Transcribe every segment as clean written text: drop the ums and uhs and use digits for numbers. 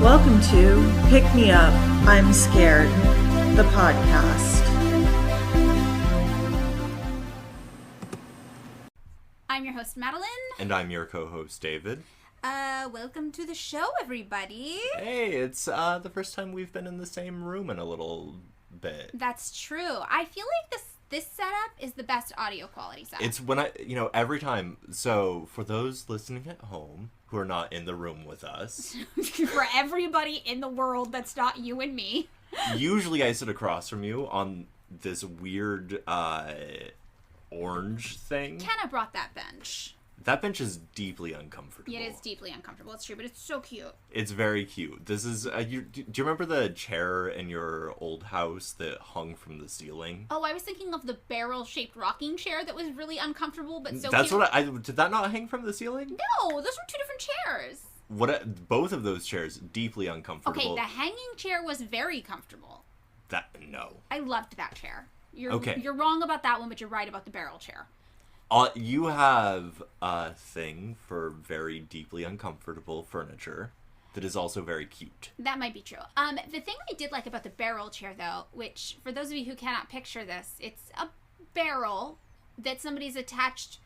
Welcome to Pick Me Up, I'm Scared, the podcast. I'm your host, Madeline. And I'm your co-host, David. Welcome to the show, everybody. Hey, it's the first time we've been in the same room in a little bit. That's true. I feel like this setup is the best audio quality setup. It's when every time, so for those listening at home who are not in the room with us. For everybody in the world that's not you and me. Usually I sit across from you on this weird orange thing. Kenna brought that bench. That bench is deeply uncomfortable. Yeah, it is deeply uncomfortable. It's true, but it's so cute. It's very cute. This is, do you remember the chair in your old house that hung from the ceiling? Oh, I was thinking of the barrel-shaped rocking chair that was really uncomfortable, but so That's cute. what did that not hang from the ceiling? No, those were two different chairs. Both of those chairs, deeply uncomfortable. Okay, the hanging chair was very comfortable. No. I loved that chair. Okay. You're wrong about that one, but you're right about the barrel chair. You have a thing for very deeply uncomfortable furniture that is also very cute. That might be true. The thing I did like about the barrel chair, though, which, for those of you who cannot picture this, it's a barrel that somebody's attached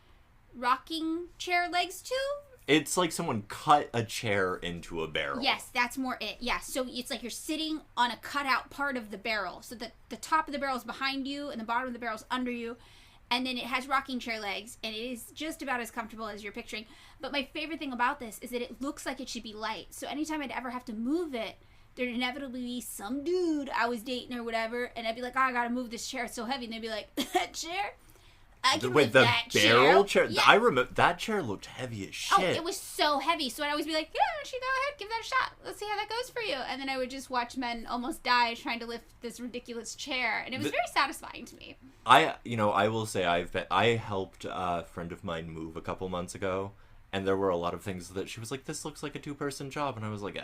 rocking chair legs to. It's like someone cut a chair into a barrel. Yes, that's more it. Yeah, so it's like you're sitting on a cutout part of the barrel. So the top of the barrel is behind you and the bottom of the barrel is under you. And then it has rocking chair legs, and it is just about as comfortable as you're picturing. But my favorite thing about this is that it looks like it should be light. So anytime I'd ever have to move it, there'd inevitably be some dude I was dating or whatever, and I'd be like, oh, I gotta move this chair, it's so heavy. And they'd be like, that chair? I can move that barrel chair? Yeah. I remember, that chair looked heavy as shit. Oh, it was so heavy. So I'd always be like, yeah, why don't you go ahead, give that a shot. Let's see how that goes for you. And then I would just watch men almost die trying to lift this ridiculous chair. And it was very satisfying to me. I will say I helped a friend of mine move a couple months ago, and there were a lot of things that she was like, this looks like a 2-person job. And I was like,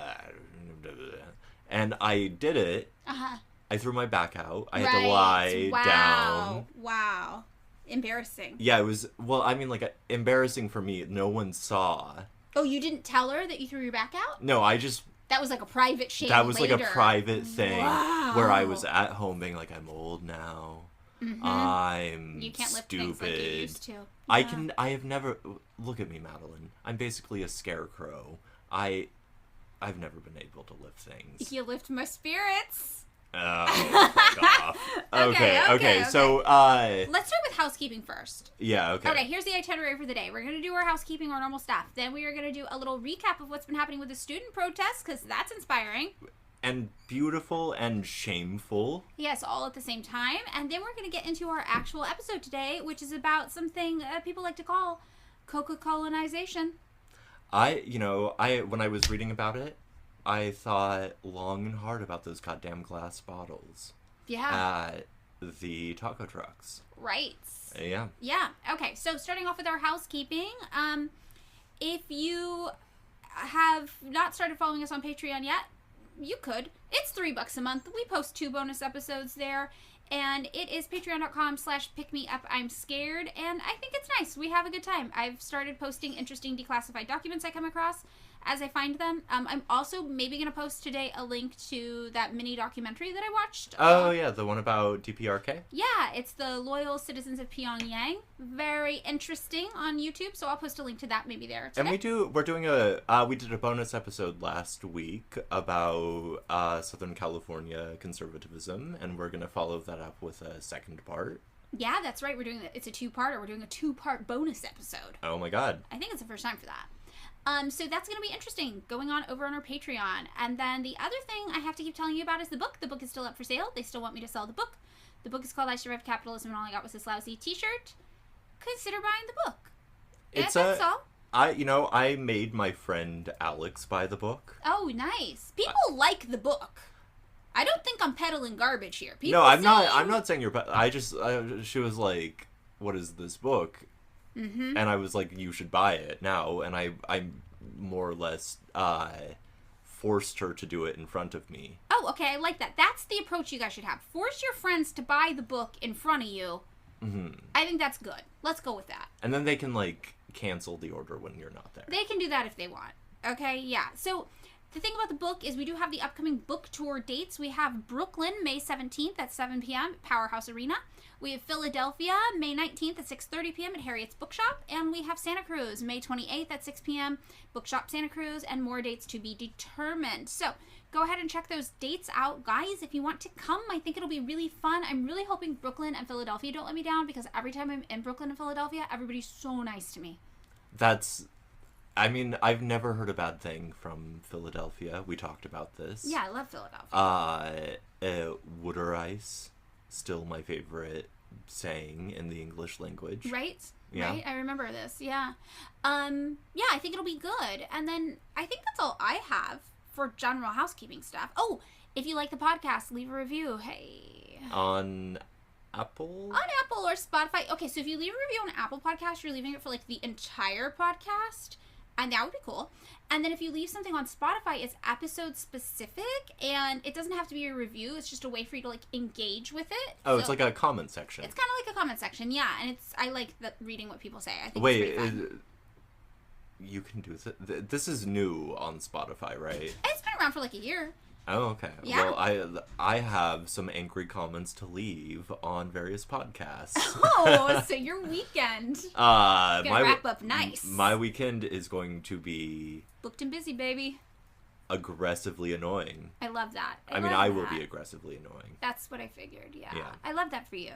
and I did it. Uh-huh. I threw my back out. I had to lie down. Wow. Embarrassing. Yeah, it was, embarrassing for me. No one saw. Oh, you didn't tell her that you threw your back out? No, That was like a private shame That was later. like a private thing. Wow. Where I was at home being like, I'm old now. Mm-hmm. I'm You can't lift stupid. things like you used to. Yeah. I have never, look at me, Madeline. I'm basically a scarecrow. I've never been able to lift things. You lift my spirits. Oh, fuck off. Okay. So, let's start with housekeeping first. Yeah, okay. Okay, here's the itinerary for the day. We're going to do our housekeeping, our normal stuff. Then we are going to do a little recap of what's been happening with the student protests, because that's inspiring. And beautiful and shameful. Yes, all at the same time. And then we're going to get into our actual episode today, which is about something people like to call Coca-Colonization. When I was reading about it, I thought long and hard about those goddamn glass bottles. Yeah. At the taco trucks. Right. Yeah. Yeah. Okay, so starting off with our housekeeping, if you have not started following us on Patreon yet, you could. It's $3 a month. We post 2 bonus episodes there, and it is patreon.com/pickmeupimscared, and I think it's nice. We have a good time. I've started posting interesting declassified documents I come across as I find them. I'm also maybe going to post today a link to that mini documentary that I watched. Oh, yeah, the one about DPRK? Yeah, it's the Loyal Citizens of Pyongyang. Very interesting on YouTube, so I'll post a link to that maybe there today. And we did a bonus episode last week about Southern California conservatism, and we're going to follow that up with a second part. Yeah, that's right. It's a 2-parter. We're doing a 2-part bonus episode. Oh my god. I think it's the first time for that. So that's going to be interesting, going on over on our Patreon. And then the other thing I have to keep telling you about is the book. The book is still up for sale. They still want me to sell the book. The book is called I Survived Capitalism and All I Got Was This Lousy T-shirt. Consider buying the book. That's all. I made my friend Alex buy the book. Oh, nice. People like the book. I don't think I'm peddling garbage here. No, I'm not saying you're... she was like, what is this book? Mm-hmm. And I was like, you should buy it now. And I more or less forced her to do it in front of me. Oh, okay. I like that. That's the approach you guys should have. Force your friends to buy the book in front of you. Mm-hmm. I think that's good. Let's go with that. And then they can, cancel the order when you're not there. They can do that if they want. Okay, yeah. So the thing about the book is we do have the upcoming book tour dates. We have Brooklyn, May 17th at 7 p.m. at Powerhouse Arena. We have Philadelphia, May 19th at 6:30 p.m. at Harriet's Bookshop. And we have Santa Cruz, May 28th at 6 p.m. Bookshop Santa Cruz, and more dates to be determined. So go ahead and check those dates out. Guys, if you want to come, I think it'll be really fun. I'm really hoping Brooklyn and Philadelphia don't let me down, because every time I'm in Brooklyn and Philadelphia, everybody's so nice to me. I mean, I've never heard a bad thing from Philadelphia. We talked about this. Yeah, I love Philadelphia. Water ice, still my favorite saying in the English language. Right? Yeah. Right? I remember this. Yeah. Yeah, I think it'll be good. And then I think that's all I have for general housekeeping stuff. Oh, if you like the podcast, leave a review. Hey. On Apple? On Apple or Spotify. Okay, so if you leave a review on Apple Podcast, you're leaving it for like the entire podcast. And that would be cool. And then if you leave something on Spotify, it's episode specific, and it doesn't have to be a review. It's just a way for you to like engage with it. Oh, so it's like a comment section. It's kind of like a comment section, yeah. And I like reading what people say. I think Wait, it's pretty fun. You can do this. This is new on Spotify, right? It's been around for like a year. Oh, okay. Yeah. Well, I have some angry comments to leave on various podcasts. Oh, so your weekend. Gonna wrap up nice. My weekend is going to be Booked and busy, baby. aggressively annoying. I love that. I will be aggressively annoying. That's what I figured, yeah. Yeah. I love that for you.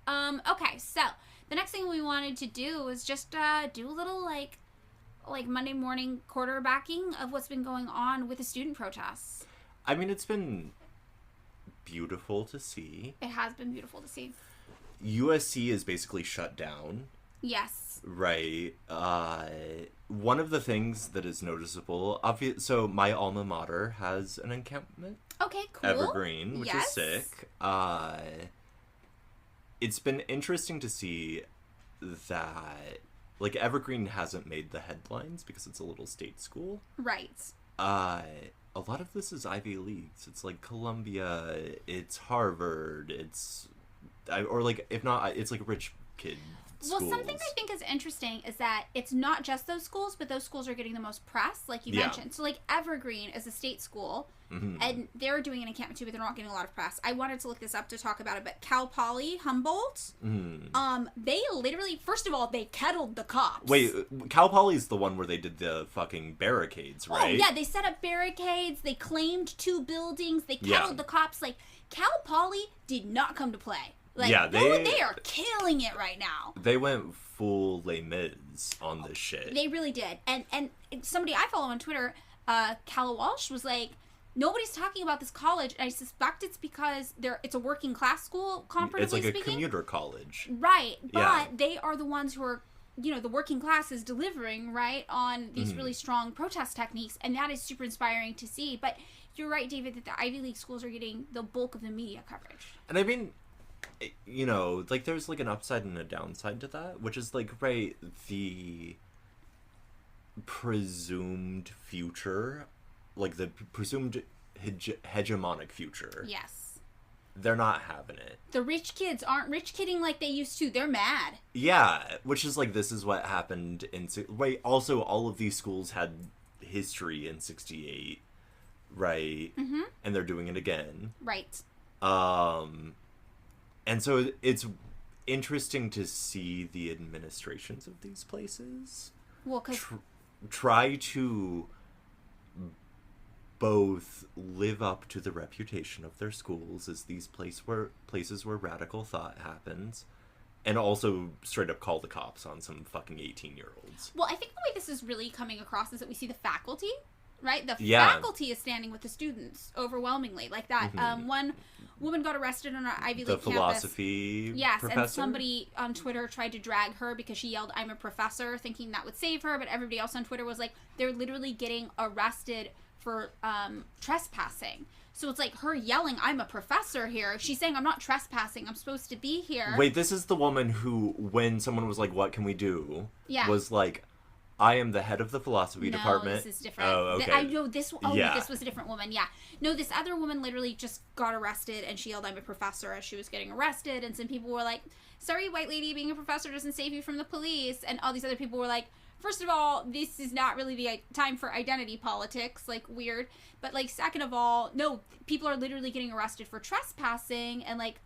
Okay, so the next thing we wanted to do was just do a little like Monday morning quarterbacking of what's been going on with the student protests. I mean, it's been beautiful to see. It has been beautiful to see. USC is basically shut down. Yes. Right. One of the things that is noticeable, so my alma mater has an encampment. Okay, cool. Evergreen, which is sick. It's been interesting to see that, like, Evergreen hasn't made the headlines because it's a little state school. Right. A lot of this is Ivy Leagues. It's like Columbia, it's Harvard, or like, if not, it's like rich kid schools. Well, something I think is interesting is that it's not just those schools, but those schools are getting the most press, like you mentioned. So, like, Evergreen is a state school, and they're doing an encampment too, but they're not getting a lot of press. I wanted to look this up to talk about it, but Cal Poly, Humboldt, they literally, first of all, they kettled the cops. Wait, Cal Poly's the one where they did the fucking barricades, right? Oh, yeah, they set up barricades, they claimed 2 buildings, they kettled the cops. Like, Cal Poly did not come to play. Like, yeah, they are killing it right now. They went full Les Mis on this shit. They really did. And somebody I follow on Twitter, Calla Walsh, was like, nobody's talking about this college, and I suspect it's because it's a working class school, comparatively speaking. It's like a commuter college. Right, but they are the ones who are, the working class is delivering, right, on these really strong protest techniques, and that is super inspiring to see. But you're right, David, that the Ivy League schools are getting the bulk of the media coverage. And I mean, like, there's, like, an upside and a downside to that, which is, like, right, the presumed future, like, the presumed hegemonic future. Yes. They're not having it. The rich kids aren't rich kidding like they used to. They're mad. Yeah, which is, like, this is what happened right, also, all of these schools had history in 68, right? Mm-hmm. And they're doing it again. Right. And so it's interesting to see the administrations of these places try to both live up to the reputation of their schools as these places where radical thought happens, and also straight up call the cops on some fucking 18-year-olds. Well, I think the way this is really coming across is that we see the faculty, right? The faculty is standing with the students overwhelmingly. Like that one woman got arrested on our Ivy League campus. The philosophy professor? And somebody on Twitter tried to drag her because she yelled, "I'm a professor," thinking that would save her, but everybody else on Twitter was like, they're literally getting arrested for trespassing. So it's like her yelling, "I'm a professor" here. She's saying, "I'm not trespassing. I'm supposed to be here." Wait, this is the woman who, when someone was like, "What can we do?" was like, "I am the head of the philosophy department." This is different. Oh, okay. I know this. Oh, this was a different woman. Yeah. No, this other woman literally just got arrested, and she yelled, "I'm a professor," as she was getting arrested. And some people were like, "Sorry, white lady, being a professor doesn't save you from the police." And all these other people were like, first of all, this is not really the time for identity politics, like, weird. But, like, second of all, no, people are literally getting arrested for trespassing, and, like,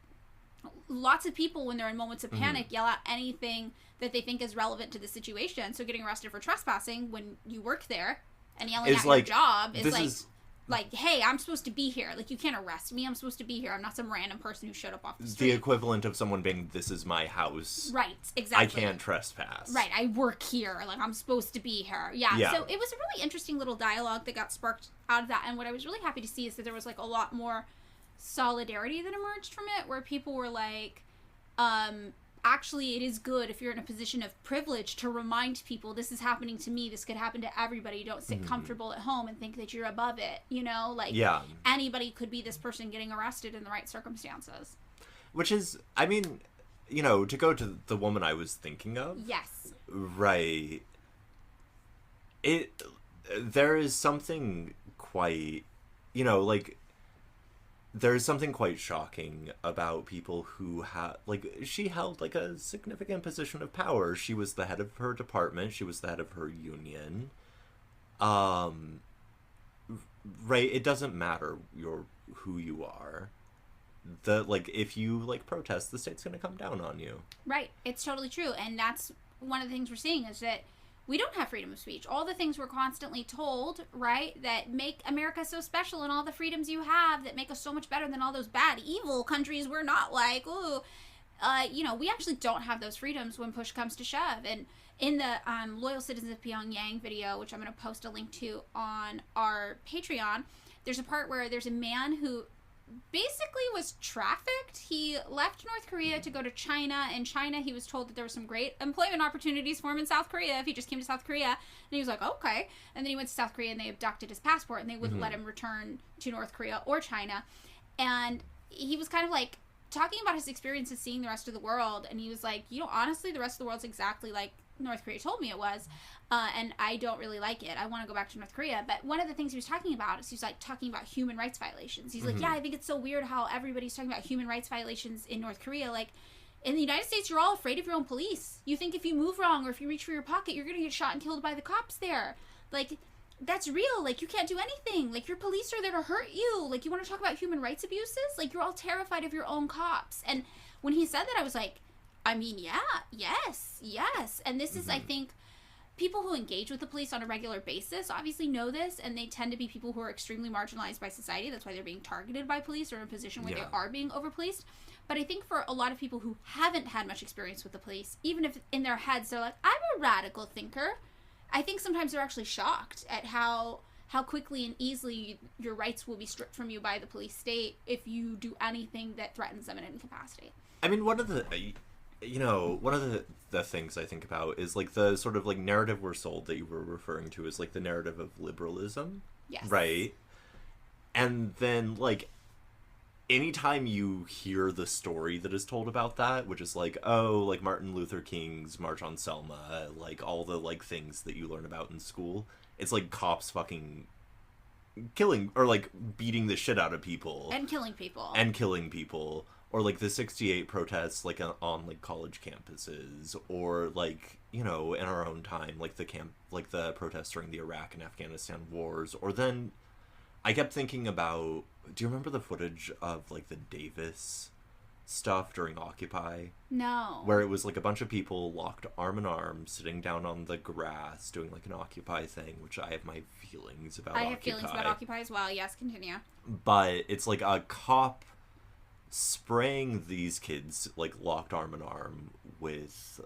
lots of people, when they're in moments of panic, yell out anything that they think is relevant to the situation. So getting arrested for trespassing when you work there and yelling at your job is like, hey, I'm supposed to be here. Like, you can't arrest me. I'm supposed to be here. I'm not some random person who showed up off the street. The equivalent of someone being, this is my house. Right, exactly. I can't trespass. Right, I work here. Like, I'm supposed to be here. Yeah, so it was a really interesting little dialogue that got sparked out of that. And what I was really happy to see is that there was, like, a lot more solidarity that emerged from it, where people were like, actually, it is good if you're in a position of privilege to remind people, this is happening to me, this could happen to everybody. Don't sit comfortable at home and think that you're above it, you know? Like, anybody could be this person getting arrested in the right circumstances. Which is, I mean, you know, to go to the woman I was thinking of. Yes. Right. There is something quite, you know, like, there's something quite shocking about people who have, like, she held, like, a significant position of power. She was the head of her department. She was the head of her union. Right, it doesn't matter who you are. Like, if you, like, protest, the state's gonna come down on you. Right, it's totally true. And that's one of the things we're seeing, is that we don't have freedom of speech. All the things we're constantly told, right, that make America so special, and all the freedoms you have that make us so much better than all those bad, evil countries we're not like, ooh, you know, we actually don't have those freedoms when push comes to shove. And in the Loyal Citizens of Pyongyang video, which I'm going to post a link to on our Patreon, there's a part where there's a man who basically was trafficked. He left North Korea to go to China. In China, he was told that there were some great employment opportunities for him in South Korea if he just came to South Korea. And he was like, okay. And then he went to South Korea, and they abducted his passport, and they wouldn't let him return to North Korea or China. And he was kind of like talking about his experiences seeing the rest of the world. And he was like, you know, honestly, the rest of the world's exactly like North Korea told me it was. And I don't really like it. I want to go back to North Korea. But one of the things he was talking about is he was like talking about human rights violations. He's like, yeah, I think it's so weird how everybody's talking about human rights violations in North Korea. Like, in the United States, you're all afraid of your own police. You think if you move wrong or if you reach for your pocket, you're going to get shot and killed by the cops there. Like, that's real. Like, you can't do anything. Like, your police are there to hurt you. Like, you want to talk about human rights abuses? Like, you're all terrified of your own cops. And when he said that, I was like, I mean, yeah, yes. And this is, I think, people who engage with the police on a regular basis obviously know this, and they tend to be people who are extremely marginalized by society. That's why they're being targeted by police, or in a position where they are being over-policed. But I think for a lot of people who haven't had much experience with the police, even if in their heads they're like, I'm a radical thinker, I think sometimes they're actually shocked at how quickly and easily your rights will be stripped from you by the police state if you do anything that threatens them in any capacity. I mean, one of the things I think about is, like, the sort of, like, narrative we're sold that you were referring to is, like, the narrative of liberalism. Yes. Right? And then, like, anytime you hear the story that is told about that, which is, like, oh, like, Martin Luther King's March on Selma, like, all the, like, things that you learn about in school, it's, like, cops fucking killing, or, like, beating the shit out of people. And killing people. Or, like, the 68 protests, like, on, like, college campuses, or, like, you know, in our own time, like, the protests during the Iraq and Afghanistan wars. Or then I kept thinking about, do you remember the footage of, like, the Davis stuff during Occupy? No. Where it was, like, a bunch of people locked arm in arm, sitting down on the grass, doing, like, an Occupy thing, which I have my feelings about Occupy. I have feelings about Occupy as well. Yes, continue. But it's, like, a cop spraying these kids, like, locked arm in arm with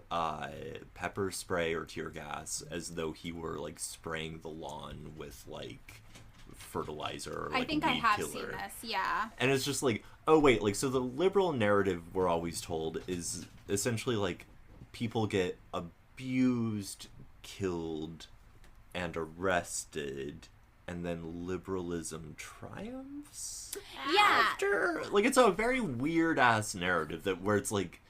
pepper spray or tear gas, as though he were, like, spraying the lawn with, like, fertilizer or, like, I think weed I have killer. seen this, yeah. And it's just like, oh wait, like, so the liberal narrative we're always told is essentially, like, people get abused, killed, and arrested, and then liberalism triumphs after? Like, it's a very weird-ass narrative where it's like...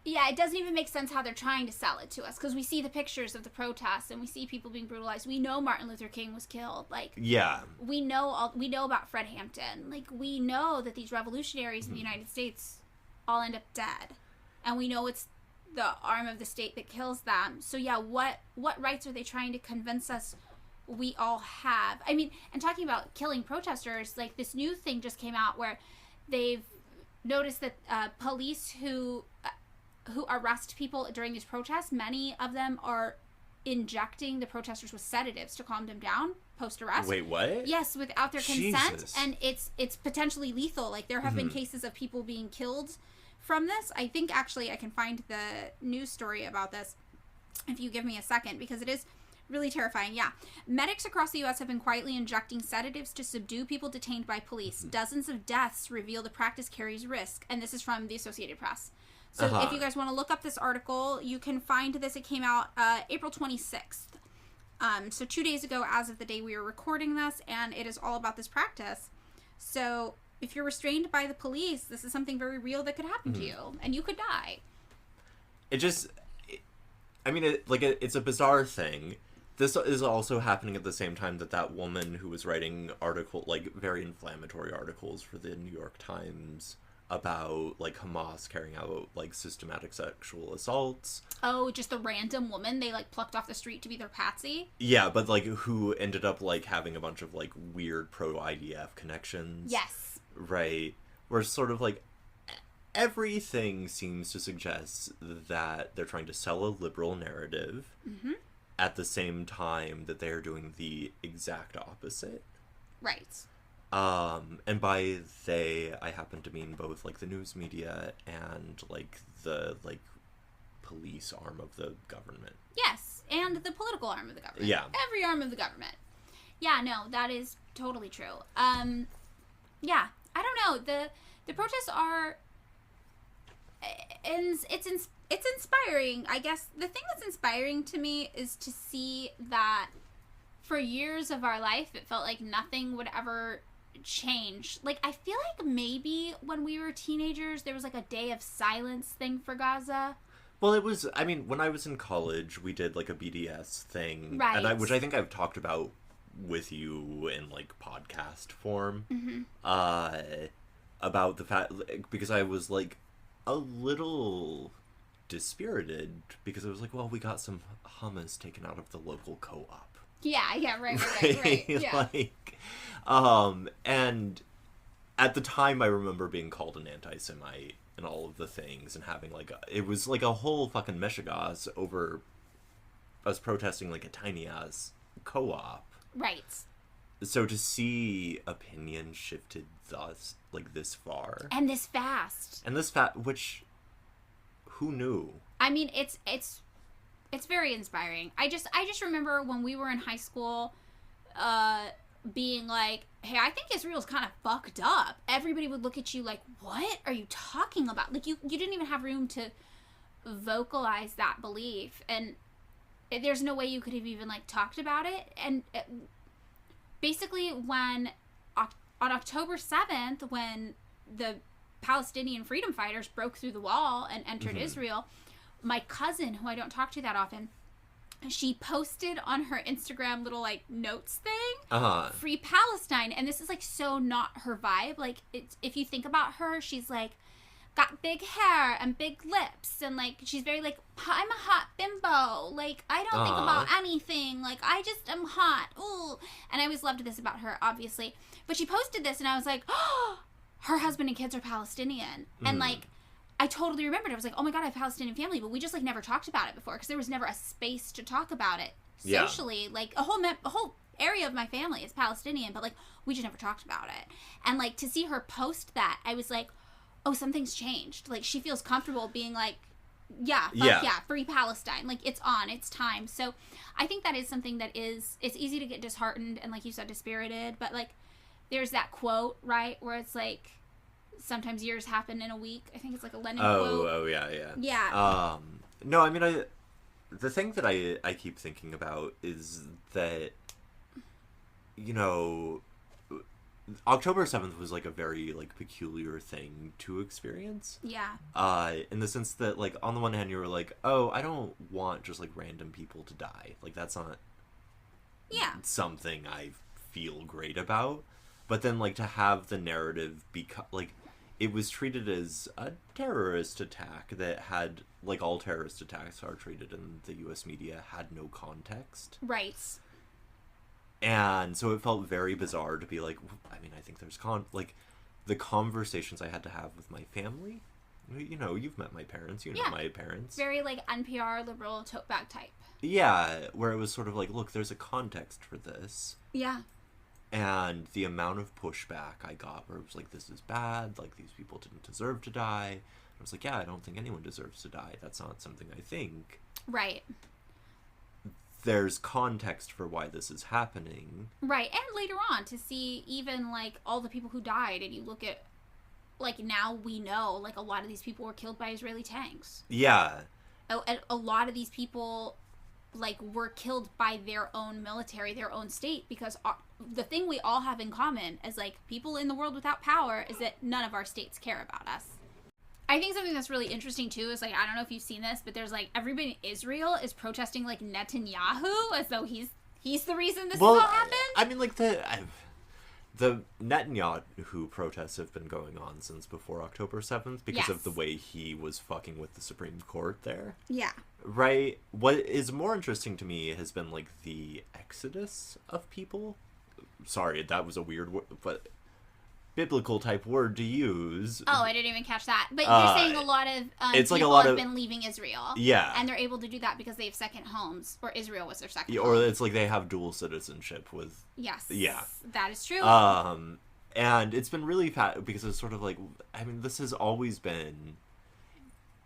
Yeah, it doesn't even make sense how they're trying to sell it to us, because we see the pictures of the protests, and we see people being brutalized. We know Martin Luther King was killed. Like, yeah. We know about Fred Hampton. Like, we know that these revolutionaries in the United States all end up dead. And we know it's the arm of the state that kills them. So yeah, what rights are they trying to convince us we all have? I mean, and talking about killing protesters, like this new thing just came out where they've noticed that police who arrest people during these protests, many of them are injecting the protesters with sedatives to calm them down post-arrest. Wait, what? Yes, without their consent. Jesus. And it's potentially lethal. Like, there have been cases of people being killed from this. I think, actually, I can find the news story about this if you give me a second, because it is really terrifying. Yeah. Medics across the U.S. have been quietly injecting sedatives to subdue people detained by police. Dozens of deaths reveal the practice carries risk. And this is from the Associated Press. So if you guys want to look up this article, you can find this. It came out April 26th. So 2 days ago, as of the day we were recording this, and it is all about this practice. So if you're restrained by the police, this is something very real that could happen to you, and you could die. It's a bizarre thing. This is also happening at the same time that woman who was writing very inflammatory articles for the New York Times about, like, Hamas carrying out, like, systematic sexual assaults. Oh, just the random woman they, like, plucked off the street to be their patsy? Yeah, but, like, who ended up, like, having a bunch of, like, weird pro-IDF connections. Yes. Right. Where sort of, like, everything seems to suggest that they're trying to sell a liberal narrative at the same time that they're doing the exact opposite. Right. And by they, I happen to mean both, like, the news media and, like, the, like, police arm of the government. Yes, and the political arm of the government. Yeah. Every arm of the government. Yeah, no, that is totally true. Yeah, I don't know. The protests are... It's inspiring. I guess the thing that's inspiring to me is to see that for years of our life, it felt like nothing would ever change. Like, I feel like maybe when we were teenagers, there was like a day of silence thing for Gaza. Well, it was, I mean, when I was in college, we did, like, a BDS thing. Right. Which I think I've talked about with you in, like, podcast form. About the fact, because I was, like, a little dispirited, because I was like, well, we got some hummus taken out of the local co-op. Yeah, right. Yeah. Like, and at the time I remember being called an anti-Semite and all of the things, and having, like, it was like a whole fucking meshigas over us protesting, like, a tiny-ass co-op. Right. So to see opinion shifted thus, like, this far. And this fast. Which, who knew? I mean, it's very inspiring. I just remember when we were in high school, being like, hey, I think Israel's kind of fucked up. Everybody would look at you like, what are you talking about? Like, you didn't even have room to vocalize that belief. And there's no way you could have even, like, talked about it. And basically when, on October 7th, when the Palestinian freedom fighters broke through the wall and entered Israel, my cousin, who I don't talk to that often, she posted on her Instagram little, like, notes thing, Free Palestine. And this is, like, so not her vibe. Like, if you think about her, she's, like, got big hair and big lips. And, like, she's very, like, I'm a hot bimbo. Like, I don't think about anything. Like, I just am hot. Ooh. And I always loved this about her, obviously. But she posted this, and I was like, oh, her husband and kids are Palestinian. And, like, I totally remembered. I was like, oh my God, I have a Palestinian family, but we just, like, never talked about it before because there was never a space to talk about it socially. Yeah. Like, a whole area of my family is Palestinian, but, like, we just never talked about it. And, like, to see her post that, I was like, oh, something's changed. Like, she feels comfortable being like, yeah, Free Palestine. Like, it's on, it's time. So I think that is something that it's easy to get disheartened and, like you said, dispirited, but, like, there's that quote, right, where it's like, sometimes years happen in a week. I think it's like a Lenin quote. Oh, yeah. Yeah. No, I mean, the thing that I keep thinking about is that, you know, October 7th was, like, a very, like, peculiar thing to experience. Yeah. In the sense that, like, on the one hand, you were like, oh, I don't want just, like, random people to die. Like, that's not something I feel great about. But then, like, to have the narrative become, like, it was treated as a terrorist attack that had like all terrorist attacks are treated in the U.S. media, had no context. Right. And so it felt very bizarre to be like, I mean, I think there's like the conversations I had to have with my family. You know, you've met my parents. You know my parents. Very, like, NPR liberal tote bag type. Yeah, where it was sort of like, look, there's a context for this. Yeah. And the amount of pushback I got where it was like, this is bad, like, these people didn't deserve to die. I was like, yeah, I don't think anyone deserves to die. That's not something I think. Right. There's context for why this is happening. Right, and later on to see even, like, all the people who died, and you look at, like, now we know, like, a lot of these people were killed by Israeli tanks. Yeah. A lot of these people, like, were killed by their own military, their own state, because the thing we all have in common as, like, people in the world without power is that none of our states care about us. I think something that's really interesting, too, is, like, I don't know if you've seen this, but there's, like, everybody in Israel is protesting, like, Netanyahu as though he's the reason this all happened. I mean, like, the Netanyahu protests have been going on since before October 7th because of the way he was fucking with the Supreme Court there. Yeah. Right? What is more interesting to me has been, like, the exodus of people. Sorry, that was a weird word, but biblical type word to use. Oh, I didn't even catch that. But you're saying a lot of people have been leaving Israel. Yeah. And they're able to do that because they have second homes, or Israel was their second home. Or it's like they have dual citizenship with... Yes. Yeah. That is true. And it's been really fat because it's sort of like, I mean, this has always been...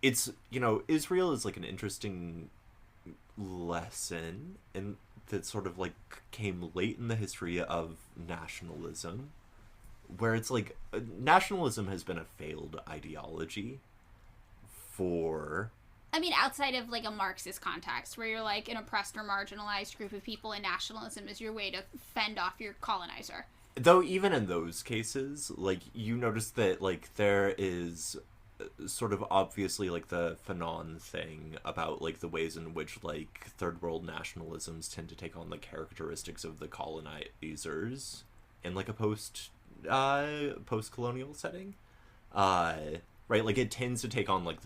It's, you know, Israel is like an interesting lesson and that sort of like came late in the history of nationalism. Where it's like, nationalism has been a failed ideology for... I mean, outside of, like, a Marxist context, where you're, like, an oppressed or marginalized group of people, and nationalism is your way to fend off your colonizer. Though, even in those cases, like, you notice that, like, there is sort of obviously, like, the Fanon thing about, like, the ways in which, like, third world nationalisms tend to take on the characteristics of the colonizers in, like, a post-colonial setting, right? Like, it tends to take on, like,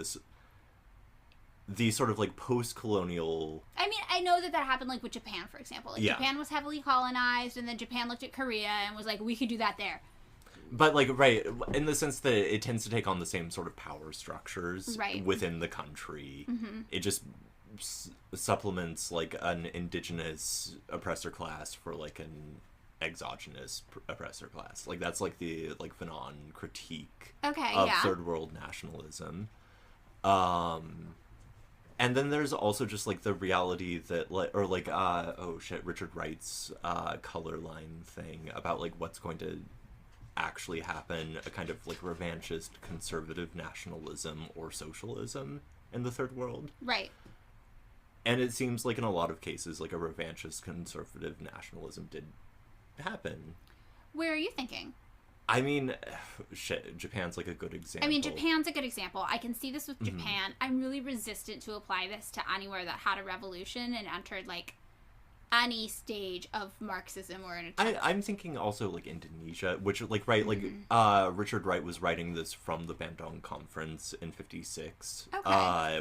the sort of, like, post-colonial... I mean, I know that happened, like, with Japan, for example. Like, Japan was heavily colonized, and then Japan looked at Korea and was like, we could do that there. But, like, right, in the sense that it tends to take on the same sort of power structures within the country. Mm-hmm. It just supplements, like, an indigenous oppressor class for, like, an exogenous oppressor class. Like, that's, like, the, like, Fanon critique of third world nationalism. And then there's also just, like, the reality that, like, or, like, Richard Wright's color line thing about, like, what's going to actually happen, a kind of, like, revanchist conservative nationalism or socialism in the third world. Right. And it seems like in a lot of cases, like, a revanchist conservative nationalism did happen. Where are you thinking? I mean, Japan's like a good example. I mean, Japan's a good example. I can see this with Japan. I'm really resistant to apply this to anywhere that had a revolution and entered, like, any stage of Marxism or an attempt. I'm thinking also, like, Indonesia, which, like, right, like, Richard Wright was writing this from the Bandung Conference in 1956,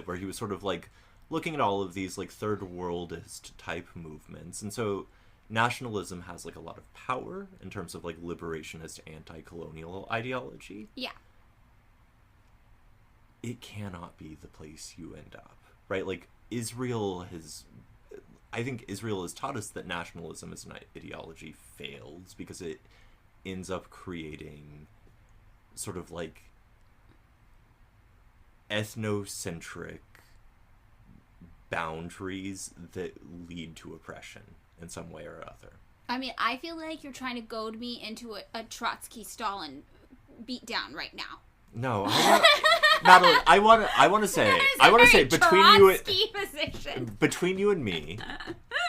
where he was sort of, like, looking at all of these, like, third worldist type movements. And so nationalism has, like, a lot of power in terms of, like, liberationist anti-colonial ideology. Yeah. It cannot be the place you end up, right? Like, I think Israel has taught us that nationalism as an ideology fails because it ends up creating sort of, like, ethnocentric boundaries that lead to oppression in some way or other. I mean, I feel like you're trying to goad me into a Trotsky-Stalin beatdown right now. No, Madeline, I want to say between you and me,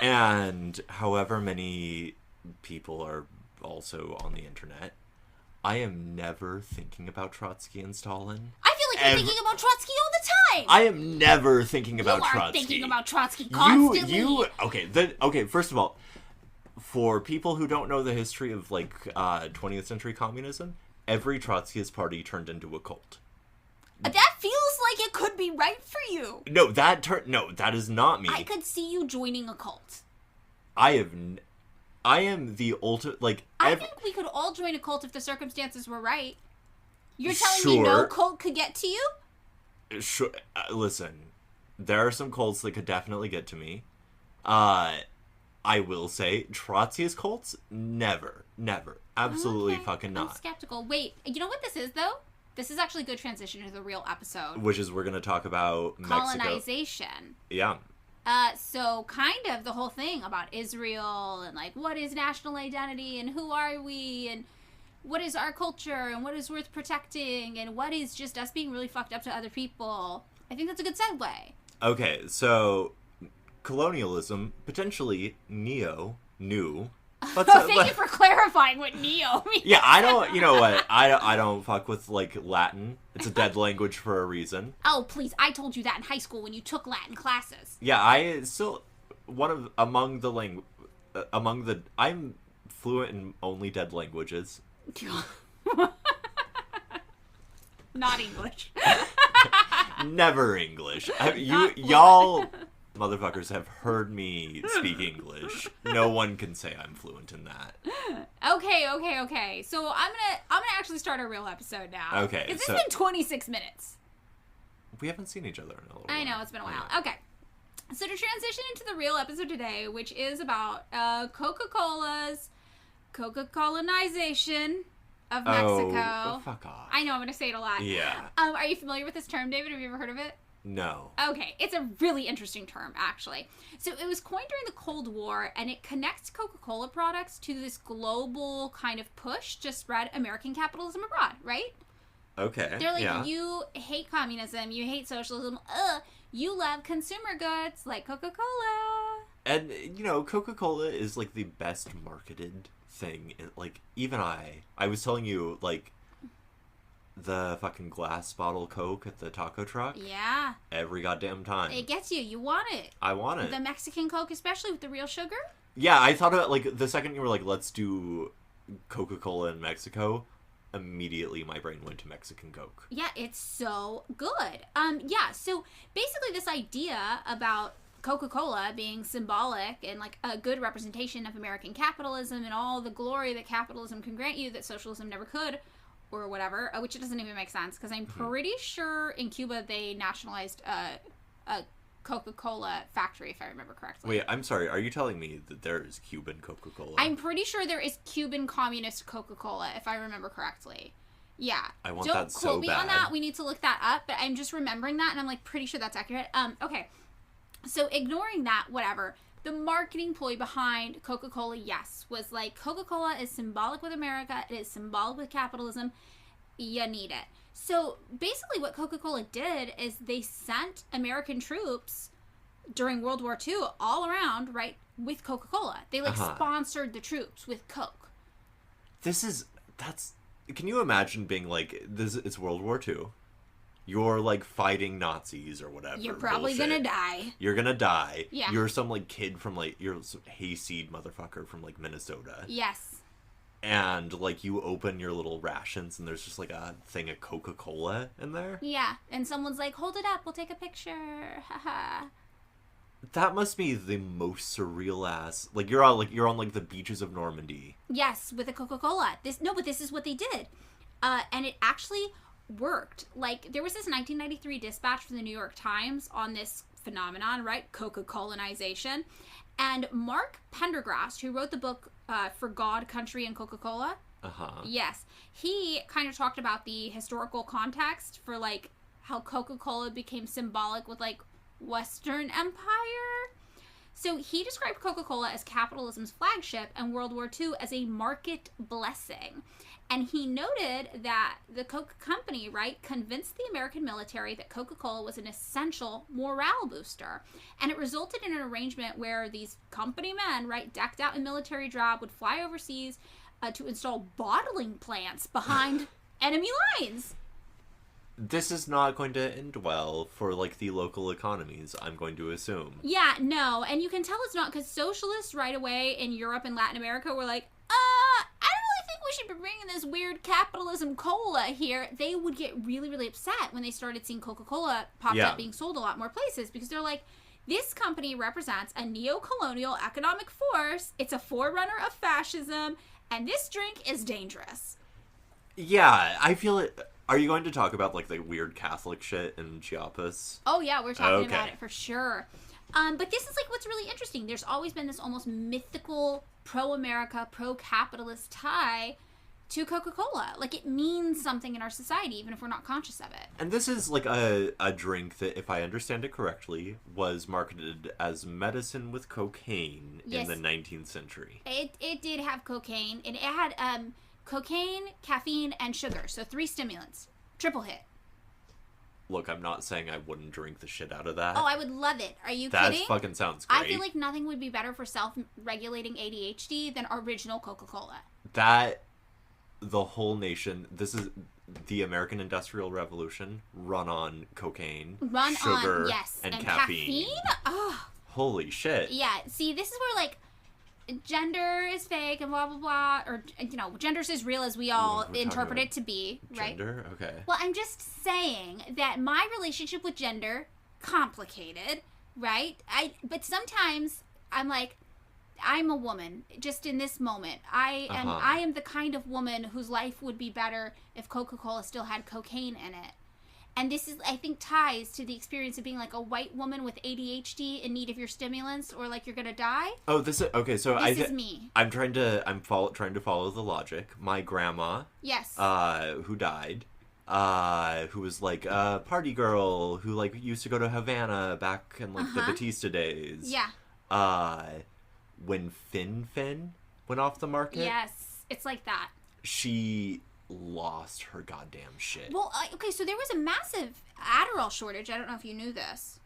and however many people are also on the internet, I am never thinking about Trotsky and Stalin. I feel like you're thinking about Trotsky all the time. I am never thinking about Trotsky. You are thinking about Trotsky constantly. Okay, first of all, for people who don't know the history of, like, 20th century communism, every Trotskyist party turned into a cult. That feels like it could be right for you. No, that is not me. I could see you joining a cult. I am the ultimate, like... I think we could all join a cult if the circumstances were right. You're telling me no cult could get to you? Sure. Listen, there are some cults that could definitely get to me. I will say, Trotskyist cults, never. Absolutely fucking not. I'm skeptical. Wait, you know what this is, though? This is actually a good transition to the real episode. Which is, we're going to talk about Mexico. Colonization. Yeah. So kind of the whole thing about Israel and, like, what is national identity and who are we and what is our culture and what is worth protecting and what is just us being really fucked up to other people. I think that's a good segue. Okay, so colonialism, potentially new. Thank you for clarifying what neo means. Yeah, I don't, you know what, I don't fuck with, like, Latin. It's a dead language for a reason. Oh, please, I told you that in high school when you took Latin classes. Yeah, I'm fluent in only dead languages. Not English. Never English. Y'all motherfuckers have heard me speak English. No one can say I'm fluent in that. Okay. So I'm gonna actually start a real episode now. Okay. Because it's been 26 minutes. We haven't seen each other in a little while. I know, it's been a while. Okay. So to transition into the real episode today, which is about Coca-Cola's Coca-Colonization of Mexico. Oh, fuck off. I know, I'm gonna say it a lot. Yeah. Are you familiar with this term, David? Have you ever heard of it? No. Okay, it's a really interesting term, actually. So it was coined during the Cold War, and it connects Coca-Cola products to this global kind of push to spread American capitalism abroad, right? Okay. They're like, you hate communism, you hate socialism, you love consumer goods like Coca-Cola. And, you know, Coca-Cola is, like, the best marketed thing. Like, even I was telling you, like, the fucking glass bottle Coke at the taco truck. Yeah. Every goddamn time. It gets you. You want it. I want it. The Mexican Coke, especially with the real sugar. Yeah, I thought about, like, the second you were like, let's do Coca-Cola in Mexico, immediately my brain went to Mexican Coke. Yeah, it's so good. Yeah, so basically this idea about Coca-Cola being symbolic and, like, a good representation of American capitalism and all the glory that capitalism can grant you that socialism never could, or whatever, which it doesn't even make sense, because I'm pretty sure in Cuba they nationalized a Coca-Cola factory, if I remember correctly. Wait, I'm sorry, are you telling me that there is Cuban Coca-Cola? I'm pretty sure there is Cuban communist Coca-Cola, if I remember correctly. Yeah. I want Don't that so quote me bad. on that, we need to look that up, but I'm just remembering that, and I'm, like, pretty sure that's accurate. Okay. So ignoring that, whatever, the marketing ploy behind Coca-Cola, yes, was like, Coca-Cola is symbolic with America, it is symbolic with capitalism, you need it. So basically what Coca-Cola did is they sent American troops during World War II all around, right, with Coca-Cola. They, like, sponsored the troops with Coke. Can you imagine being like, it's World War II. You're, like, fighting Nazis or whatever. You're probably gonna die. You're gonna die. Yeah. You're some, like, kid from, like, you're some hayseed motherfucker from, like, Minnesota. Yes. And, like, you open your little rations and there's just, like, a thing of Coca-Cola in there. Yeah. And someone's like, hold it up, we'll take a picture. Haha. That must be the most surreal ass. Like, you're on the beaches of Normandy. Yes, with a Coca-Cola. But this is what they did. And it actually worked. Like, there was this 1993 dispatch from the New York Times on this phenomenon, right? Coca-Colonization. And Mark Pendergrast, who wrote the book For God, Country, and Coca-Cola. Yes. He kind of talked about the historical context for, like, how Coca-Cola became symbolic with, like, Western Empire. So he described Coca-Cola as capitalism's flagship and World War II as a market blessing. And he noted that the Coke company, right, convinced the American military that Coca-Cola was an essential morale booster. And it resulted in an arrangement where these company men, right, decked out in military drab, would fly overseas to install bottling plants behind enemy lines. This is not going to end well for, like, the local economies, I'm going to assume. Yeah, no, and you can tell it's not, because socialists right away in Europe and Latin America were like, I don't really think we should be bringing this weird capitalism cola here, they would get really, really upset when they started seeing Coca-Cola popped up being sold a lot more places, because they're like, this company represents a neo-colonial economic force, it's a forerunner of fascism, and this drink is dangerous. Yeah, I feel it. Are you going to talk about, like, the weird Catholic shit in Chiapas? Oh, yeah, we're talking about it for sure. But this is, like, what's really interesting. There's always been this almost mythical pro-America, pro-capitalist tie to Coca-Cola. Like, it means something in our society, even if we're not conscious of it. And this is, like, a drink that, if I understand it correctly, was marketed as medicine with cocaine in the 19th century. It did have cocaine, and it had cocaine, caffeine, and sugar. So 3 stimulants. Triple hit. Look, I'm not saying I wouldn't drink the shit out of that. Oh, I would love it. Are you that kidding? That fucking sounds great. I feel like nothing would be better for self-regulating ADHD than original Coca-Cola. The whole nation, this is the American Industrial Revolution, run on cocaine, sugar, and caffeine. Oh. Holy shit. Yeah, see, this is where, like, gender is fake and blah, blah, blah, or, you know, gender's as real as we all interpret it to be, right? Gender? Okay. Well, I'm just saying that my relationship with gender, complicated, right? But sometimes I'm like, I'm a woman, just in this moment. I am the kind of woman whose life would be better if Coca-Cola still had cocaine in it. And this is, I think, ties to the experience of being like a white woman with ADHD in need of your stimulants, or like you're gonna die. Oh, this is okay. So this is me. I'm trying to follow the logic. My grandma, yes, who died, who was like a party girl who like used to go to Havana back in like the Batista days. Yeah. When Fin went off the market. Yes, it's like that. She lost her goddamn shit. Well, okay, so there was a massive Adderall shortage. I don't know if you knew this.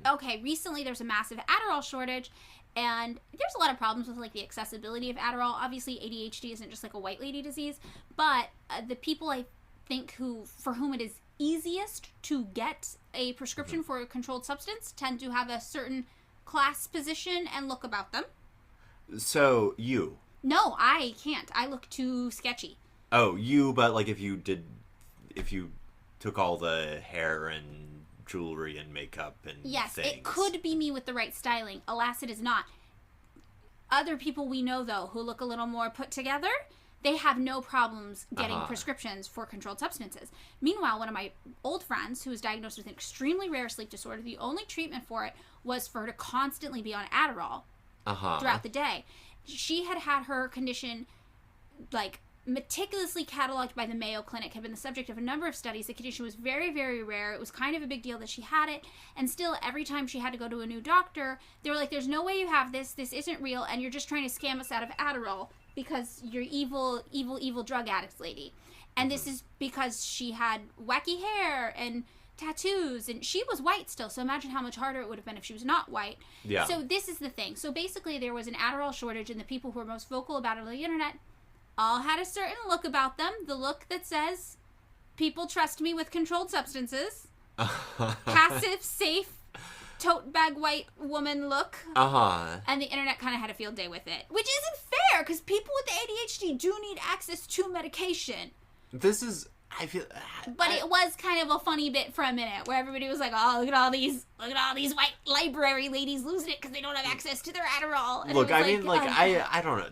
Okay, recently there's a massive Adderall shortage, and there's a lot of problems with like the accessibility of Adderall. Obviously, ADHD isn't just like a white lady disease, but the people I think for whom it is easiest to get a prescription for a controlled substance tend to have a certain class, position, and look about them. So, you? No, I can't. I look too sketchy. Oh, you, but like if you took all the hair and jewelry and makeup and yes, things. It could be me with the right styling. Alas, it is not. Other people we know, though, who look a little more put together, they have no problems getting prescriptions for controlled substances. Meanwhile, one of my old friends who was diagnosed with an extremely rare sleep disorder, the only treatment for it was for her to constantly be on Adderall throughout the day. She had her condition, like, meticulously cataloged by the Mayo Clinic, had been the subject of a number of studies. The condition was very, very rare. It was kind of a big deal that she had it, and still every time she had to go to a new doctor, they were like, there's no way you have this isn't real, and you're just trying to scam us out of Adderall because you're evil drug addict lady. And this is because she had wacky hair and tattoos, and she was white still, so imagine how much harder it would have been if she was not white. Yeah. So this is the thing. So basically there was an Adderall shortage, and the people who were most vocal about it on the internet all had a certain look about them. The look that says, people trust me with controlled substances. Passive, safe, tote bag white woman look. And the internet kind of had a field day with it. Which isn't fair, because people with ADHD do need access to medication. This is, I feel... But it was kind of a funny bit for a minute, where everybody was like, oh, look at all these white library ladies losing it because they don't have access to their Adderall. And look, I mean, like, I don't know.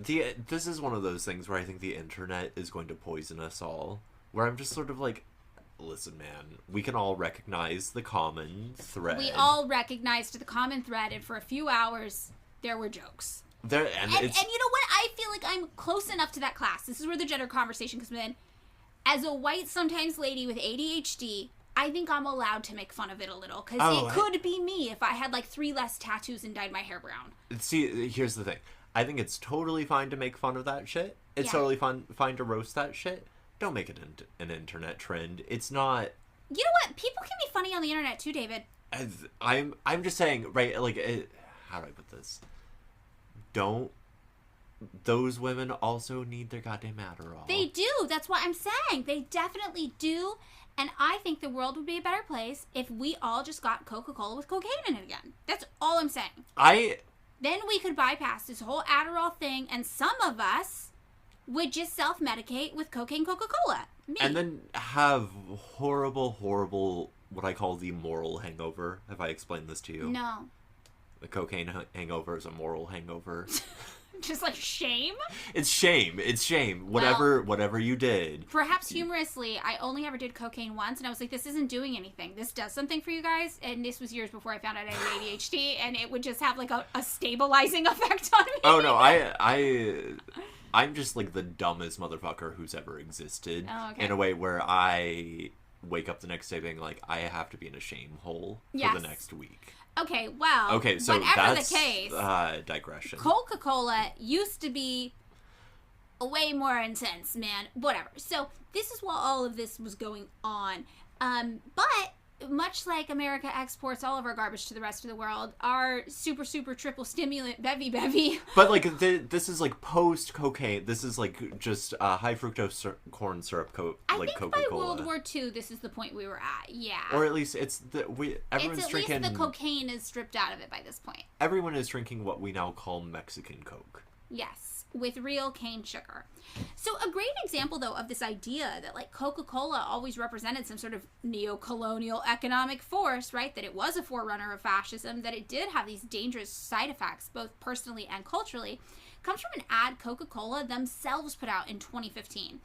This is one of those things where I think the internet is going to poison us all. Where I'm just sort of like, listen, man, we can all recognize the common thread. We all recognized the common thread, and for a few hours, there were jokes. And you know what? I feel like I'm close enough to that class. This is where the gender conversation comes in. As a white, sometimes lady with ADHD, I think I'm allowed to make fun of it a little. Because it could be me if I had like 3 less tattoos and dyed my hair brown. See, here's the thing. I think it's totally fine to make fun of that shit. It's totally fine to roast that shit. Don't make it an internet trend. It's not... You know what? People can be funny on the internet too, David. I'm just saying, right, like, how do I put this? Those women also need their goddamn Adderall. They do. That's what I'm saying. They definitely do. And I think the world would be a better place if we all just got Coca-Cola with cocaine in it again. That's all I'm saying. Then we could bypass this whole Adderall thing, and some of us would just self-medicate with cocaine Coca-Cola. Me. And then have horrible, what I call the moral hangover. Have I explained this to you? No. The cocaine hangover is a moral hangover. Just like shame? It's shame. Whatever you did. Perhaps humorously, I only ever did cocaine once, and I was like, this isn't doing anything. This does something for you guys. And this was years before I found out I had ADHD, and it would just have like a stabilizing effect on me. Oh, no, I'm just like the dumbest motherfucker who's ever existed. Oh, okay. In a way where I wake up the next day being like, I have to be in a shame hole for the next week. Okay, well, okay, so whatever that's the case, digression. Coca-Cola used to be way more intense, man. Whatever. So this is while all of this was going on. But much like America exports all of our garbage to the rest of the world, our super triple stimulant bevy. But like this is like post cocaine. This is like just high fructose corn syrup I like think Coca-Cola. by World War II, this is the point we were at. Yeah. Or at least everyone's It's at drinking. least the cocaine is stripped out of it by this point. Everyone is drinking what we now call Mexican Coke. Yes, with real cane sugar. So a great example, though, of this idea that, like, Coca-Cola always represented some sort of neo-colonial economic force, right? That it was a forerunner of fascism, that it did have these dangerous side effects, both personally and culturally, comes from an ad Coca-Cola themselves put out in 2015.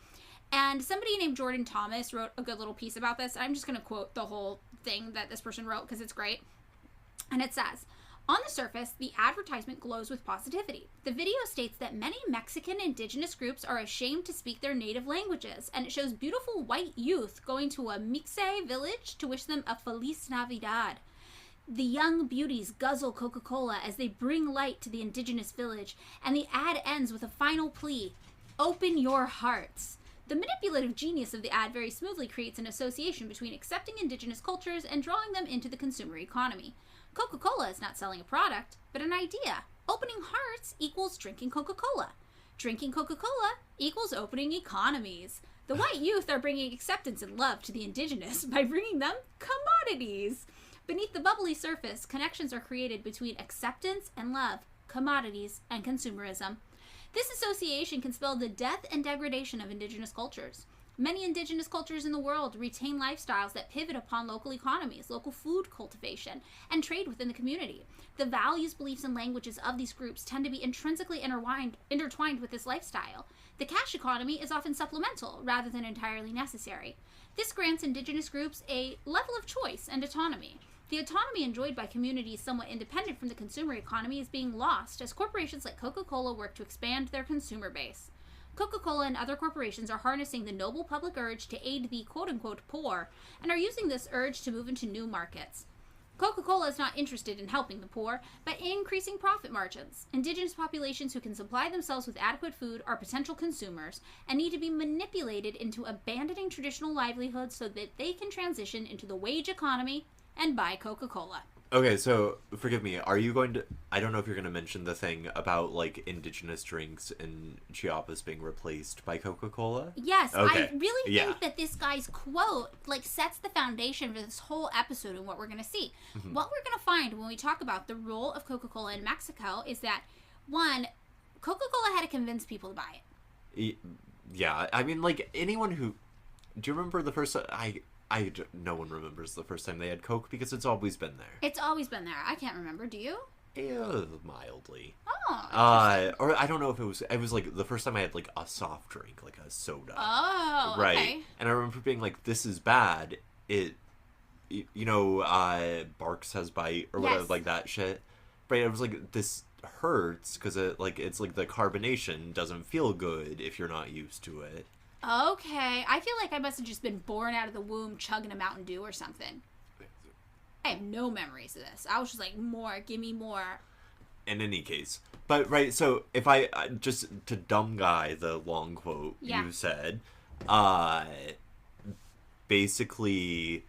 And somebody named Jordan Thomas wrote a good little piece about this. I'm just going to quote the whole thing that this person wrote because it's great. And it says, on the surface, the advertisement glows with positivity. The video states that many Mexican indigenous groups are ashamed to speak their native languages, and it shows beautiful white youth going to a Mixe village to wish them a Feliz Navidad. The young beauties guzzle Coca-Cola as they bring light to the indigenous village, and the ad ends with a final plea, open your hearts. The manipulative genius of the ad very smoothly creates an association between accepting indigenous cultures and drawing them into the consumer economy. Coca-Cola is not selling a product, but an idea. Opening hearts equals drinking Coca-Cola. Drinking Coca-Cola equals opening economies. The white youth are bringing acceptance and love to the indigenous by bringing them commodities. Beneath the bubbly surface, connections are created between acceptance and love, commodities and consumerism. This association can spell the death and degradation of indigenous cultures. Many indigenous cultures in the world retain lifestyles that pivot upon local economies, local food cultivation, and trade within the community. The values, beliefs, and languages of these groups tend to be intrinsically intertwined with this lifestyle. The cash economy is often supplemental rather than entirely necessary. This grants indigenous groups a level of choice and autonomy. The autonomy enjoyed by communities somewhat independent from the consumer economy is being lost as corporations like Coca-Cola work to expand their consumer base. Coca-Cola and other corporations are harnessing the noble public urge to aid the quote-unquote poor and are using this urge to move into new markets. Coca-Cola is not interested in helping the poor, but in increasing profit margins. Indigenous populations who can supply themselves with adequate food are potential consumers and need to be manipulated into abandoning traditional livelihoods so that they can transition into the wage economy and buy Coca-Cola. Okay, so forgive me. Are you going to? I don't know if you're going to mention the thing about like indigenous drinks in Chiapas being replaced by Coca-Cola. Yes, okay. I really think that this guy's quote like sets the foundation for this whole episode and what we're going to see. Mm-hmm. What we're going to find when we talk about the role of Coca-Cola in Mexico is that one, Coca-Cola had to convince people to buy it. Yeah, I mean, like anyone who. Do you remember the first? No one remembers the first time they had Coke because it's always been there. It's always been there. I can't remember. Do you? Yeah, mildly. Oh. Or I don't know if it was like the first time I had like a soft drink, like a soda. Oh. Right. Okay. And I remember being like, "This is bad." Barks has bite or whatever, like that shit. Right. I was like, this hurts because it's like the carbonation doesn't feel good if you're not used to it. Okay. I feel like I must have just been born out of the womb chugging a Mountain Dew or something. I have no memories of this. I was just like, more, give me more. In any case. But, right, so if I, just to dumb guy the long quote you said, basically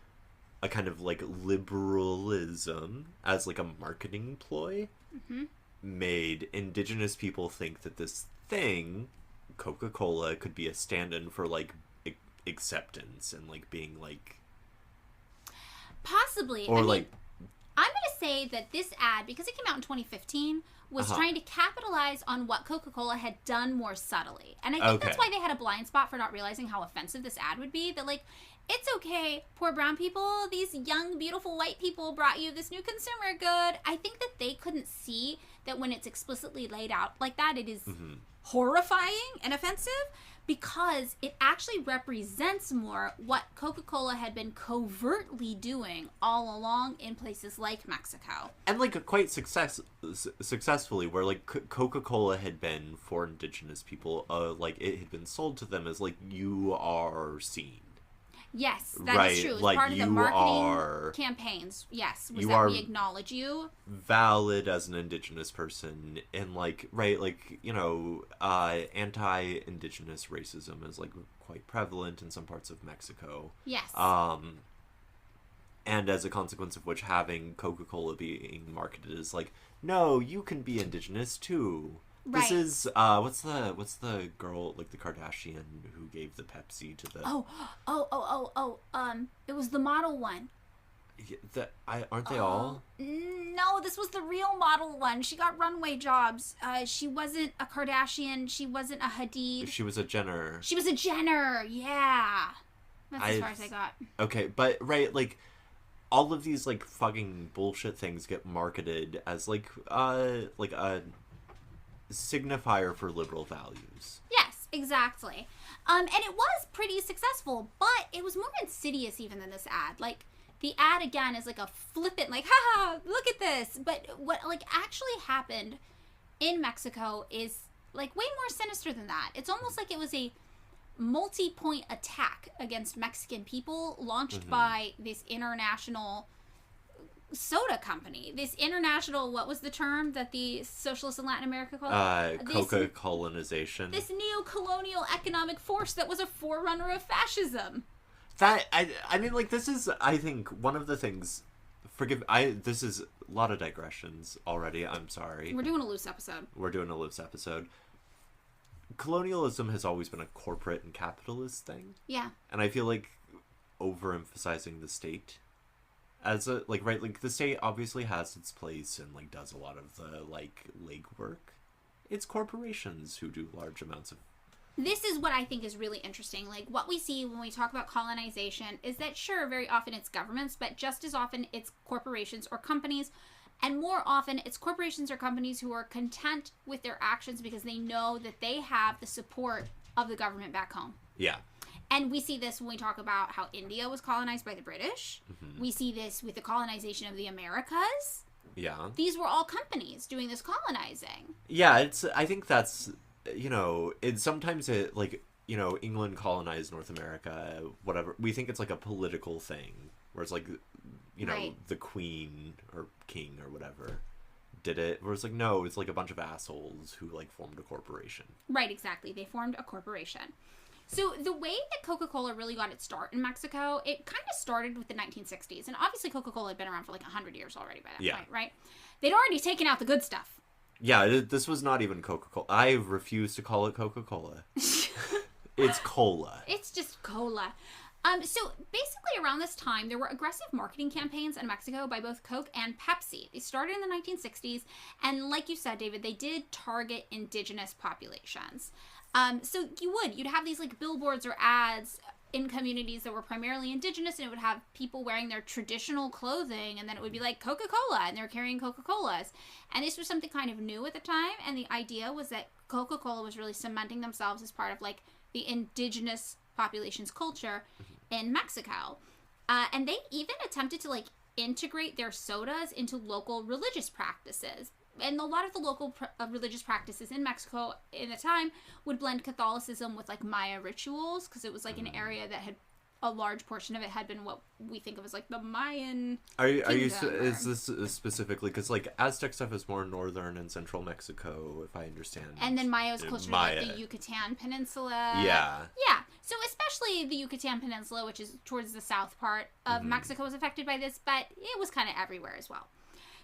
a kind of like liberalism as like a marketing ploy made indigenous people think that this thing, Coca-Cola, could be a stand-in for like acceptance and like being like possibly, or I like mean, I'm gonna say that this ad, because it came out in 2015, was trying to capitalize on what Coca-Cola had done more subtly. And I think Okay. that's why they had a blind spot for not realizing how offensive this ad would be. That, like, it's okay, poor brown people, these young, beautiful white people brought you this new consumer good. I think that they couldn't see that when it's explicitly laid out like that, it is horrifying and offensive, because it actually represents more what Coca-Cola had been covertly doing all along in places like Mexico. And, like, quite successfully, where, like, Coca-Cola had been, for indigenous people, like, it had been sold to them as, like, you are seen. Yes, that Right, is true. It's like, part of the you marketing are- campaigns. Yes, was you that are- we acknowledge you. Valid as an indigenous person, and, like, right, like, you know, anti-indigenous racism is, like, quite prevalent in some parts of Mexico. Yes. And as a consequence of which, having Coca-Cola being marketed as, like, no, you can be indigenous too. Right. This is what's the girl, like, the Kardashian who gave the Pepsi to the It was the model one. aren't they all? No, this was the real model one. She got runway jobs. She wasn't a Kardashian. She wasn't a Hadid. She was a Jenner. She was a Jenner. Yeah. That's as far as I got. Okay, but right, like, all of these, like, fucking bullshit things get marketed as, like a signifier for liberal values. Yes, exactly. And it was pretty successful, but it was more insidious even than this ad. Like, the ad, again, is like a flippant, like, haha, look at this. But what, like, actually happened in Mexico is, like, way more sinister than that. It's almost like it was a multi-point attack against Mexican people launched by this international soda company. This international, what was the term that the socialists in Latin America called? Coca-Colonization. This neo-colonial economic force that was a forerunner of fascism. That, I mean, like, this is, I think, one of the things, this is a lot of digressions already, I'm sorry. We're doing a loose episode. Colonialism has always been a corporate and capitalist thing. Yeah. And I feel like overemphasizing the state as a, like, right, like, the state obviously has its place and, like, does a lot of the, like, legwork. It's corporations who do large amounts of... This is what I think is really interesting. Like, what we see when we talk about colonization is that, sure, very often it's governments, but just as often it's corporations or companies. And more often it's corporations or companies who are content with their actions because they know that they have the support of the government back home. Yeah. And we see this when we talk about how India was colonized by the British. We see this with the colonization of the Americas. Yeah. These were all companies doing this colonizing. Yeah, I think that's, you know, sometimes it, like, you know, England colonized North America, whatever. We think it's like a political thing, where it's like, you know, Right. the queen or king or whatever did it. Where it's like, no, it's like a bunch of assholes who, like, formed a corporation. Right, exactly. They formed a corporation. So the way that Coca-Cola really got its start in Mexico, it kind of started with the 1960s. And obviously Coca-Cola had been around for like 100 years already by that point, right? They'd already taken out the good stuff. Yeah, this was not even Coca-Cola. I refuse to call it Coca-Cola. It's cola. It's just cola. So basically around this time, there were aggressive marketing campaigns in Mexico by both Coke and Pepsi. They started in the 1960s, and like you said, David, they did target indigenous populations. So you'd have these like billboards or ads in communities that were primarily indigenous, and it would have people wearing their traditional clothing, and then it would be like Coca-Cola, and they're carrying Coca-Colas. And this was something kind of new at the time, and the idea was that Coca-Cola was really cementing themselves as part of like the indigenous population's culture in Mexico. And they even attempted to like integrate their sodas into local religious practices. And a lot of the local religious practices in Mexico in the time would blend Catholicism with like Maya rituals, because it was like an area that had a large portion of it had been what we think of as like the Mayan. Is this specifically because like Aztec stuff is more northern and central Mexico, if I understand? And then Maya was closer to like the Yucatan Peninsula. Yeah. So especially the Yucatan Peninsula, which is towards the south part of Mexico, was affected by this, but it was kind of everywhere as well.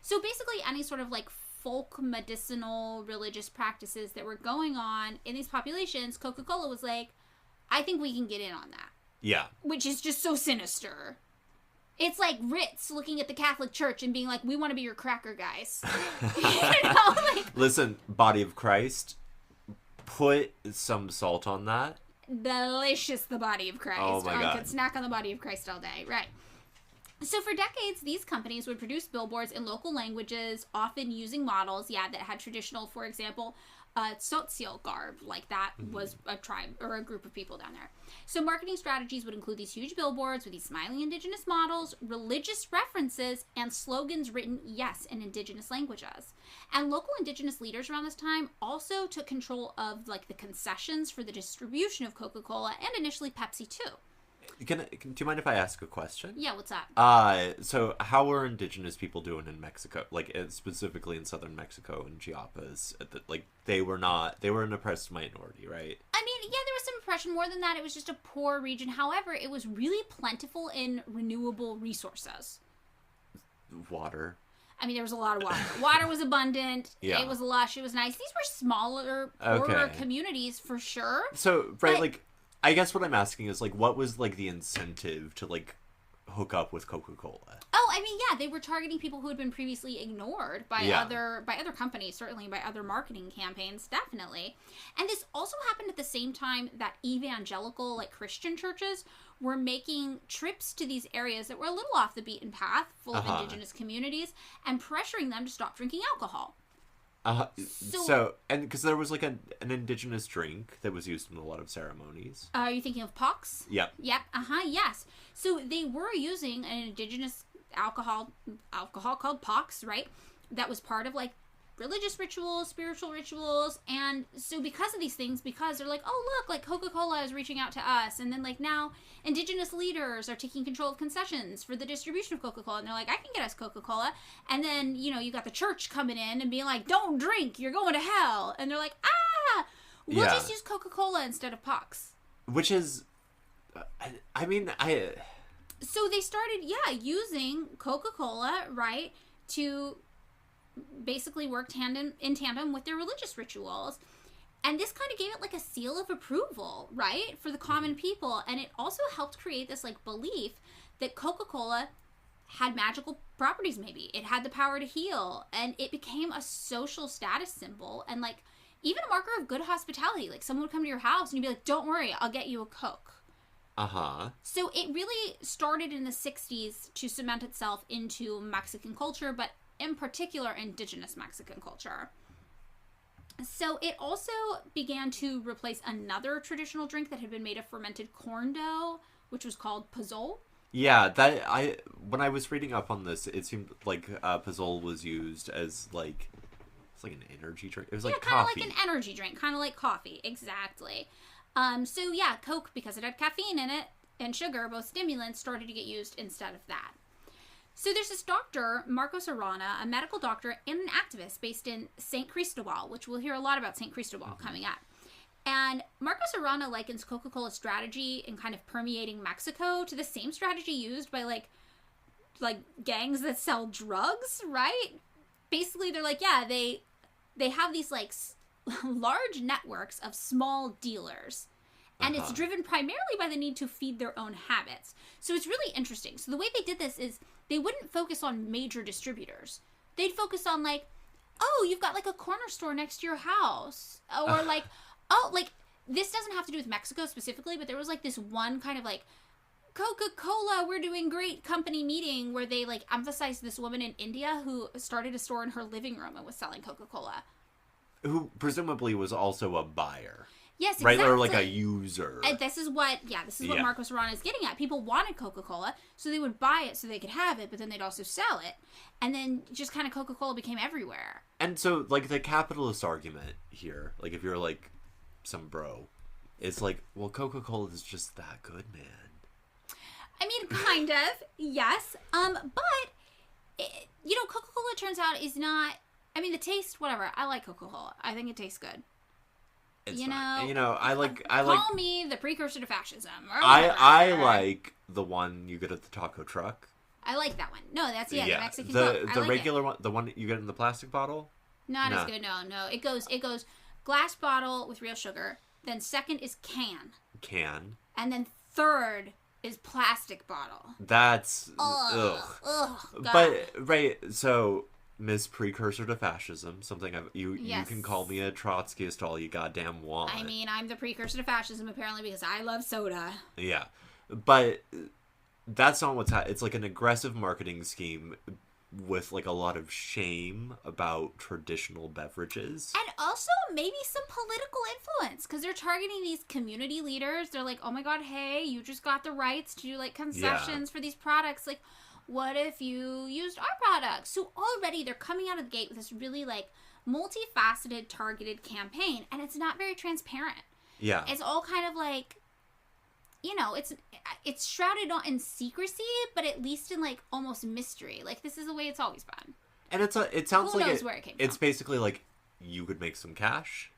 So basically, any sort of like folk medicinal religious practices that were going on in these populations, Coca-Cola was like, I think we can get in on that. Yeah. Which is just so sinister. It's like Ritz looking at the Catholic Church and being like, we want to be your cracker guys. You know, like, listen, body of Christ, put some salt on that. Delicious, the body of Christ. Oh my God. I could snack on the body of Christ all day. Right. So for decades, these companies would produce billboards in local languages, often using models, that had traditional, for example, Tzotzil garb, like that was a tribe or a group of people down there. So marketing strategies would include these huge billboards with these smiling indigenous models, religious references, and slogans written, in indigenous languages. And local indigenous leaders around this time also took control of like the concessions for the distribution of Coca-Cola and initially Pepsi too. Do you mind if I ask a question? Yeah, what's up? So how were indigenous people doing in Mexico? Like, specifically in southern Mexico and Chiapas? They were an oppressed minority, right? I mean, yeah, there was some oppression. More than that, it was just a poor region. However, it was really plentiful in renewable resources. Water. I mean, there was a lot of water. Water was abundant. Yeah. It was lush. It was nice. These were smaller, poorer communities for sure. So, right, but, I guess what I'm asking is, what was, the incentive to, hook up with Coca-Cola? Oh, I mean, yeah, they were targeting people who had been previously ignored by other companies, certainly by other marketing campaigns, definitely. And this also happened at the same time that evangelical, Christian churches were making trips to these areas that were a little off the beaten path, full of indigenous communities, and pressuring them to stop drinking alcohol. Because there was an indigenous drink that was used in a lot of ceremonies. Are you thinking of pox? Yep. Yes. So they were using an indigenous alcohol called pox, right? That was part of religious rituals, spiritual rituals, and so because of these things, because they're like, oh look, Coca-Cola is reaching out to us, and then now indigenous leaders are taking control of concessions for the distribution of Coca-Cola, and they're like, I can get us Coca-Cola, and then you got the church coming in and being like, don't drink, you're going to hell, and they're like, we'll just use Coca-Cola instead of pox, which is, so they started using Coca-Cola, right, to basically worked in tandem with their religious rituals, and this kind of gave it a seal of approval, right, for the common people, and it also helped create this belief that Coca-Cola had magical properties. Maybe it had the power to heal, and it became a social status symbol and even a marker of good hospitality. Someone would come to your house and you'd be like, don't worry, I'll get you a Coke. So it really started in the 60s to cement itself into Mexican culture, but in particular indigenous Mexican culture. So it also began to replace another traditional drink that had been made of fermented corn dough, which was called pozole. Yeah, when I was reading up on this, it seemed like pozole was used as it's an energy drink. It was kind coffee. of like an energy drink, kind of like coffee, exactly. So yeah, Coke, because it had caffeine in it and sugar, both stimulants, started to get used instead of that. So there's this doctor, Marcos Arana, a medical doctor and an activist based in St. Cristobal, which we'll hear a lot about St. Cristobal coming up. And Marcos Arana likens Coca-Cola's strategy in kind of permeating Mexico to the same strategy used by gangs that sell drugs, right? Basically, they're they have these large networks of small dealers. And it's driven primarily by the need to feed their own habits. So it's really interesting. So the way they did this is they wouldn't focus on major distributors. They'd focus on you've got a corner store next to your house. Or this doesn't have to do with Mexico specifically, but there was this one kind of Coca-Cola, we're doing great company meeting where they emphasized this woman in India who started a store in her living room and was selling Coca-Cola. Who presumably was also a buyer. Yes, right, exactly. or a user. And this is what Marcos Arana is getting at. People wanted Coca-Cola, so they would buy it so they could have it, but then they'd also sell it. And then just kind of Coca-Cola became everywhere. And so, the capitalist argument here, if you're, some bro, it's well, Coca-Cola is just that good, man. I mean, kind of, yes. But, Coca-Cola turns out is not, the taste, whatever. I like Coca-Cola. I think it tastes good. It's call me the precursor to fascism. I like the one you get at the taco truck. I like that one. No, that's the Mexican Coke. The like regular one, the one that you get in the plastic bottle. Not as good. No. It goes glass bottle with real sugar. Then second is can. Can. And then third is plastic bottle. That's Ugh. God. But right, so Miss Precursor to Fascism, something you Yes. can call me a Trotskyist all you goddamn want. I mean, I'm the precursor to fascism apparently because I love soda. Yeah, but that's not what's happening. It's like an aggressive marketing scheme with like a lot of shame about traditional beverages. And also maybe some political influence because they're targeting these community leaders. They're like, oh my god, hey, you just got the rights to do like concessions for these products. Like, what if you used our products? So already they're coming out of the gate with this really like multifaceted targeted campaign, and it's not very transparent. Yeah. It's all kind of like, you know, it's shrouded in secrecy, but at least in like almost mystery. Like this is the way it's always been. And it sounds Who like knows where it came it's from? basically like you could make some cash.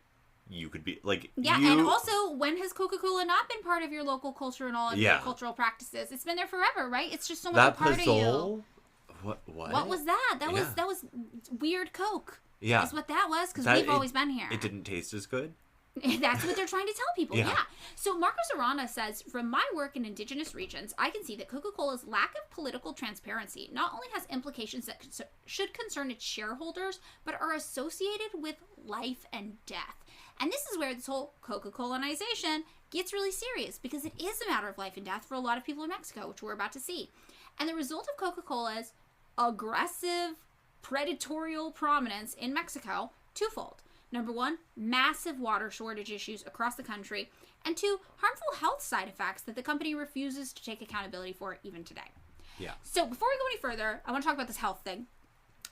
You could be like And also, when has Coca-Cola not been part of your local culture and all of your cultural practices? It's been there forever, right? It's just so much a part of you. What was that? That was weird Coke. Yeah, is what that was because we've always been here. It didn't taste as good. That's what they're trying to tell people. Yeah. So Marcos Arana says, from my work in indigenous regions, I can see that Coca-Cola's lack of political transparency not only has implications that should concern its shareholders, but are associated with life and death. And this is where this whole Coca-Colonization gets really serious because it is a matter of life and death for a lot of people in Mexico, which we're about to see. And the result of Coca-Cola's aggressive, predatorial prominence in Mexico, twofold. Number one, massive water shortage issues across the country. And two, harmful health side effects that the company refuses to take accountability for even today. Yeah. So before we go any further, I want to talk about this health thing.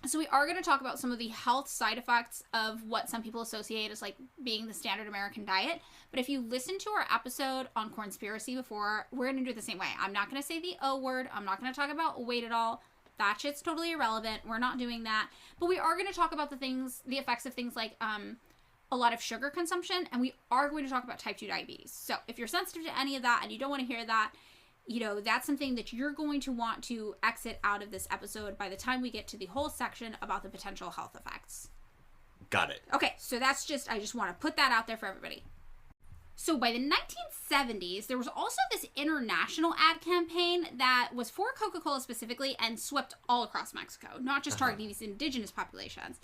So we are going to talk about some of the health side effects of what some people associate as like being the standard American diet. But if you listen to our episode on Cornspiracy before, we're going to do it the same way. I'm not going to say the O word. I'm not going to talk about weight at all. That shit's totally irrelevant. We're not doing that. But we are going to talk about the effects of things like a lot of sugar consumption. And we are going to talk about type 2 diabetes. So if you're sensitive to any of that and you don't want to hear that, you know, that's something that you're going to want to exit out of this episode by the time we get to the whole section about the potential health effects. Got it. Okay, so I just want to put that out there for everybody. So by the 1970s, there was also this international ad campaign that was for Coca-Cola specifically and swept all across Mexico, not just targeting these indigenous populations.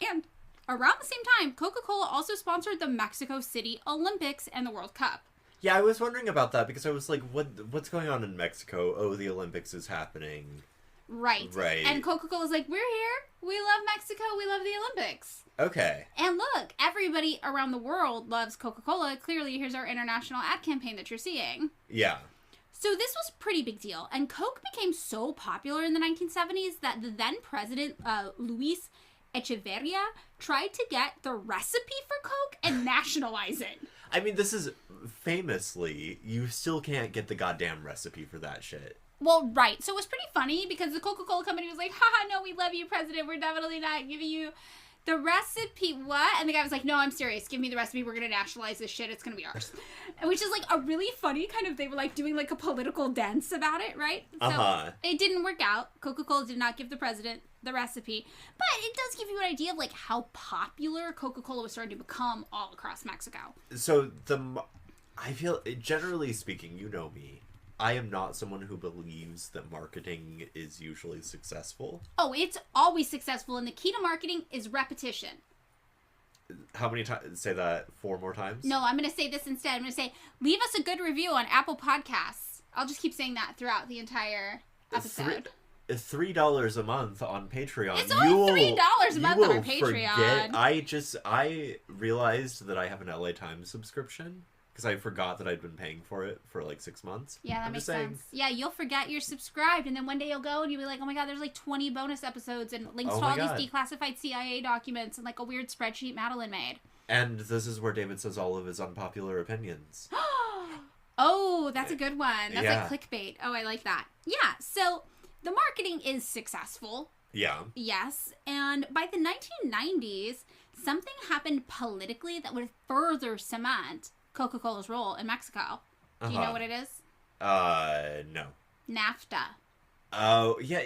And around the same time, Coca-Cola also sponsored the Mexico City Olympics and the World Cup. Yeah, I was wondering about that because I was like, what's going on in Mexico? Oh, the Olympics is happening. Right. And Coca-Cola's like, we're here. We love Mexico. We love the Olympics. Okay. And look, everybody around the world loves Coca-Cola. Clearly, here's our international ad campaign that you're seeing. Yeah. So this was a pretty big deal. And Coke became so popular in the 1970s that the then president, Luis Echeverria, tried to get the recipe for Coke and nationalize it. I mean, this is famously, you still can't get the goddamn recipe for that shit. Well, right. So it was pretty funny because the Coca-Cola company was like, haha, no, we love you, president. We're definitely not giving you the recipe. What? And the guy was like, no, I'm serious. Give me the recipe. We're going to nationalize this shit. It's going to be ours. Which is like a really funny kind of, they were like doing like a political dance about it, right? So it didn't work out. Coca-Cola did not give the president the recipe. But it does give you an idea of like how popular Coca-Cola was starting to become all across Mexico. So I feel, generally speaking, you know me, I am not someone who believes that marketing is usually successful. Oh, it's always successful, and the key to marketing is repetition. How many times? Say that 4 more times? No, I'm going to say this instead. I'm going to say, leave us a good review on Apple Podcasts. I'll just keep saying that throughout the entire episode. $3 a month on Patreon. It's only $3 a month on our Patreon. I realized that I have an LA Times subscription. Because I forgot that I'd been paying for it for like 6 months. Yeah, that makes sense. Yeah, you'll forget you're subscribed, and then one day you'll go and you'll be like, oh my god, there's like 20 bonus episodes and links to all these declassified CIA documents and like a weird spreadsheet Madeline made. And this is where David says all of his unpopular opinions. Oh, that's a good one. That's like clickbait. Oh, I like that. Yeah, so the marketing is successful. Yeah. Yes, and by the 1990s, something happened politically that would further cement Coca-Cola's role in Mexico. Do you know what it is? No. NAFTA. Oh, yeah,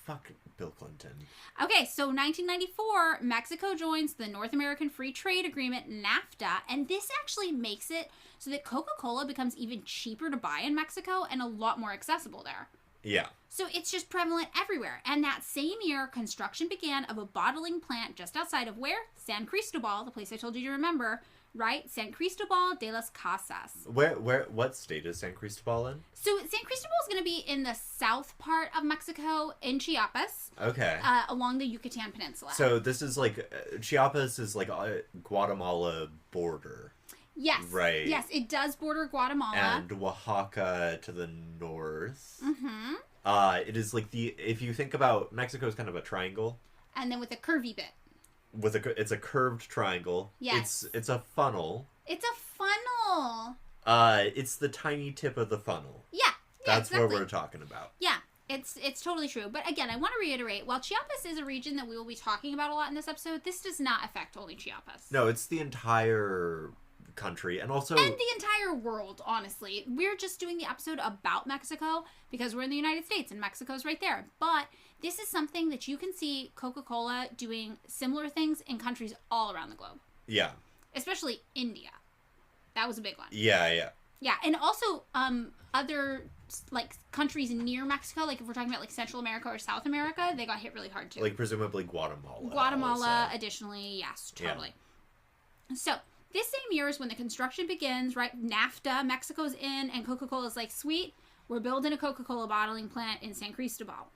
fuck, Bill Clinton. Okay, so 1994, Mexico joins the North American Free Trade Agreement, NAFTA, and this actually makes it so that Coca-Cola becomes even cheaper to buy in Mexico and a lot more accessible there. Yeah. So it's just prevalent everywhere. And that same year, construction began of a bottling plant just outside of where? San Cristobal, the place I told you to remember, right? San Cristobal de las Casas. What state is San Cristobal in? So San Cristobal is going to be in the south part of Mexico in Chiapas. Okay. Along the Yucatan Peninsula. So this is like, Chiapas is like a Guatemala border. Yes. Right. Yes, it does border Guatemala. And Oaxaca to the north. Mm-hmm. It is like if you think about, Mexico is kind of a triangle. And then with a curvy bit. It's a curved triangle. Yes. It's a funnel. It's a funnel. It's the tiny tip of the funnel. Yeah. That's exactly. what we're talking about. Yeah. It's totally true. But again, I want to reiterate, while Chiapas is a region that we will be talking about a lot in this episode, this does not affect only Chiapas. No, it's the entire country, and also the entire world. Honestly, we're just doing the episode about Mexico because we're in the United States and Mexico's right there, but this is something that you can see Coca-Cola doing similar things in countries all around the globe. Yeah, especially India. That was a big one. Yeah, and also other like countries near Mexico, like if we're talking about like Central America or South America, they got hit really hard too, like presumably Guatemala also. Additionally. Yes, totally. So this same year is when the construction begins, right? NAFTA, Mexico's in, and Coca-Cola's like, sweet, we're building a Coca-Cola bottling plant in San Cristobal.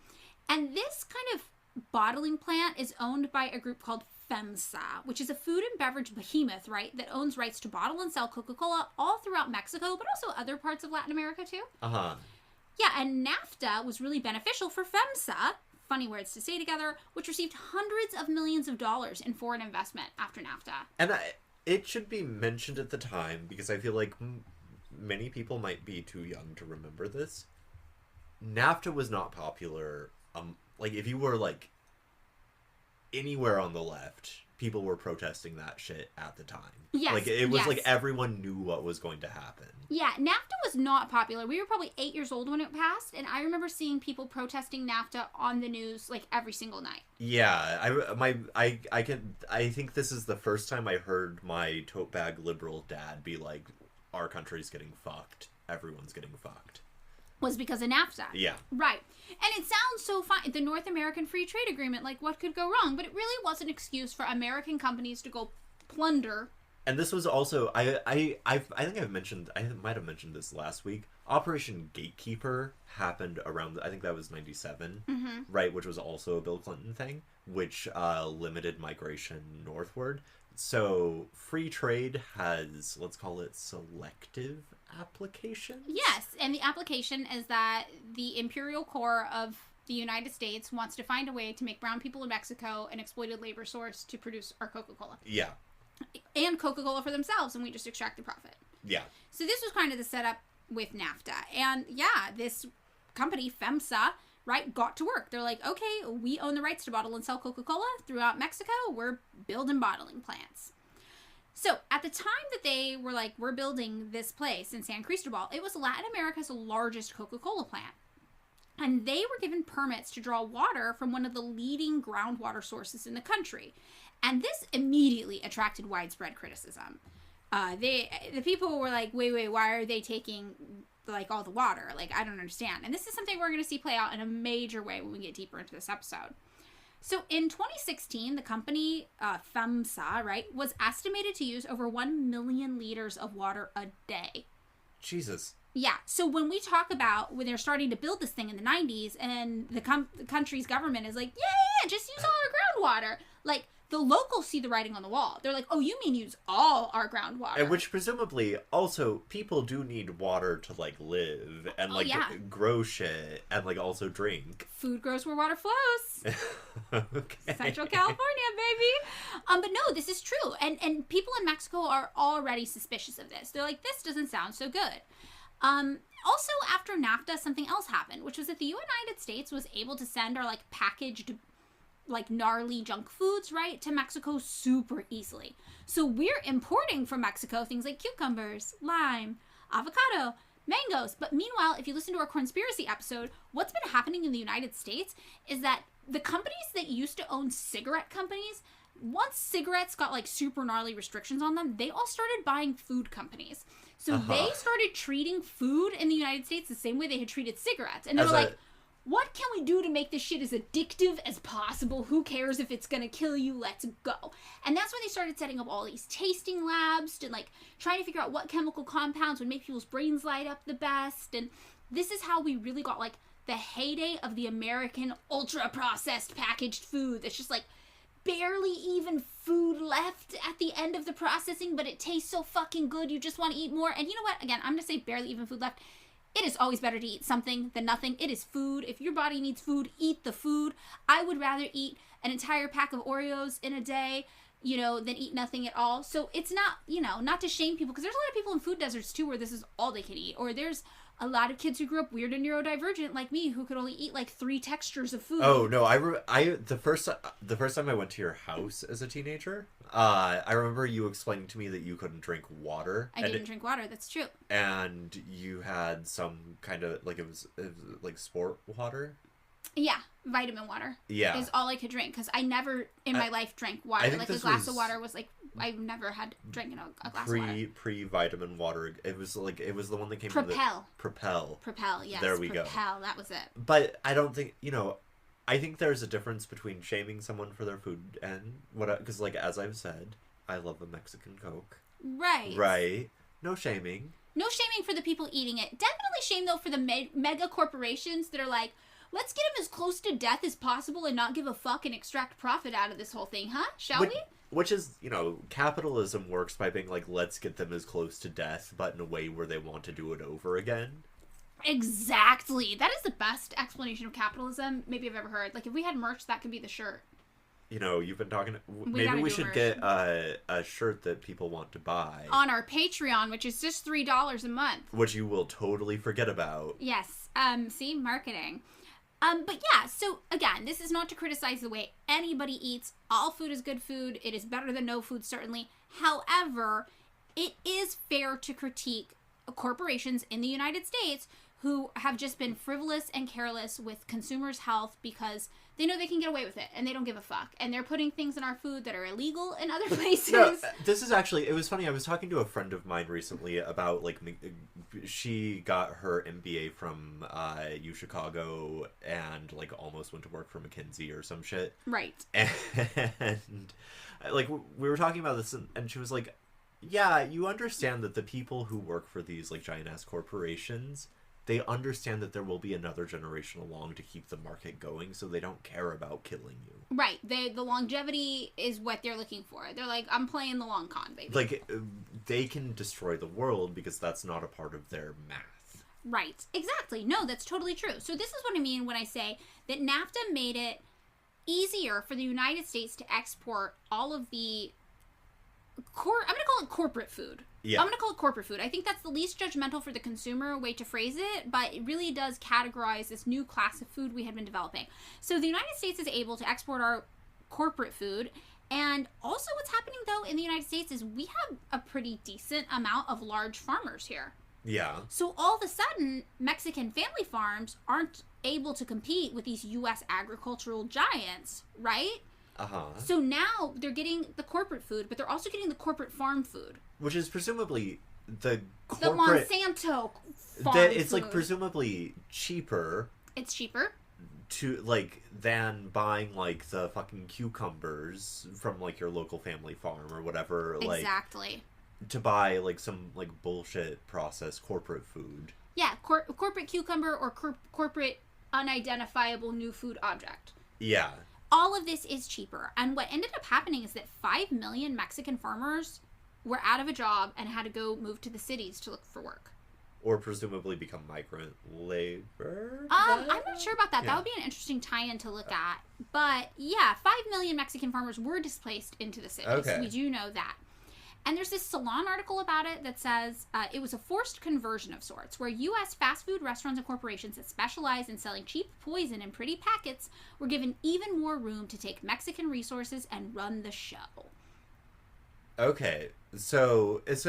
And this kind of bottling plant is owned by a group called FEMSA, which is a food and beverage behemoth, right? That owns rights to bottle and sell Coca-Cola all throughout Mexico, but also other parts of Latin America too. Uh-huh. Yeah, and NAFTA was really beneficial for FEMSA, funny words to say together, which received hundreds of millions of dollars in foreign investment after NAFTA. And it should be mentioned at the time, because I feel like many people might be too young to remember this. NAFTA was not popular. Like, if you were, like, anywhere on the left, people were protesting that shit at the time. Yes. Like, it was like everyone knew what was going to happen. Yeah, NAFTA was not popular. We were probably 8 years old when it passed, and I remember seeing people protesting NAFTA on the news, like, every single night. Yeah, I think this is the first time I heard my tote bag liberal dad be like, our country's getting fucked. Everyone's getting fucked. Was because of NAFTA. Yeah. Right. And it sounds so fine. The North American Free Trade Agreement, like, what could go wrong? But it really was an excuse for American companies to go plunder. And this was also, I think I might have mentioned this last week. Operation Gatekeeper happened around, I think that was 97, right? Which was also a Bill Clinton thing, which limited migration northward. So free trade has, let's call it, selective applications? Yes, and the application is that the imperial core of the United States wants to find a way to make brown people in Mexico an exploited labor source to produce our Coca-Cola. Yeah. And Coca-Cola for themselves, and we just extract the profit. Yeah. So this was kind of the setup with NAFTA. And yeah, this company, FEMSA, right, got to work. They're like, okay, we own the rights to bottle and sell Coca-Cola throughout Mexico. We're building bottling plants. So at the time that they were like, we're building this place in San Cristobal, it was Latin America's largest Coca-Cola plant. And they were given permits to draw water from one of the leading groundwater sources in the country. And this immediately attracted widespread criticism. The people were like, wait, why are they taking like all the water? Like, I don't understand. And this is something we're going to see play out in a major way when we get deeper into this episode. So in 2016, the company FEMSA, right, was estimated to use over 1 million liters of water a day. Jesus. Yeah. So when we talk about when they're starting to build this thing in the 90s and the country's government is like, yeah, just use all our groundwater. Like, the locals see the writing on the wall. They're like, oh, you mean use all our groundwater? And which presumably also people do need water to like live and like grow shit and like also drink. Food grows where water flows. Okay. Central California, baby. But no, this is true. And people in Mexico are already suspicious of this. They're like, this doesn't sound so good. Also, after NAFTA, something else happened, which was that the United States was able to send our like packaged like gnarly junk foods, right, to Mexico super easily. So we're importing from Mexico things like cucumbers, lime, avocado, mangoes. But meanwhile, if you listen to our conspiracy episode, what's been happening in the United States is that the companies that used to own cigarette companies, once cigarettes got like super gnarly restrictions on them, they all started buying food companies. So they started treating food in the United States the same way they had treated cigarettes. And they were like, what can we do to make this shit as addictive as possible? Who cares if it's gonna kill you? Let's go. And that's when they started setting up all these tasting labs to like trying to figure out what chemical compounds would make people's brains light up the best. And this is how we really got like the heyday of the American ultra processed packaged food that's just like barely even food left at the end of the processing, but it tastes so fucking good you just want to eat more. And you know what? Again, I'm going to say barely even food left. It is always better to eat something than nothing. It is food. If your body needs food, eat the food. I would rather eat an entire pack of Oreos in a day, you know, than eat nothing at all. So it's not, you know, not to shame people, because there's a lot of people in food deserts too where this is all they can eat. Or there's a lot of kids who grew up weird and neurodivergent like me who could only eat like 3 textures of food. Oh no, the first time I went to your house as a teenager, I remember you explaining to me that you couldn't drink water. I didn't drink water. That's true. And you had some kind of like it was like sport water. Yeah, vitamin water. Yeah, is all I could drink because I never in my life drank water. Like a glass of water was like I've never had drinking a glass of water. Pre-vitamin water. It was the one that came Propel. Propel. Yes. There we go. go. Propel. That was it. But I don't think I think there's a difference between shaming someone for their food and what, because like as I've said, I love a Mexican Coke. Right. Right. No shaming. No shaming for the people eating it. Definitely shame though for the mega corporations that are like, let's get him as close to death as possible and not give a fuck and extract profit out of this whole thing, huh? Shall we? Which is, capitalism works by being like, let's get them as close to death, but in a way where they want to do it over again. Exactly. That is the best explanation of capitalism maybe I've ever heard. Like, if we had merch, that could be the shirt. You've been talking... Maybe we should get a shirt that people want to buy. On our Patreon, which is just $3 a month. Which you will totally forget about. Yes. See? Marketing. But yeah, so again, this is not to criticize the way anybody eats. All food is good food. It is better than no food, certainly. However, it is fair to critique corporations in the United States who have just been frivolous and careless with consumers' health because they know they can get away with it and they don't give a fuck. And they're putting things in our food that are illegal in other places. No, this is actually, it was funny. I was talking to a friend of mine recently about, like, she got her MBA from U Chicago and, like, almost went to work for McKinsey or some shit. Right. And, like, we were talking about this and she was like, yeah, you understand that the people who work for these, like, giant-ass corporations, they understand that there will be another generation along to keep the market going, so they don't care about killing you. Right. The longevity is what they're looking for. They're like, I'm playing the long con, baby. Like, they can destroy the world because that's not a part of their math. Right. Exactly. No, that's totally true. So this is what I mean when I say that NAFTA made it easier for the United States to export all of the... I'm going to call it corporate food. Yeah. I'm going to call it corporate food. I think that's the least judgmental for the consumer way to phrase it, but it really does categorize this new class of food we had been developing. So the United States is able to export our corporate food, and also what's happening, though, in the United States is we have a pretty decent amount of large farmers here. Yeah. So all of a sudden, Mexican family farms aren't able to compete with these U.S. agricultural giants, right? Uh-huh. So now they're getting the corporate food, but they're also getting the corporate farm food. Which is presumably the Monsanto farm it's food. like presumably cheaper. It's cheaper. Than buying like the fucking cucumbers from like your local family farm or whatever. Exactly. To buy like some like bullshit processed corporate food. Yeah, corporate cucumber or corporate unidentifiable new food object. Yeah. All of this is cheaper. And what ended up happening is that 5 million Mexican farmers were out of a job and had to go move to the cities to look for work. Or presumably become migrant labor? I'm not sure about that. Yeah. That would be an interesting tie-in to look at. But yeah, 5 million Mexican farmers were displaced into the cities. Okay. We do know that. And there's this Salon article about it that says it was a forced conversion of sorts, where U.S. fast food restaurants and corporations that specialize in selling cheap poison in pretty packets were given even more room to take Mexican resources and run the show. Okay, so if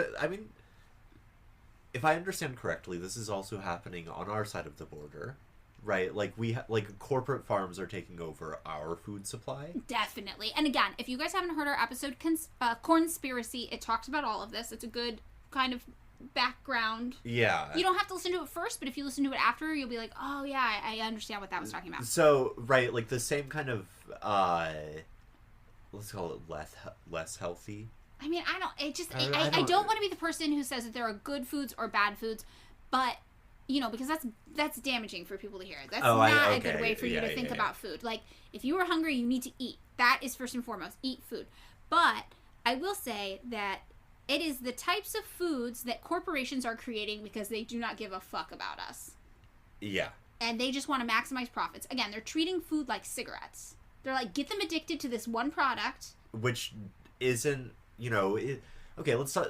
I understand correctly, this is also happening on our side of the border, right? Like like corporate farms are taking over our food supply. Definitely. And again, if you guys haven't heard our episode Cornspiracy, it talks about all of this. It's a good kind of background. Yeah. You don't have to listen to it first, but if you listen to it after, you'll be like, oh yeah, I understand what that was talking about. So, right, like the same kind of let's call it less healthy. I mean, I don't want to be the person who says that there are good foods or bad foods, but because that's damaging for people to hear. That's not a good way for you to think about food. Like, if you are hungry, you need to eat. That is first and foremost. Eat food. But I will say that it is the types of foods that corporations are creating because they do not give a fuck about us. Yeah. And they just want to maximize profits. Again, they're treating food like cigarettes. They're like, get them addicted to this one product. Which isn't, okay, let's not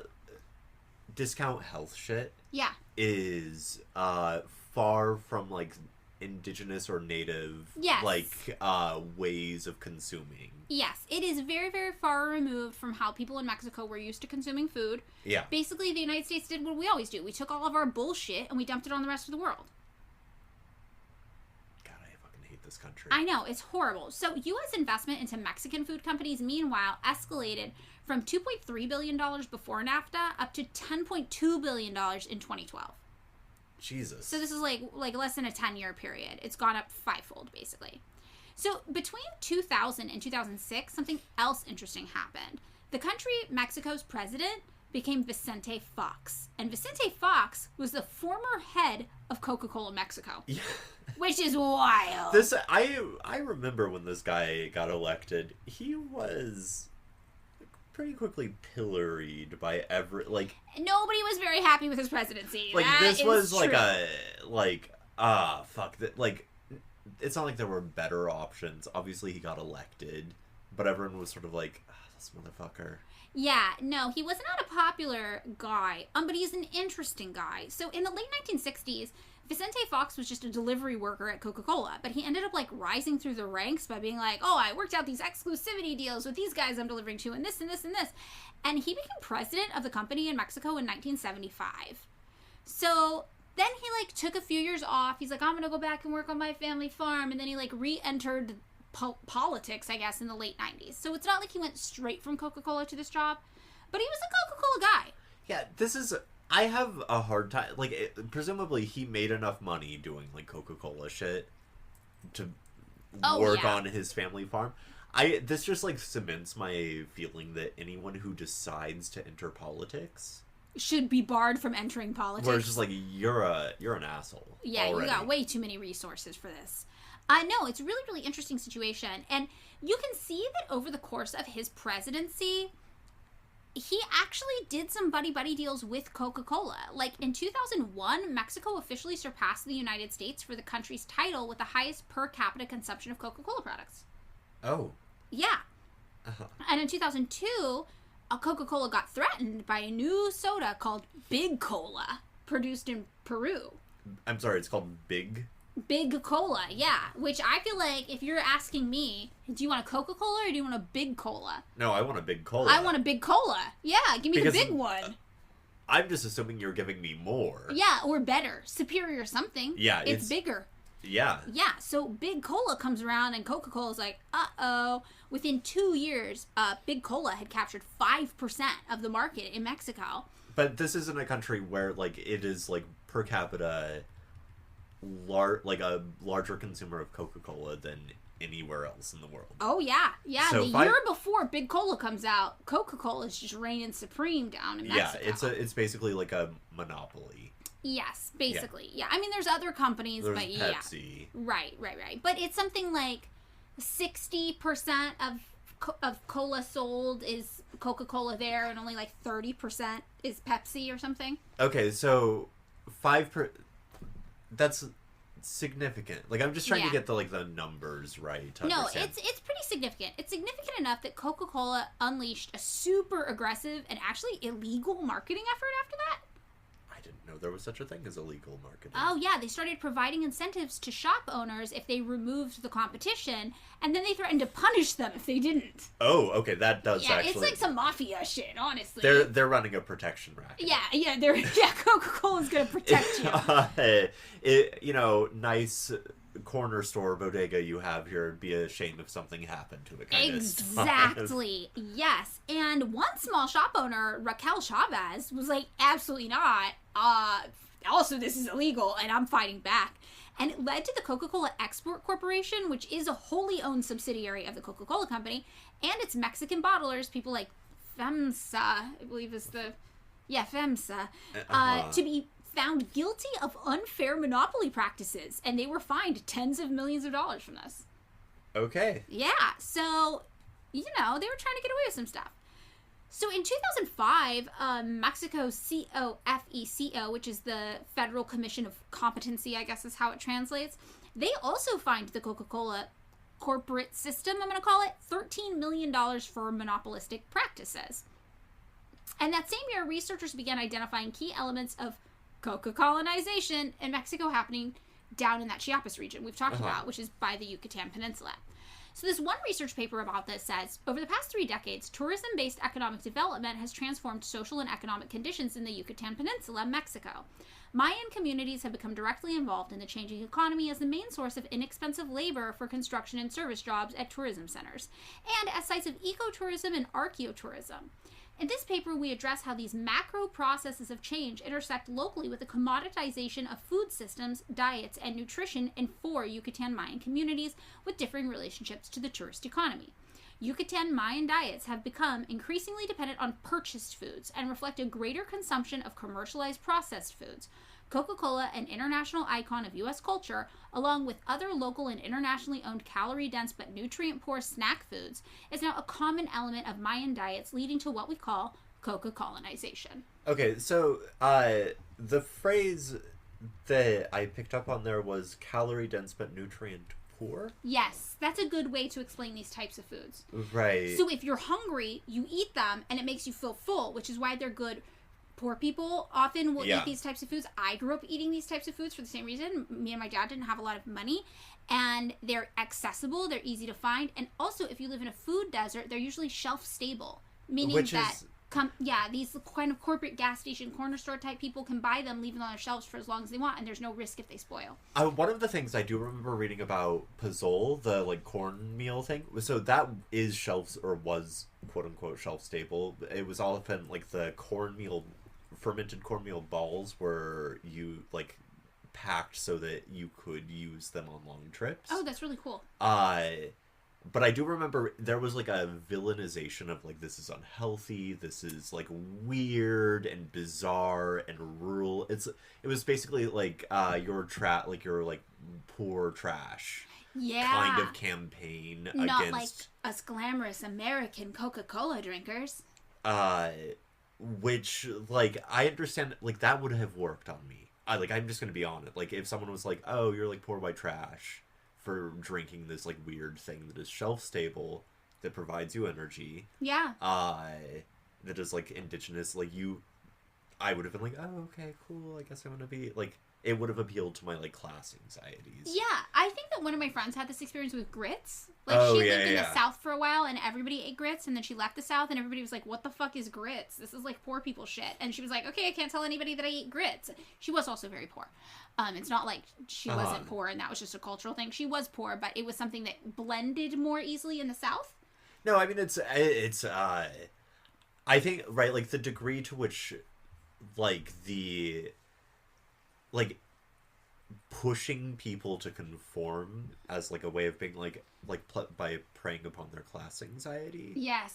discount health shit. Yeah. Is far from like indigenous or native ways of consuming. Yes, it is very, very far removed from how people in Mexico were used to consuming food. Yeah. Basically, the United States did what we always do. We took all of our bullshit and we dumped it on the rest of the world. God, I fucking hate this country. I know, it's horrible. So, U.S. investment into Mexican food companies, meanwhile, escalated from $2.3 billion before NAFTA up to $10.2 billion in 2012. Jesus. So this is like less than a 10-year period. It's gone up fivefold, basically. So between 2000 and 2006, something else interesting happened. The country, Mexico's president, became Vicente Fox. And Vicente Fox was the former head of Coca Cola Mexico. Yeah. Which is wild. I remember when this guy got elected, he was pretty quickly pilloried by nobody was very happy with his presidency. Like, that this was true. It's not like there were better options. Obviously he got elected, but everyone was sort of like, this motherfucker. Yeah, no, he was not a popular guy, but he's an interesting guy. So in the late 1960s, Vicente Fox was just a delivery worker at Coca-Cola, but he ended up rising through the ranks by being like, I worked out these exclusivity deals with these guys I'm delivering to, and this and this and this. And he became president of the company in Mexico in 1975. So then he took a few years off. He's like, I'm going to go back and work on my family farm. And then he re-entered politics, I guess, in the late 90s. So it's not like he went straight from Coca-Cola to this job, but he was a Coca-Cola guy. Yeah, I have a hard time, presumably he made enough money doing, Coca-Cola shit to work on his family farm. This just, cements my feeling that anyone who decides to enter politics should be barred from entering politics. Where it's just you're an asshole. Yeah, already. You got way too many resources for this. No, it's a really, really interesting situation. And you can see that over the course of his presidency, he actually did some buddy-buddy deals with Coca-Cola. In 2001, Mexico officially surpassed the United States for the country's title with the highest per capita consumption of Coca-Cola products. Oh. Yeah. Uh-huh. And in 2002, Coca-Cola got threatened by a new soda called Big Cola, produced in Peru. I'm sorry, it's called Big Cola, yeah. Which I feel like if you're asking me, do you want a Coca-Cola or do you want a Big Cola? No, I want a Big Cola. I want a Big Cola. Yeah, give me the big one. I'm just assuming you're giving me more. Yeah, or better. Superior something. Yeah, it's bigger. Yeah. Yeah, so Big Cola comes around and Coca-Cola's like, uh-oh. Within 2 years, Big Cola had captured 5% of the market in Mexico. But this isn't a country where, it is, per capita... a larger consumer of Coca-Cola than anywhere else in the world. Oh, yeah. Yeah, so the year before Big Cola comes out, Coca-Cola is just reigning supreme down in Mexico. Yeah, it's basically a monopoly. Yes, basically. Yeah. I mean, there's other companies, there's but Pepsi. Yeah. Right. But it's something like 60% of cola sold is Coca-Cola there, and only 30% is Pepsi or something. Okay, so 5%... That's significant. I'm just trying to get the numbers right. No, it's pretty significant. It's significant enough that Coca-Cola unleashed a super aggressive and actually illegal marketing effort after that. I didn't know know there was such a thing as illegal marketing. Oh, yeah. They started providing incentives to shop owners if they removed the competition, and then they threatened to punish them if they didn't. Oh, okay. That does actually... Yeah, it's like some mafia shit, honestly. They're running a protection racket. Yeah, Coca-Cola's gonna protect you. Nice corner store bodega you have here. It'd be a shame if something happened to it. Exactly. Yes. And one small shop owner, Raquel Chavez, was like, absolutely not. Also, this is illegal, and I'm fighting back. And it led to the Coca-Cola Export Corporation, which is a wholly owned subsidiary of the Coca-Cola Company, and its Mexican bottlers, people like FEMSA, I believe is the... Yeah, FEMSA. To be found guilty of unfair monopoly practices, and they were fined tens of millions of dollars from this. Okay. Yeah, so, they were trying to get away with some stuff. So in 2005, Mexico's COFECO, which is the Federal Commission of Competency, I guess is how it translates, they also fined the Coca-Cola corporate system, I'm going to call it, $13 million for monopolistic practices. And that same year, researchers began identifying key elements of Coca-Colonization in Mexico happening down in that Chiapas region we've talked about, which is by the Yucatan Peninsula. So this one research paper about this says, over the past 3 decades, tourism-based economic development has transformed social and economic conditions in the Yucatan Peninsula, Mexico. Mayan communities have become directly involved in the changing economy as the main source of inexpensive labor for construction and service jobs at tourism centers, and as sites of ecotourism and archaeotourism. In this paper, we address how these macro processes of change intersect locally with the commoditization of food systems, diets, and nutrition in 4 Yucatan Mayan communities with differing relationships to the tourist economy. Yucatan Mayan diets have become increasingly dependent on purchased foods and reflect a greater consumption of commercialized processed foods. Coca-Cola, an international icon of U.S. culture, along with other local and internationally owned calorie-dense but nutrient-poor snack foods, is now a common element of Mayan diets, leading to what we call Coca-Colonization. Okay, so the phrase that I picked up on there was calorie-dense but nutrient-poor? Yes, that's a good way to explain these types of foods. Right. So if you're hungry, you eat them, and it makes you feel full, which is why they're good. Poor people often will eat these types of foods. I grew up eating these types of foods for the same reason. Me and my dad didn't have a lot of money, and they're accessible, they're easy to find, and also if you live in a food desert, they're usually shelf stable, meaning these kind of corporate gas station, corner store type people can buy them, leave them on their shelves for as long as they want, and there's no risk if they spoil. One of the things I do remember reading about pozole, the cornmeal thing, so that is shelves, or was quote unquote shelf stable. It was often the fermented cornmeal balls were packed so that you could use them on long trips. Oh, that's really cool. But I do remember there was a villainization of this is unhealthy, this is weird and bizarre and rural. It was basically your poor trash. Yeah. Kind of campaign not against like us glamorous American Coca-Cola drinkers. Which I understand that would have worked on me. I'm just gonna be on it. If someone was oh, you're poor white trash for drinking this weird thing that is shelf stable, that provides you energy. Yeah. That is indigenous. I would have been oh, okay, cool. I guess I'm gonna be it would have appealed to my class anxieties. Yeah, I think that one of my friends had this experience with grits. She lived in the South for a while, and everybody ate grits, and then she left the South, and everybody was like, what the fuck is grits? This is poor people shit. And she was like, okay, I can't tell anybody that I eat grits. She was also very poor. It's not like she wasn't poor, and that was just a cultural thing. She was poor, but it was something that blended more easily in the South. No, I mean, it's I think, right, the degree to which, pushing people to conform as a way of being by preying upon their class anxiety. Yes.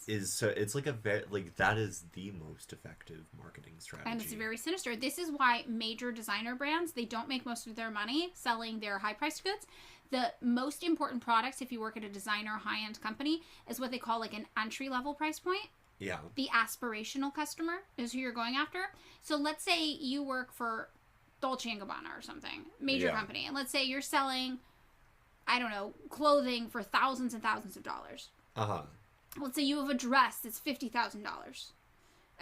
Is so it's a very that is the most effective marketing strategy. And it's very sinister. This is why major designer brands, they don't make most of their money selling their high-priced goods. The most important products, if you work at a designer high-end company, is what they call an entry-level price point. Yeah. The aspirational customer is who you're going after. So let's say you work for Dolce & Gabbana or something, major company. And let's say you're selling, I don't know, clothing for thousands and thousands of dollars. Uh-huh. Let's say you have a dress that's $50,000.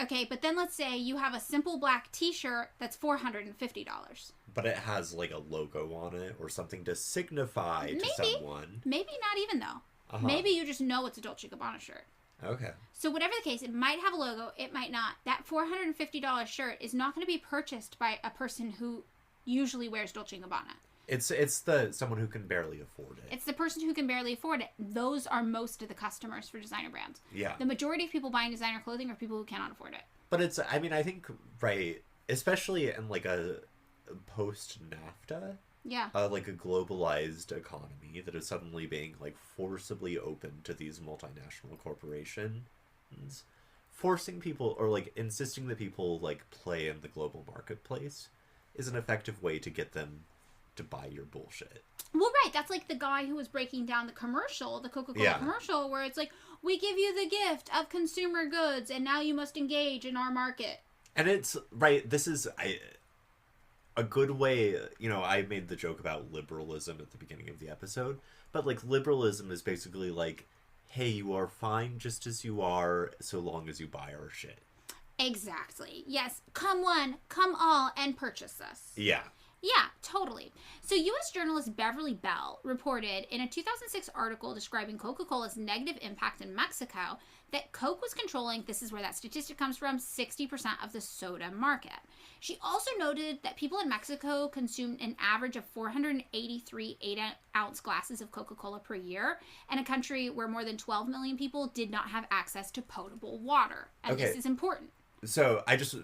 Okay, but then let's say you have a simple black t-shirt that's $450. But it has like a logo on it or something to signify to someone. Maybe not even though. Maybe you just know it's a Dolce & Gabbana shirt. Okay. So whatever the case, it might have a logo, it might not. That $450 shirt is not going to be purchased by a person who usually wears Dolce & Gabbana. It's someone who can barely afford it. It's the person who can barely afford it. Those are most of the customers for designer brands. Yeah. The majority of people buying designer clothing are people who cannot afford it. But it's, I mean, I think, right, especially in like a post-NAFTA, yeah, like a globalized economy that is suddenly being like forcibly open to these multinational corporations, forcing people or like insisting that people like play in the global marketplace is an effective way to get them to buy your bullshit. Well, right. That's like the guy who was breaking down the commercial, the Coca-Cola commercial, where it's like, we give you the gift of consumer goods, and now you must engage in our market. And it's, right, this is a good way, you know, I made the joke about liberalism at the beginning of the episode, but like liberalism is basically like, hey, you are fine just as you are so long as you buy our shit. Exactly. Yes. Come one, come all, and purchase us. Yeah. Yeah, totally. So U.S. journalist Beverly Bell reported in a 2006 article describing Coca-Cola's negative impact in Mexico that Coke was controlling, this is where that statistic comes from, 60% of the soda market. She also noted that people in Mexico consumed an average of 483 8-ounce glasses of Coca-Cola per year, in a country where more than 12 million people did not have access to potable water. And this is important. So I just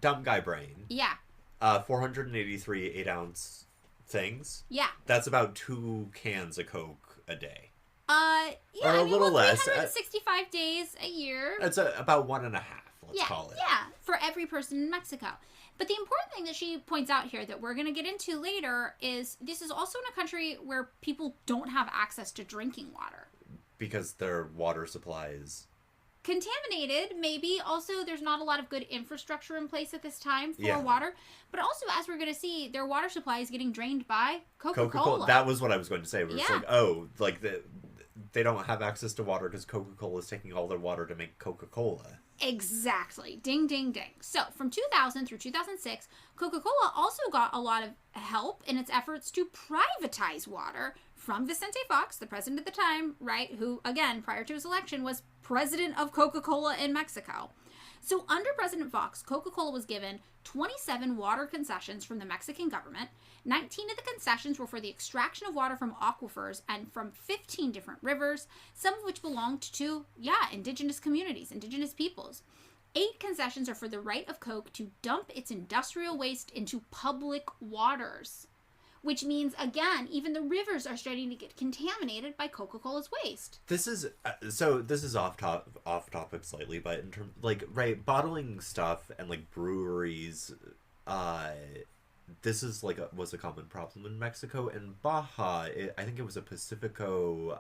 dumb guy brain. Yeah. 483 8-ounce things. Yeah. That's about 2 cans of Coke a day. Yeah, or a little less. 365 days a year. It's about 1.5, let's call it. Yeah, for every person in Mexico. But the important thing that she points out here that we're going to get into later is this is also in a country where people don't have access to drinking water. Because their water supply is contaminated, maybe. Also, there's not a lot of good infrastructure in place at this time for water. But also, as we're going to see, their water supply is getting drained by Coca-Cola. That was what I was going to say. It's like, oh, like they don't have access to water because Coca-Cola is taking all their water to make Coca-Cola. Exactly. Ding, ding, ding. So, from 2000 through 2006, Coca-Cola also got a lot of help in its efforts to privatize water from Vicente Fox, the president at the time, right, who, again, prior to his election, was president of Coca-Cola in Mexico. So, under President Fox, Coca-Cola was given 27 water concessions from the Mexican government. 19 of the concessions were for the extraction of water from aquifers and from 15 different rivers, some of which belonged to, indigenous communities, indigenous peoples. 8 concessions are for the right of Coke to dump its industrial waste into public waters, which means, again, even the rivers are starting to get contaminated by Coca-Cola's waste. This is off topic slightly, but in terms bottling stuff and like breweries, this is was a common problem in Mexico and Baja. I think it was a Pacifico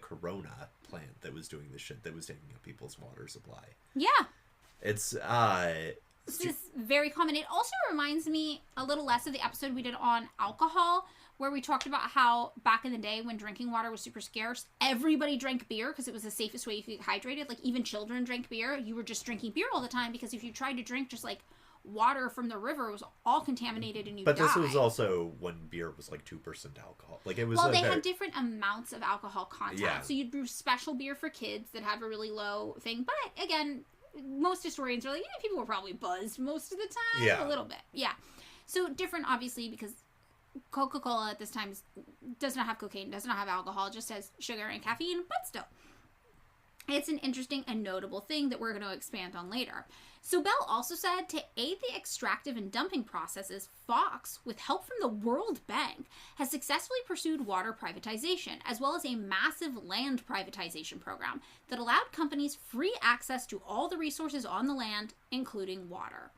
Corona plant that was doing this shit, that was taking up people's water supply. Yeah. It's This is very common. It also reminds me a little less of the episode we did on alcohol, where we talked about how back in the day when drinking water was super scarce, everybody drank beer because it was the safest way you could get hydrated. Like, even children drank beer. You were just drinking beer all the time because if you tried to drink just like water from the river, it was all contaminated and you died. But this was also when beer was like 2% alcohol. Like, it was. Well, they had different amounts of alcohol content. Yeah. So you'd brew special beer for kids that have a really low thing. But again, most historians are like, people were probably buzzed most of the time. Yeah. A little bit. Yeah. So different, obviously, because Coca-Cola at this time does not have cocaine, does not have alcohol, it just has sugar and caffeine, but still. It's an interesting and notable thing that we're going to expand on later. So Bell also said to aid the extractive and dumping processes, Fox, with help from the World Bank, has successfully pursued water privatization, as well as a massive land privatization program that allowed companies free access to all the resources on the land, including water.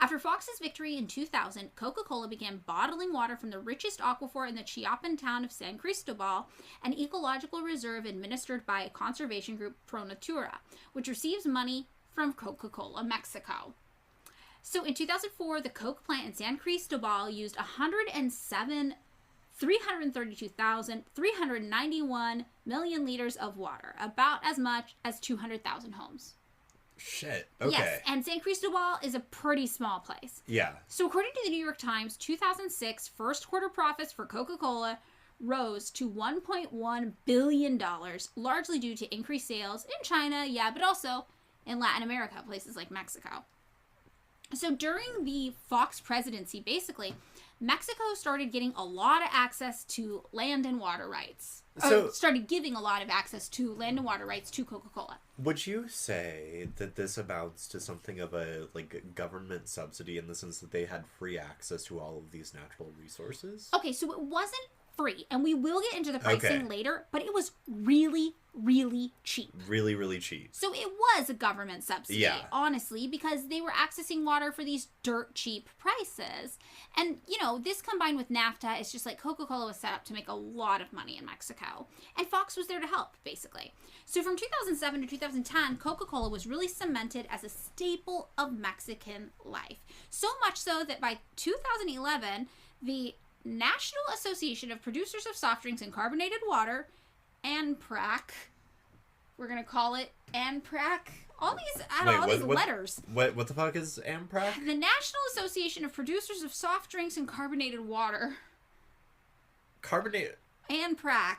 After Fox's victory in 2000, Coca-Cola began bottling water from the richest aquifer in the Chiapan town of San Cristobal, an ecological reserve administered by a conservation group, Pro Natura, which receives money from Coca-Cola Mexico. So in 2004, the Coke plant in San Cristobal used 332,391 million liters of water, about as much as 200,000 homes. Shit. Okay. Yes, and San Cristobal is a pretty small place. Yeah. So according to the New York Times, 2006 first quarter profits for Coca-Cola rose to $1.1 billion, largely due to increased sales in China, but also in Latin America, places like Mexico. So during the Fox presidency, basically, Mexico started getting a lot of access to land and water rights. Started giving a lot of access to land and water rights to Coca-Cola. Would you say that this amounts to something of a government subsidy in the sense that they had free access to all of these natural resources? Okay, so it wasn't free, and we will get into the pricing later, but it was really, really cheap. Really, really cheap. So it was a government subsidy, honestly, because they were accessing water for these dirt cheap prices. And, this combined with NAFTA, it's just like Coca-Cola was set up to make a lot of money in Mexico. And Fox was there to help, basically. So from 2007 to 2010, Coca-Cola was really cemented as a staple of Mexican life. So much so that by 2011, the National Association of Producers of Soft Drinks and Carbonated Water, ANPRAC, we're going to call it ANPRAC. All these letters. What the fuck is ANPRAC? The National Association of Producers of Soft Drinks and Carbonated Water. Carbonated? ANPRAC.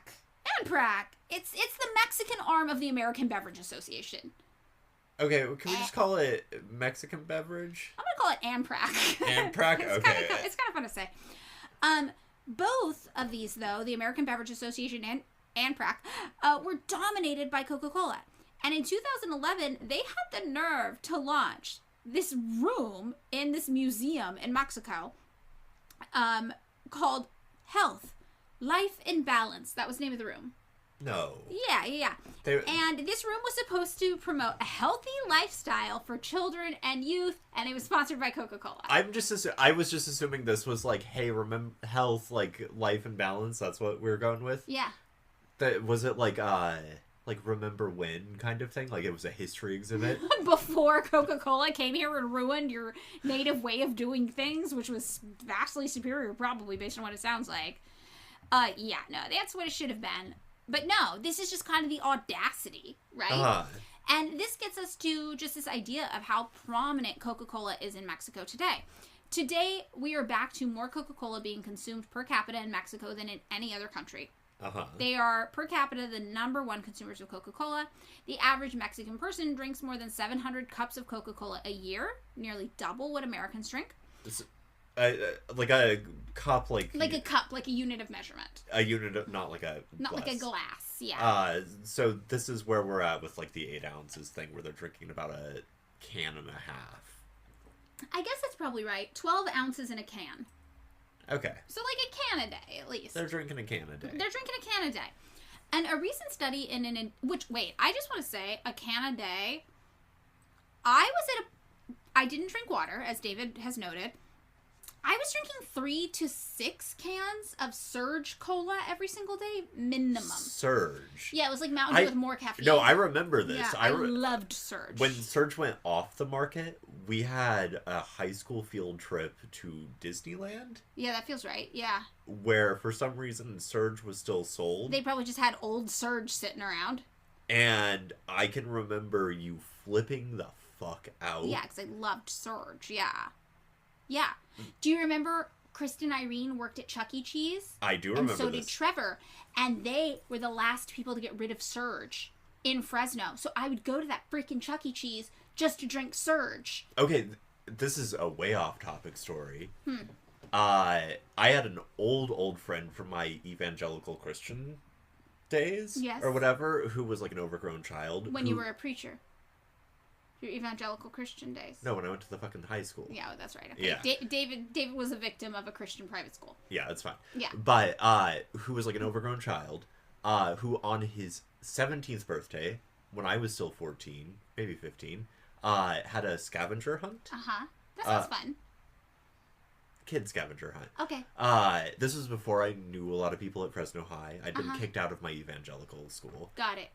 ANPRAC. It's the Mexican arm of the American Beverage Association. Okay, can we just call it Mexican beverage? I'm going to call it ANPRAC. ANPRAC? Okay. It's kind of fun to say. Both of these, though, the American Beverage Association and ANPRAC, were dominated by Coca-Cola. And in 2011, they had the nerve to launch this room in this museum in Mexico called Health, Life in Balance. That was the name of the room. No. Yeah. And this room was supposed to promote a healthy lifestyle for children and youth, and it was sponsored by Coca-Cola. I was just assuming this was like, hey, remember health, life and balance. That's what we were going with. Yeah. Was it like remember when kind of thing? Like it was a history exhibit before Coca-Cola came here and ruined your native way of doing things, which was vastly superior, probably based on what it sounds like. No, that's what it should have been. But no, this is just kind of the audacity, right? Uh-huh. And this gets us to just this idea of how prominent Coca-Cola is in Mexico today. Today, we are back to more Coca-Cola being consumed per capita in Mexico than in any other country. Uh-huh. They are, per capita, the number one consumers of Coca-Cola. The average Mexican person drinks more than 700 cups of Coca-Cola a year, nearly double what Americans drink. Like a cup, like a cup, like a unit of measurement. A unit of, not like a Not glass. like a glass, yeah. So this is where we're at with the 8 ounces thing, where they're drinking about a can and a half. I guess that's probably right. 12 ounces in a can. Okay. So like a can a day, at least. They're drinking a can a day. They're drinking a can a day. And a recent study I just want to say, a can a day, I didn't drink water, as David has noted. I was drinking 3 to 6 cans of Surge Cola every single day, minimum. Surge? Yeah, it was like Mountain Dew with more caffeine. No, I remember this. Yeah, I loved Surge. When Surge went off the market, we had a high school field trip to Disneyland. Yeah, that feels right, yeah. Where, for some reason, Surge was still sold. They probably just had old Surge sitting around. And I can remember you flipping the fuck out. Yeah, because I loved Surge, yeah. Yeah. Do you remember Kristen and Irene worked at Chuck E. Cheese? I do remember this. And so did Trevor. And they were the last people to get rid of Surge in Fresno. So I would go to that freaking Chuck E. Cheese just to drink Surge. Okay, this is a way off topic story. I had an old friend from my evangelical Christian days. Yes. Or whatever, who was like an overgrown child. When you were a preacher. Your evangelical Christian days. No, when I went to the fucking high school. Yeah, that's right. Okay. Yeah. David was a victim of a Christian private school. Yeah, that's fine. Yeah. But, who was like an overgrown child, who on his 17th birthday, when I was still 14, maybe 15, had a scavenger hunt. Uh-huh. That sounds fun. Kid scavenger hunt. Okay. This was before I knew a lot of people at Fresno High. I'd been kicked out of my evangelical school. Got it.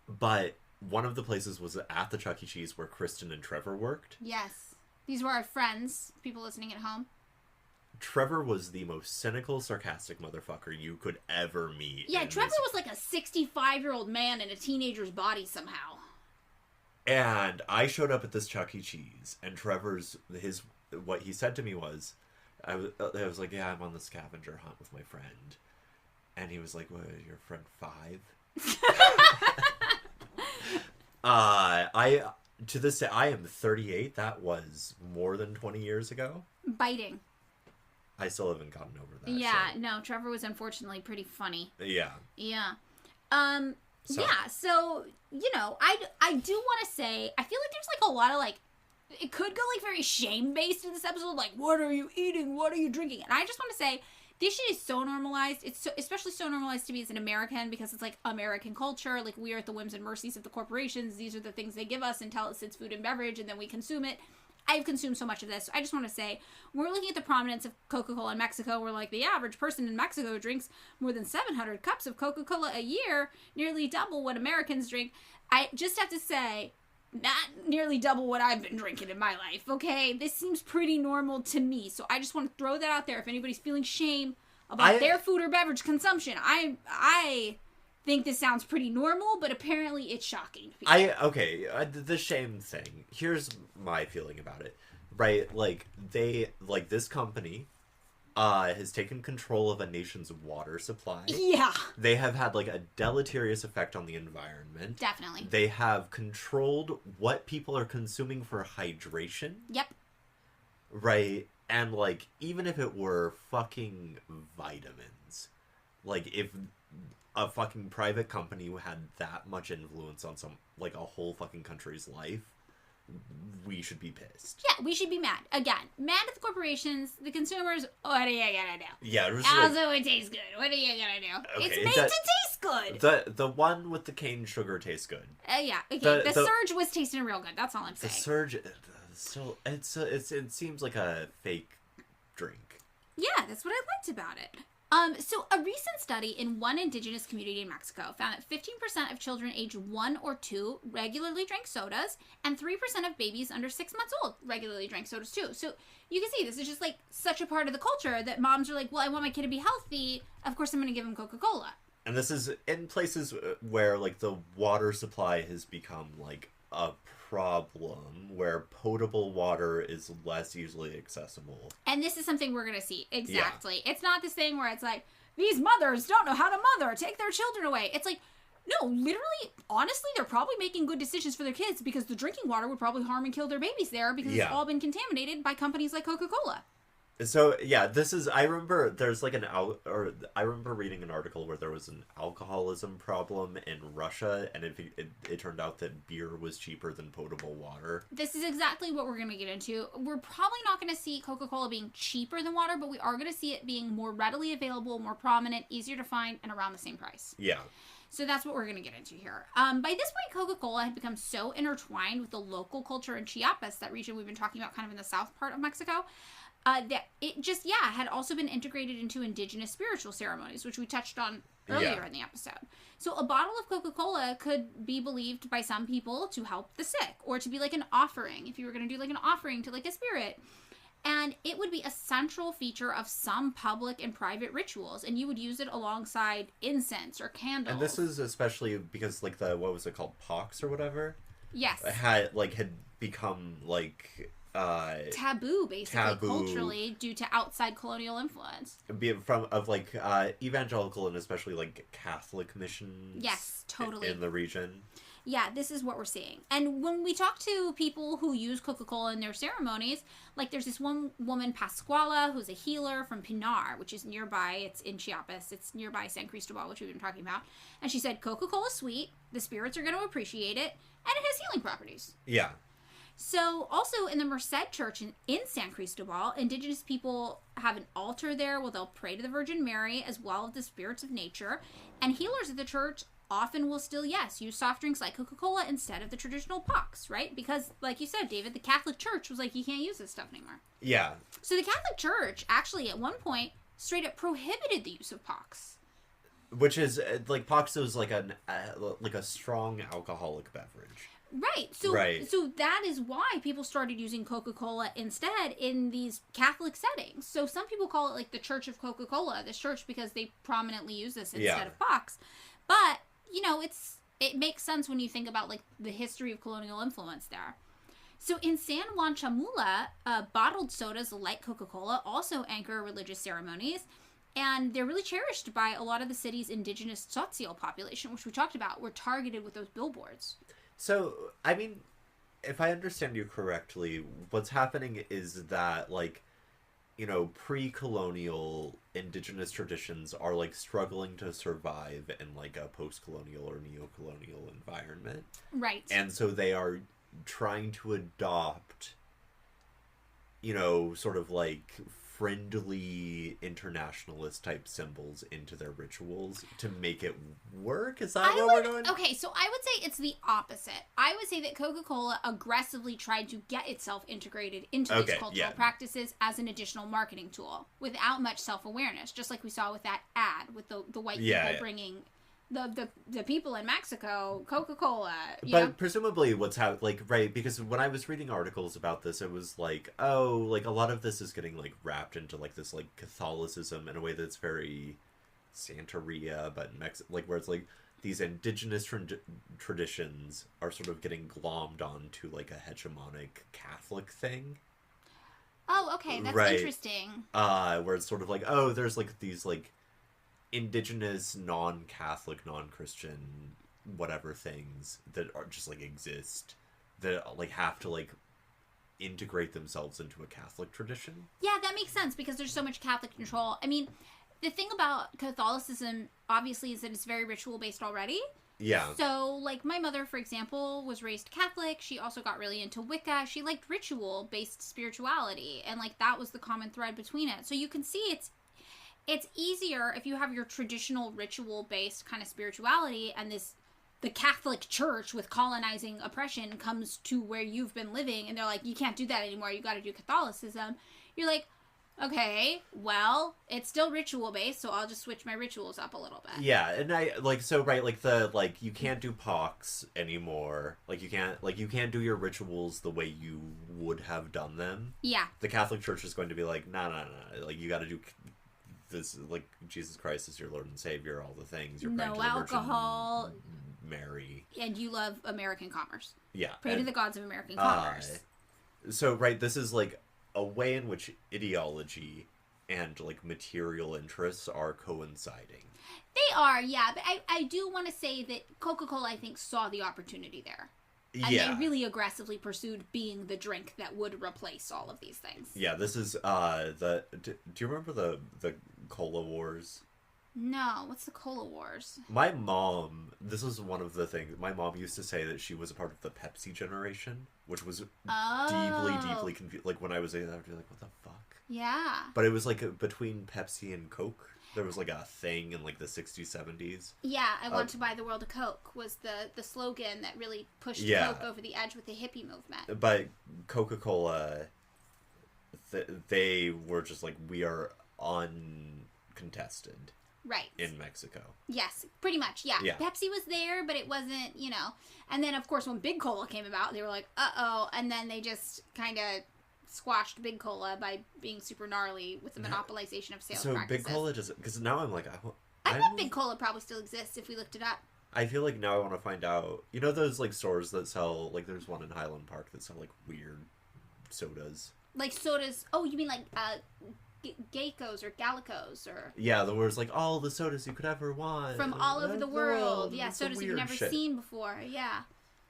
But one of the places was at the Chuck E. Cheese where Kristen and Trevor worked. Yes. These were our friends, people listening at home. Trevor was the most cynical, sarcastic motherfucker you could ever meet. Yeah, Trevor was like a 65-year-old man in a teenager's body somehow. And I showed up at this Chuck E. Cheese, and what he said to me was, I was like, yeah, I'm on the scavenger hunt with my friend. And he was like, what, your friend 5? To this day, I am 38. That was more than 20 years ago. Biting. I still haven't gotten over that. Yeah, no, Trevor was unfortunately pretty funny. Yeah. Yeah. So, I do want to say, I feel like there's, like, a lot of, like, it could go, like, very shame-based in this episode, like, what are you eating? What are you drinking? And I just want to say, this shit is so normalized. It's especially so normalized to me as an American because it's, like, American culture. Like, we are at the whims and mercies of the corporations. These are the things they give us and tell us it's food and beverage, and then we consume it. I've consumed so much of this. So I just want to say, we're looking at the prominence of Coca-Cola in Mexico. We're like, the average person in Mexico drinks more than 700 cups of Coca-Cola a year, nearly double what Americans drink. I just have to say, not nearly double what I've been drinking in my life, okay? This seems pretty normal to me. So I just want to throw that out there. If anybody's feeling shame about their food or beverage consumption, I think this sounds pretty normal, but apparently it's shocking. The shame thing. Here's my feeling about it. Right, like this company has taken control of a nation's water supply. Yeah. They have had like a deleterious effect on the environment. Definitely. They have controlled what people are consuming for hydration. Yep. Right, and like even if it were fucking vitamins, like if a fucking private company had that much influence on a whole fucking country's life, we should be pissed. Yeah, we should be mad. Again, mad at the corporations, the consumers, what are you gonna do? Yeah, it was also it tastes good. What are you gonna do? Okay, it's made to taste good. The one with the cane sugar tastes good. Yeah, okay. The Surge was tasting real good. That's all I'm saying. The Surge, still, it seems like a fake drink. Yeah, that's what I liked about it. So a recent study in one indigenous community in Mexico found that 15% of children aged 1 or 2 regularly drank sodas, and 3% of babies under 6 months old regularly drank sodas too. So you can see this is just like such a part of the culture that moms are like, well, I want my kid to be healthy. Of course, I'm going to give him Coca-Cola. And this is in places where like the water supply has become like a problem, where potable water is less easily accessible. And this is something we're going to see. Exactly. Yeah. It's not this thing where it's like, these mothers don't know how to mother, take their children away. It's like, no, literally, honestly, they're probably making good decisions for their kids because the drinking water would probably harm and kill their babies there because it's all been contaminated by companies like Coca-Cola. So, yeah, this is, I remember there's like I remember reading an article where there was an alcoholism problem in Russia, and it turned out that beer was cheaper than potable water. This is exactly what we're going to get into. We're probably not going to see Coca-Cola being cheaper than water, but we are going to see it being more readily available, more prominent, easier to find, and around the same price. Yeah. So that's what we're going to get into here. By this point, Coca-Cola had become so intertwined with the local culture in Chiapas, that region we've been talking about kind of in the south part of Mexico, that it just, had also been integrated into indigenous spiritual ceremonies, which we touched on earlier in the episode. So a bottle of Coca-Cola could be believed by some people to help the sick, or to be like an offering, if you were going to do like an offering to like a spirit. And it would be a central feature of some public and private rituals, and you would use it alongside incense or candles. And this is especially because like what was it called, pox or whatever? Yes. Had become like taboo, basically, culturally, due to outside colonial influence. From evangelical and especially like Catholic missions. Yes, totally. In the region. Yeah, this is what we're seeing. And when we talk to people who use Coca-Cola in their ceremonies, like there's this one woman, Pascuala, who's a healer from Pinar, which is nearby. It's in Chiapas. It's nearby San Cristobal, which we've been talking about. And she said, Coca-Cola's sweet, the spirits are going to appreciate it, and it has healing properties. Yeah. So, also in the Merced Church in San Cristobal, indigenous people have an altar there where they'll pray to the Virgin Mary as well as the spirits of nature. And healers at the church often will still, use soft drinks like Coca-Cola instead of the traditional pox, right? Because, like you said, David, the Catholic Church was like, you can't use this stuff anymore. Yeah. So the Catholic Church actually, at one point, straight up prohibited the use of pox. Which is, like, pox is like a strong alcoholic beverage. Right. So that is why people started using Coca-Cola instead in these Catholic settings. So some people call it like the Church of Coca-Cola, this church, because they prominently use this instead of pox. But, it makes sense when you think about, like, the history of colonial influence there. So in San Juan Chamula, bottled sodas like Coca-Cola also anchor religious ceremonies, and they're really cherished by a lot of the city's indigenous Tzotzil population, which we talked about, were targeted with those billboards. So, I mean, if I understand you correctly, what's happening is that, like, you know, pre-colonial indigenous traditions are, like, struggling to survive in, like, a post-colonial or neo-colonial environment. Right. And so they are trying to adopt, you know, sort of, like, friendly internationalist type symbols into their rituals to make it work? Is that where we're going? Okay, so I would say it's the opposite. I would say that Coca-Cola aggressively tried to get itself integrated into these cultural practices as an additional marketing tool without much self-awareness, just like we saw with that ad with the white people bringing the people in Mexico Coca-Cola. But presumably what's how, like, right, because when I was reading articles about this, it was like, oh, like, a lot of this is getting, like, wrapped into, like, this, like, Catholicism in a way that's very Santeria, but like, where it's like these indigenous traditions are sort of getting glommed onto, like, a hegemonic Catholic thing. Oh, okay, that's interesting. Where it's sort of like, oh, there's, like, these, like, indigenous, non-Catholic, non-Christian, whatever things that are just, like, exist that, like, have to, like, integrate themselves into a Catholic tradition. Yeah, that makes sense because there's so much Catholic control. I mean, the thing about Catholicism, obviously, is that it's very ritual-based already. Yeah. So, like, my mother, for example, was raised Catholic. She also got really into Wicca. She liked ritual-based spirituality, and, like, that was the common thread between it. So you can see it's easier if you have your traditional ritual-based kind of spirituality and the Catholic Church with colonizing oppression comes to where you've been living and they're like, you can't do that anymore, you got to do Catholicism. You're like, okay, well, it's still ritual-based, so I'll just switch my rituals up a little bit. Yeah, and I, like, so, right, like, you can't do pox anymore. Like, you can't do your rituals the way you would have done them. Yeah. The Catholic Church is going to be like, no, like, you got to do this, like, Jesus Christ is your Lord and Savior, all the things. You're praying to the alcohol, Virgin Mary, and you love American commerce. Yeah, pray to the gods of American commerce. So, right, this is, like, a way in which ideology and, like, material interests are coinciding. They are, yeah, but I do want to say that Coca-Cola, I think, saw the opportunity there. And they really aggressively pursued being the drink that would replace all of these things. Yeah, this is, do you remember the Cola Wars? No, what's the Cola Wars? My mom, this was one of the things, my mom used to say that she was a part of the Pepsi generation, which was deeply confused. Like, when I was 8, I would be like, what the fuck? Yeah. But it was, like, between Pepsi and Coke. There was, like, a thing in, like, the 60s, 70s. Yeah, I want to buy the world a Coke was the slogan that really pushed Coke over the edge with the hippie movement. But Coca-Cola, they were just like, we are uncontested. Right. In Mexico. Yes, pretty much, yeah. Pepsi was there, but it wasn't, you know. And then, of course, when Big Cola came about, they were like, uh-oh. And then they just kind of squashed Big Cola by being super gnarly with the monopolization of sales practices. So Big Cola just... Because now I'm like... I bet Big Cola probably still exists if we looked it up. I feel like now I want to find out... You know those, like, stores that sell... Like, there's one in Highland Park that sell, like, weird sodas. Like sodas... Oh, you mean, like, Geicos or Gallicos or... Yeah, the words, like, all the sodas you could ever want. From all over the world. Yeah, sodas you've never seen before. Yeah.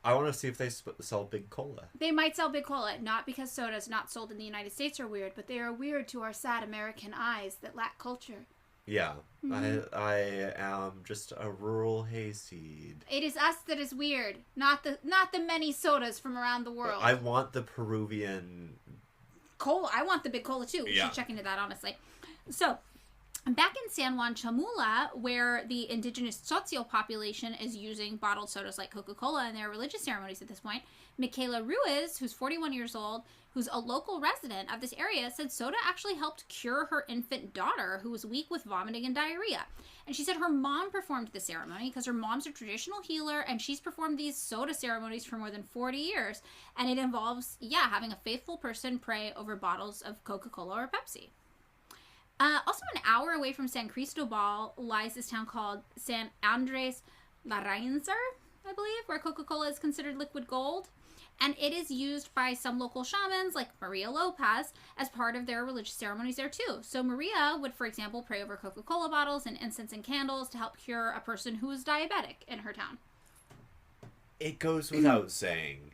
I want to see if they sell Big Cola. They might sell Big Cola, not because sodas not sold in the United States are weird, but they are weird to our sad American eyes that lack culture. Yeah. Mm-hmm. I am just a rural hayseed. It is us that is weird, not the many sodas from around the world. I want the Peruvian... Cola. I want the Big Cola, too. We should check into that, honestly. So... Back in San Juan Chamula, where the indigenous Tzotzil population is using bottled sodas like Coca-Cola in their religious ceremonies at this point, Michaela Ruiz, who's 41 years old, who's a local resident of this area, said soda actually helped cure her infant daughter, who was weak with vomiting and diarrhea. And she said her mom performed the ceremony because her mom's a traditional healer, and she's performed these soda ceremonies for more than 40 years. And it involves, having a faithful person pray over bottles of Coca-Cola or Pepsi. Also, an hour away from San Cristobal lies this town called San Andres Larrainzar. I believe, where Coca-Cola is considered liquid gold. And it is used by some local shamans, like Maria Lopez, as part of their religious ceremonies there too. So Maria would, for example, pray over Coca-Cola bottles and incense and candles to help cure a person who was diabetic in her town. It goes without saying,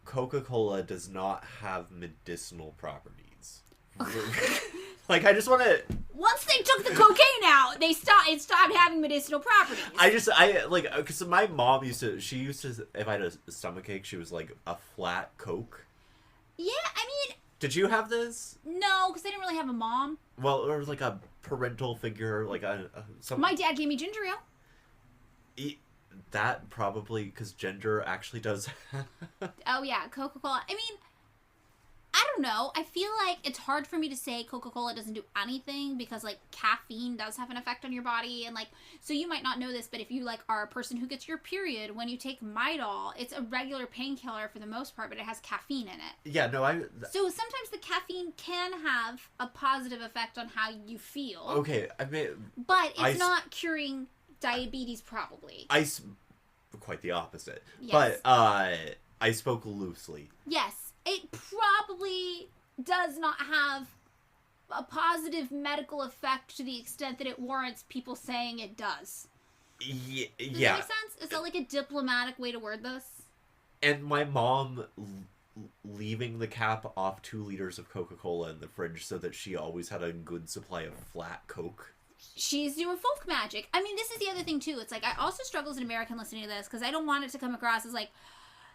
Coca-Cola does not have medicinal properties. Like, I just want to... Once they took the cocaine out, it stopped having medicinal properties. Because my mom used to, if I had a stomachache, she was like, a flat Coke. Yeah, I mean... Did you have this? No, because I didn't really have a mom. Well, or like a parental figure, like My dad gave me ginger ale. That probably, because ginger actually does... Oh, yeah, Coca-Cola. I mean... I don't know. I feel like it's hard for me to say Coca-Cola doesn't do anything because, like, caffeine does have an effect on your body. And, like, so you might not know this, but if you, like, are a person who gets your period, when you take Midol, it's a regular painkiller for the most part, but it has caffeine in it. Yeah, no, So sometimes the caffeine can have a positive effect on how you feel. Okay, I mean... But it's not curing diabetes, probably. Quite the opposite. Yes. But, I spoke loosely. Yes. It probably does not have a positive medical effect to the extent that it warrants people saying it does. Yeah. Does that make sense? Is that like a diplomatic way to word this? And my mom leaving the cap off 2 liters of Coca-Cola in the fridge so that she always had a good supply of flat Coke. She's doing folk magic. I mean, this is the other thing, too. It's like, I also struggle as an American listening to this because I don't want it to come across as like,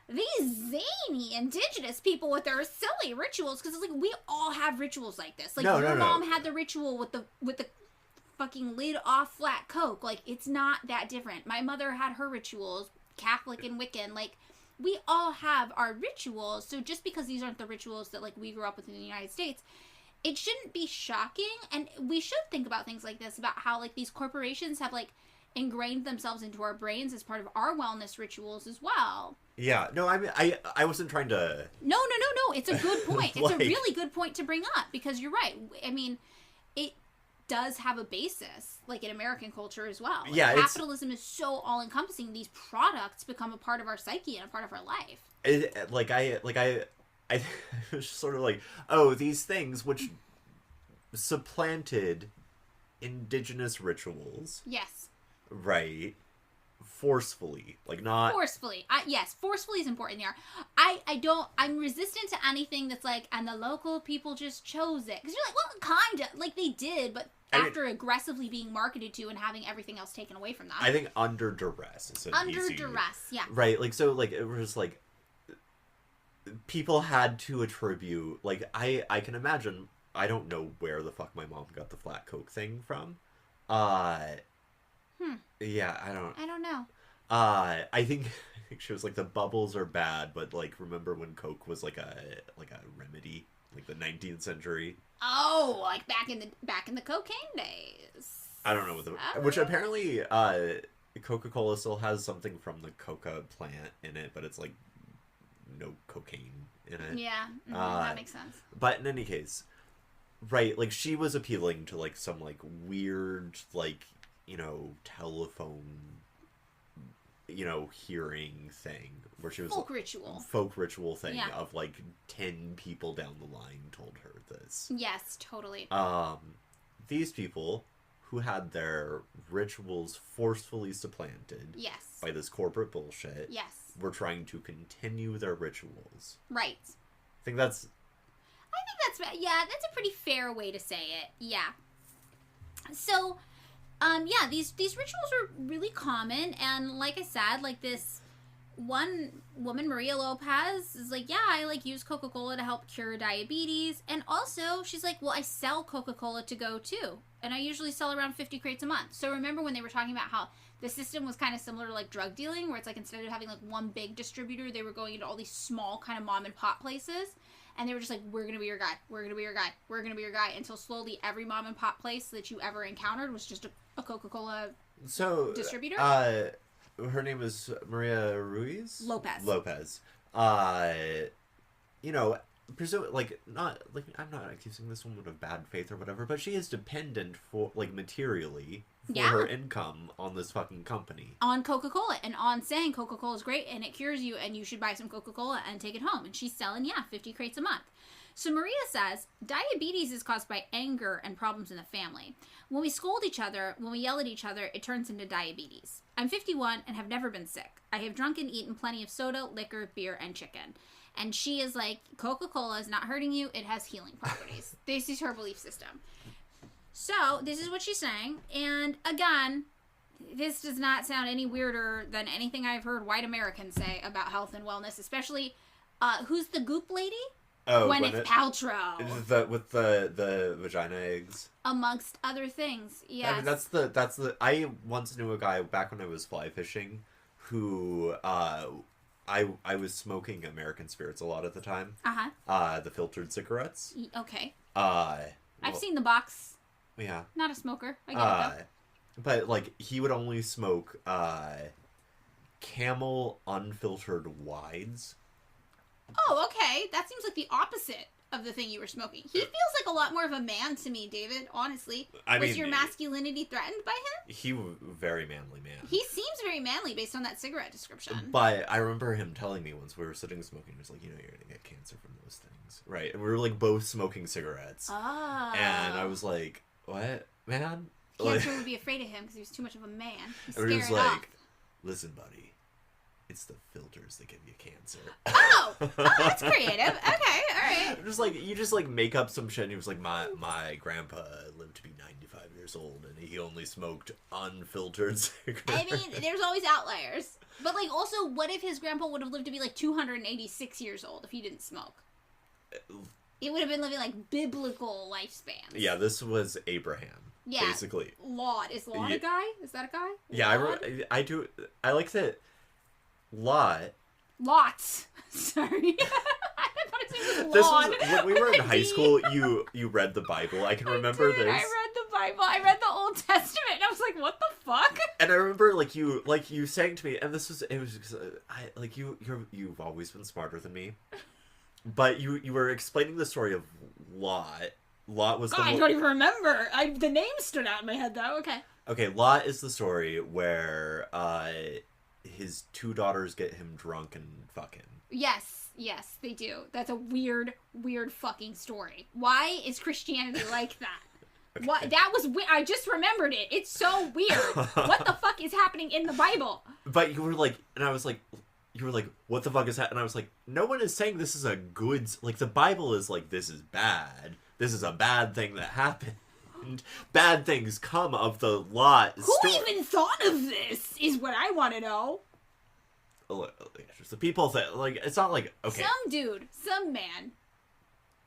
these zany indigenous people with their silly rituals, because it's like we all have rituals like this. Like your mom had the ritual with the fucking lid off flat Coke. Like, it's not that different. My mother had her rituals, Catholic and Wiccan. Like, we all have our rituals. So just because these aren't the rituals that like we grew up with in the United States, it shouldn't be shocking. And we should think about things like this, about how like these corporations have like ingrained themselves into our brains as part of our wellness rituals as well. Yeah, no, I mean, I wasn't trying to... No, it's a good point. It's a really good point to bring up, because you're right. I mean, it does have a basis, like in American culture as well. Like, yeah, capitalism is so all-encompassing. These products become a part of our psyche and a part of our life. I was sort of like, oh, these things which supplanted indigenous rituals. Yes. Right. Forcefully, like not forcefully. Yes, forcefully is important there. I'm resistant to anything that's like, and the local people just chose it, because you're like, well, kind of like they did, but after aggressively being marketed to and having everything else taken away from them. I think under duress is duress, yeah. Right, like, so like it was like people had to attribute, like, I can imagine, I don't know where the fuck my mom got the flat Coke thing from. Yeah, I don't know. I think she was like, the bubbles are bad, but like, remember when Coke was like a remedy, like the 19th century? Oh, like back in the cocaine days. I don't know which apparently Coca-Cola still has something from the coca plant in it, but it's like no cocaine in it. Yeah, that makes sense. But in any case, right, like she was appealing to like some like weird like, you know, telephone, you know, hearing thing where she was folk ritual thing, yeah, of like 10 people down the line told her this. Yes, totally. These people who had their rituals forcefully supplanted, yes, by this corporate bullshit, yes, were trying to continue their rituals. Right. I think that's a pretty fair way to say it. Yeah. So, yeah, these rituals are really common, and like I said, like this one woman, Maria Lopez, is like, yeah, I like use Coca-Cola to help cure diabetes, and also she's like, well, I sell Coca-Cola to go too, and I usually sell around 50 crates a month. So remember when they were talking about how the system was kind of similar to like drug dealing, where it's like instead of having like one big distributor, they were going into all these small kind of mom and pop places. And they were just like, we're going to be your guy. We're going to be your guy. We're going to be your guy. Until slowly every mom and pop place that you ever encountered was just a Coca-Cola distributor. Her name is Maria Ruiz? Lopez. You know, not like I'm not accusing this woman of bad faith or whatever, but she is dependent for like materially for her income on this fucking company. On Coca-Cola and on saying Coca-Cola is great and it cures you and you should buy some Coca-Cola and take it home. And she's selling 50 crates a month. So Maria says, diabetes is caused by anger and problems in the family. When we scold each other, when we yell at each other, it turns into diabetes. I'm 51 and have never been sick. I have drunk and eaten plenty of soda, liquor, beer, and chicken. And she is like, Coca-Cola is not hurting you. It has healing properties. This is her belief system. So this is what she's saying. And again, this does not sound any weirder than anything I've heard white Americans say about health and wellness, especially, who's the goop lady? Oh, Gwyneth Paltrow. With the vagina eggs. Amongst other things, yes. I mean, that's the. I once knew a guy back when I was fly fishing, who I was smoking American Spirits a lot at the time. The filtered cigarettes. Okay. I've seen the box. Yeah. Not a smoker. I get it though. But like he would only smoke Camel unfiltered wides. Oh, okay. That seems like the opposite of the thing you were smoking. He feels like a lot more of a man to me, David, honestly. Was your masculinity threatened by him? He was a very manly man. He seems very manly based on that cigarette description. But I remember him telling me once we were sitting smoking, he was like, you're going to get cancer from those things. Right? And we were like both smoking cigarettes. Oh. And I was like, what, man? Cancer would be afraid of him because he was too much of a man. He's scared it off. Listen, buddy. It's the filters that give you cancer. Oh, that's creative. Okay, all right. You just make up some shit. And he was like, my grandpa lived to be 95 years old, and he only smoked unfiltered cigarettes. I mean, there's always outliers. But also, what if his grandpa would have lived to be 286 years old if he didn't smoke? He would have been living biblical lifespans. Yeah, this was Abraham. Yeah, basically. Lot. Is Lot a guy? Is that a guy? Yeah, I do. I like that. Lots. Sorry. I thought it was this lawn. was when we were in high school. You read the Bible. I can remember this. I read the Bible. I read the Old Testament, and I was like, "What the fuck?" And I remember you saying to me, and you've always been smarter than me, but you were explaining the story of Lot. Lot was I don't even remember. The name stood out in my head though. Okay. Okay, Lot is the story where his two daughters get him drunk and fuck him. Yes, they do. That's a weird fucking story. Why is Christianity like that? Okay. What? That was weird. I just remembered it. It's so weird. What the fuck is happening in the Bible? But you were like, and I was like, you were like, what the fuck is that? And I was like, no one is saying this is a good, the Bible is like, this is bad. This is a bad thing that happened. Bad things come of the Lot story. Who even thought of this is what I want to know. The people that, it's not like, okay. Some dude, some man.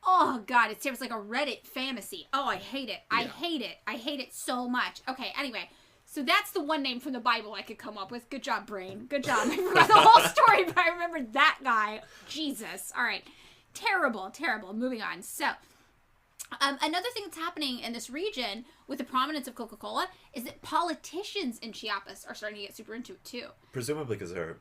Oh, God, it's like a Reddit fantasy. Oh, I hate it. Yeah. I hate it. I hate it so much. Okay, anyway. So that's the one name from the Bible I could come up with. Good job, brain. Good job. I forgot the whole story, but I remembered that guy. Jesus. All right. Terrible. Moving on. So, another thing that's happening in this region with the prominence of Coca-Cola is that politicians in Chiapas are starting to get super into it too. Presumably because they're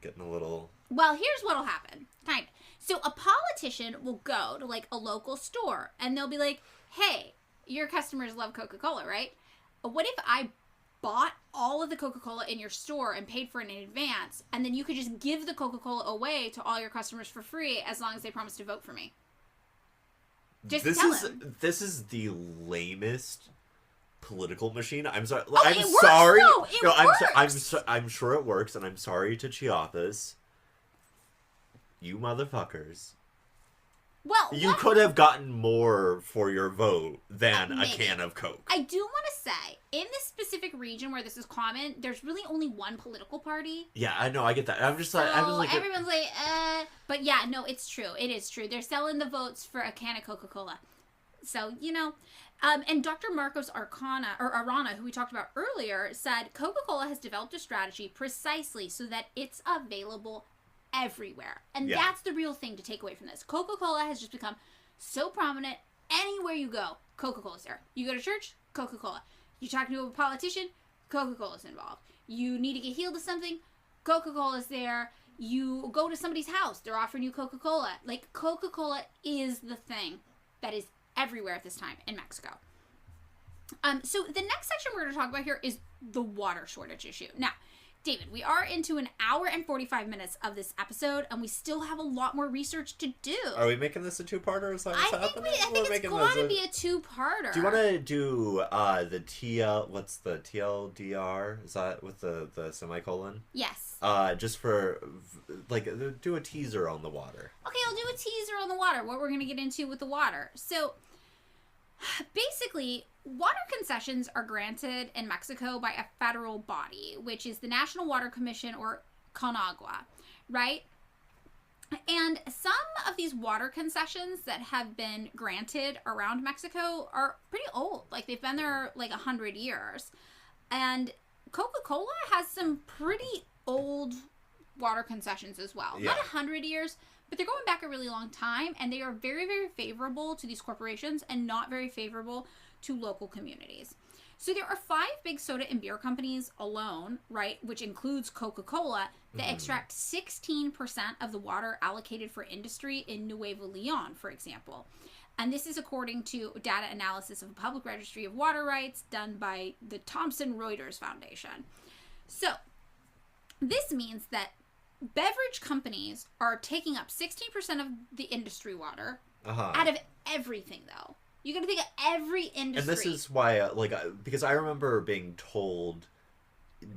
getting a little... Well, here's what'll happen. Kind of. So a politician will go to a local store and they'll be like, hey, your customers love Coca-Cola, right? What if I bought all of the Coca-Cola in your store and paid for it in advance, and then you could just give the Coca-Cola away to all your customers for free as long as they promise to vote for me? This is the lamest political machine. I'm sorry. Oh, I'm it works, sorry. though. It works. I'm sure it works, and I'm sorry to Chiapas. You motherfuckers. Well, you could have gotten more for your vote than a can of Coke. I do want to say, in this specific region where this is common, there's really only one political party. Yeah, I know, I get that. I'm just like, everyone's like, but yeah, no, it's true. It is true. They're selling the votes for a can of Coca-Cola. So, and Dr. Marcos Arana, who we talked about earlier, said Coca-Cola has developed a strategy precisely so that it's available everywhere. And that's the real thing to take away from this. Coca-Cola has just become so prominent. Anywhere you go, Coca-Cola's there. You go to church, Coca-Cola. You're talking to a politician, Coca-Cola's involved. You need to get healed of something, Coca-Cola's there. You go to somebody's house, they're offering you Coca-Cola. Like, Coca-Cola is the thing that is everywhere at this time in Mexico. So the next section we're going to talk about here is the water shortage issue. Now, David, we are into an hour and 45 minutes of this episode, and we still have a lot more research to do. Are we making this a two-parter? Is that what's happening? I think it's going to be a two-parter. Do you want to do the TL? What's the TLDR? Is that with the semicolon? Yes. Just for like do a teaser on the water. Okay, I'll do a teaser on the water. What we're going to get into with the water. So, basically, water concessions are granted in Mexico by a federal body, which is the National Water Commission, or CONAGUA, right? And some of these water concessions that have been granted around Mexico are pretty old. Like, they've been there like 100 years. And Coca-Cola has some pretty old water concessions as well. Yeah. Not 100 years, but they're going back a really long time, and they are very, very favorable to these corporations and not very favorable to local communities. So there are 5 big soda and beer companies alone, right, which includes Coca-Cola, that extract 16% of the water allocated for industry in Nuevo Leon, for example. And this is according to data analysis of a public registry of water rights done by the Thomson Reuters Foundation. So this means that beverage companies are taking up 16% of the industry water out of everything, though. You got to think of every industry. And this is why, because I remember being told,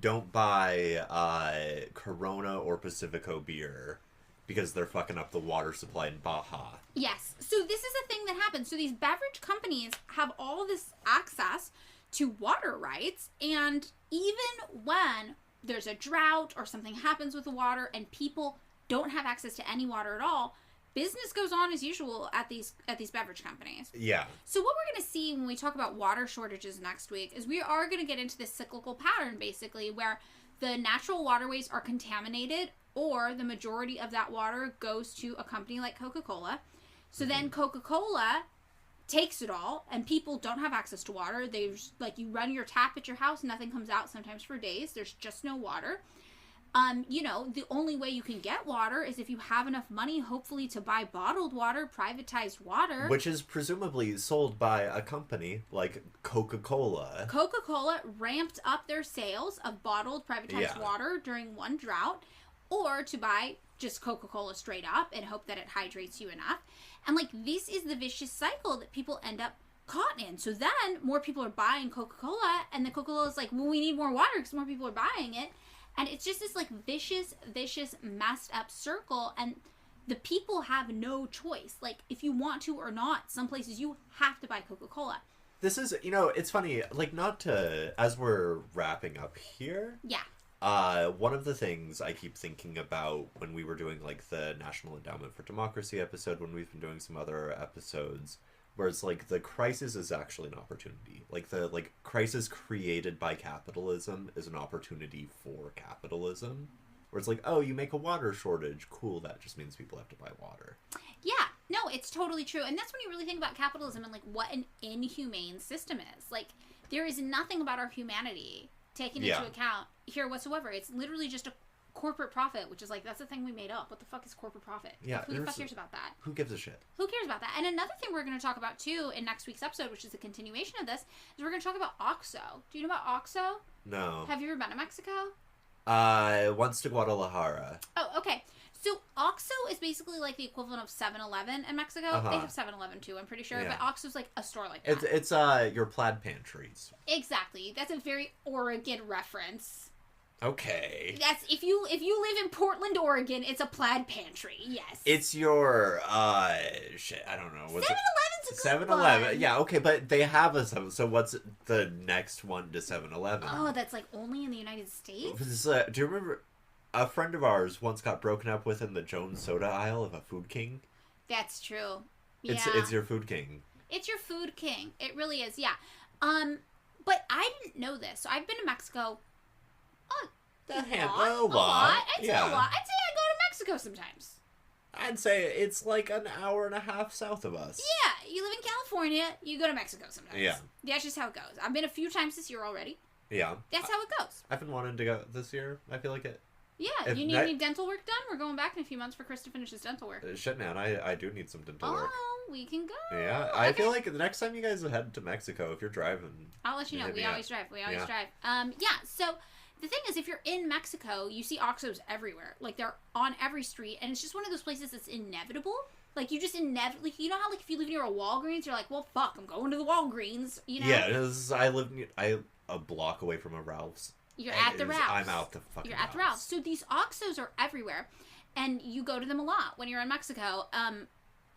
don't buy Corona or Pacifico beer because they're fucking up the water supply in Baja. Yes. So this is a thing that happens. So these beverage companies have all this access to water rights, and even when there's a drought or something happens with the water and people don't have access to any water at all, business goes on as usual at these beverage companies. Yeah. So what we're going to see when we talk about water shortages next week is we are going to get into this cyclical pattern, basically, where the natural waterways are contaminated, or the majority of that water goes to a company like Coca-Cola. So then Coca-Cola takes it all, and people don't have access to water. There's, like, you run your tap at your house, nothing comes out sometimes for days. There's just no water. The only way you can get water is if you have enough money, hopefully, to buy bottled water, privatized water. Which is presumably sold by a company like Coca-Cola. Coca-Cola ramped up their sales of bottled, privatized water during one drought, or to buy just Coca-Cola straight up and hope that it hydrates you enough. And, this is the vicious cycle that people end up caught in. So then more people are buying Coca-Cola, and the Coca-Cola is like, well, we need more water because more people are buying it. And it's just this, vicious, messed up circle, and the people have no choice. If you want to or not, some places you have to buy Coca-Cola. This is, it's funny, not to, as we're wrapping up here. Yeah. One of the things I keep thinking about when we were doing, the National Endowment for Democracy episode, when we've been doing some other episodes, where it's the crisis is actually an opportunity. The crisis created by capitalism is an opportunity for capitalism. Where it's oh, you make a water shortage. Cool, that just means people have to buy water. Yeah, no, it's totally true. And that's when you really think about capitalism and what an inhumane system is. There is nothing about our humanity taken into account here whatsoever. It's literally just a corporate profit, which is that's a thing we made up. What the fuck is corporate profit? Yeah, who the fuck cares about that? Who gives a shit? Who cares about that? And another thing we're going to talk about too in next week's episode, which is a continuation of this, is we're going to talk about OXXO. Do you know about OXXO? No. Have you ever been to Mexico? Once to Guadalajara. Oh, okay. So OXXO is basically the equivalent of 7-Eleven in Mexico. They have 7-Eleven too, I'm pretty sure. Yeah. But OXXO's a store like that. It's your plaid pantries. Exactly. That's a very Oregon reference. Okay. That's if you live in Portland, Oregon, it's a plaid pantry. Yes. It's your shit. I don't know. 7-Eleven's a good 7-Eleven. one. Yeah, okay, but they have a 7. So what's the next one to 7-Eleven? Oh, that's only in the United States. Do you remember a friend of ours once got broken up with in the Jones Soda aisle of a Food King? That's true. Yeah. It's your Food King. It's your Food King. It really is. Yeah. But I didn't know this. So I've been to Mexico. A lot. I'd say a lot. I'd say I go to Mexico sometimes. I'd say it's an hour and a half south of us. Yeah, you live in California, you go to Mexico sometimes. Yeah. That's just how it goes. I've been a few times this year already. Yeah. That's how it goes. I've been wanting to go this year. I feel like it. Yeah, you need any dental work done? We're going back in a few months for Chris to finish his dental work. Shit, man, I do need some dental work. Oh, we can go. Yeah, I feel like the next time you guys head to Mexico, if you're driving... I'll let you know. We always drive. So the thing is, if you're in Mexico, you see Oxxos everywhere. Like, they're on every street, and it's just one of those places that's inevitable. Like, you just inevitably... You know how, like, if you live near a Walgreens, you're like, well, fuck, I'm going to the Walgreens, you know? Yeah, I live a block away from a Ralph's. You're at the Ralph's. I'm out the fucking You're at the Ralph's. So these Oxxos are everywhere, and you go to them a lot when you're in Mexico.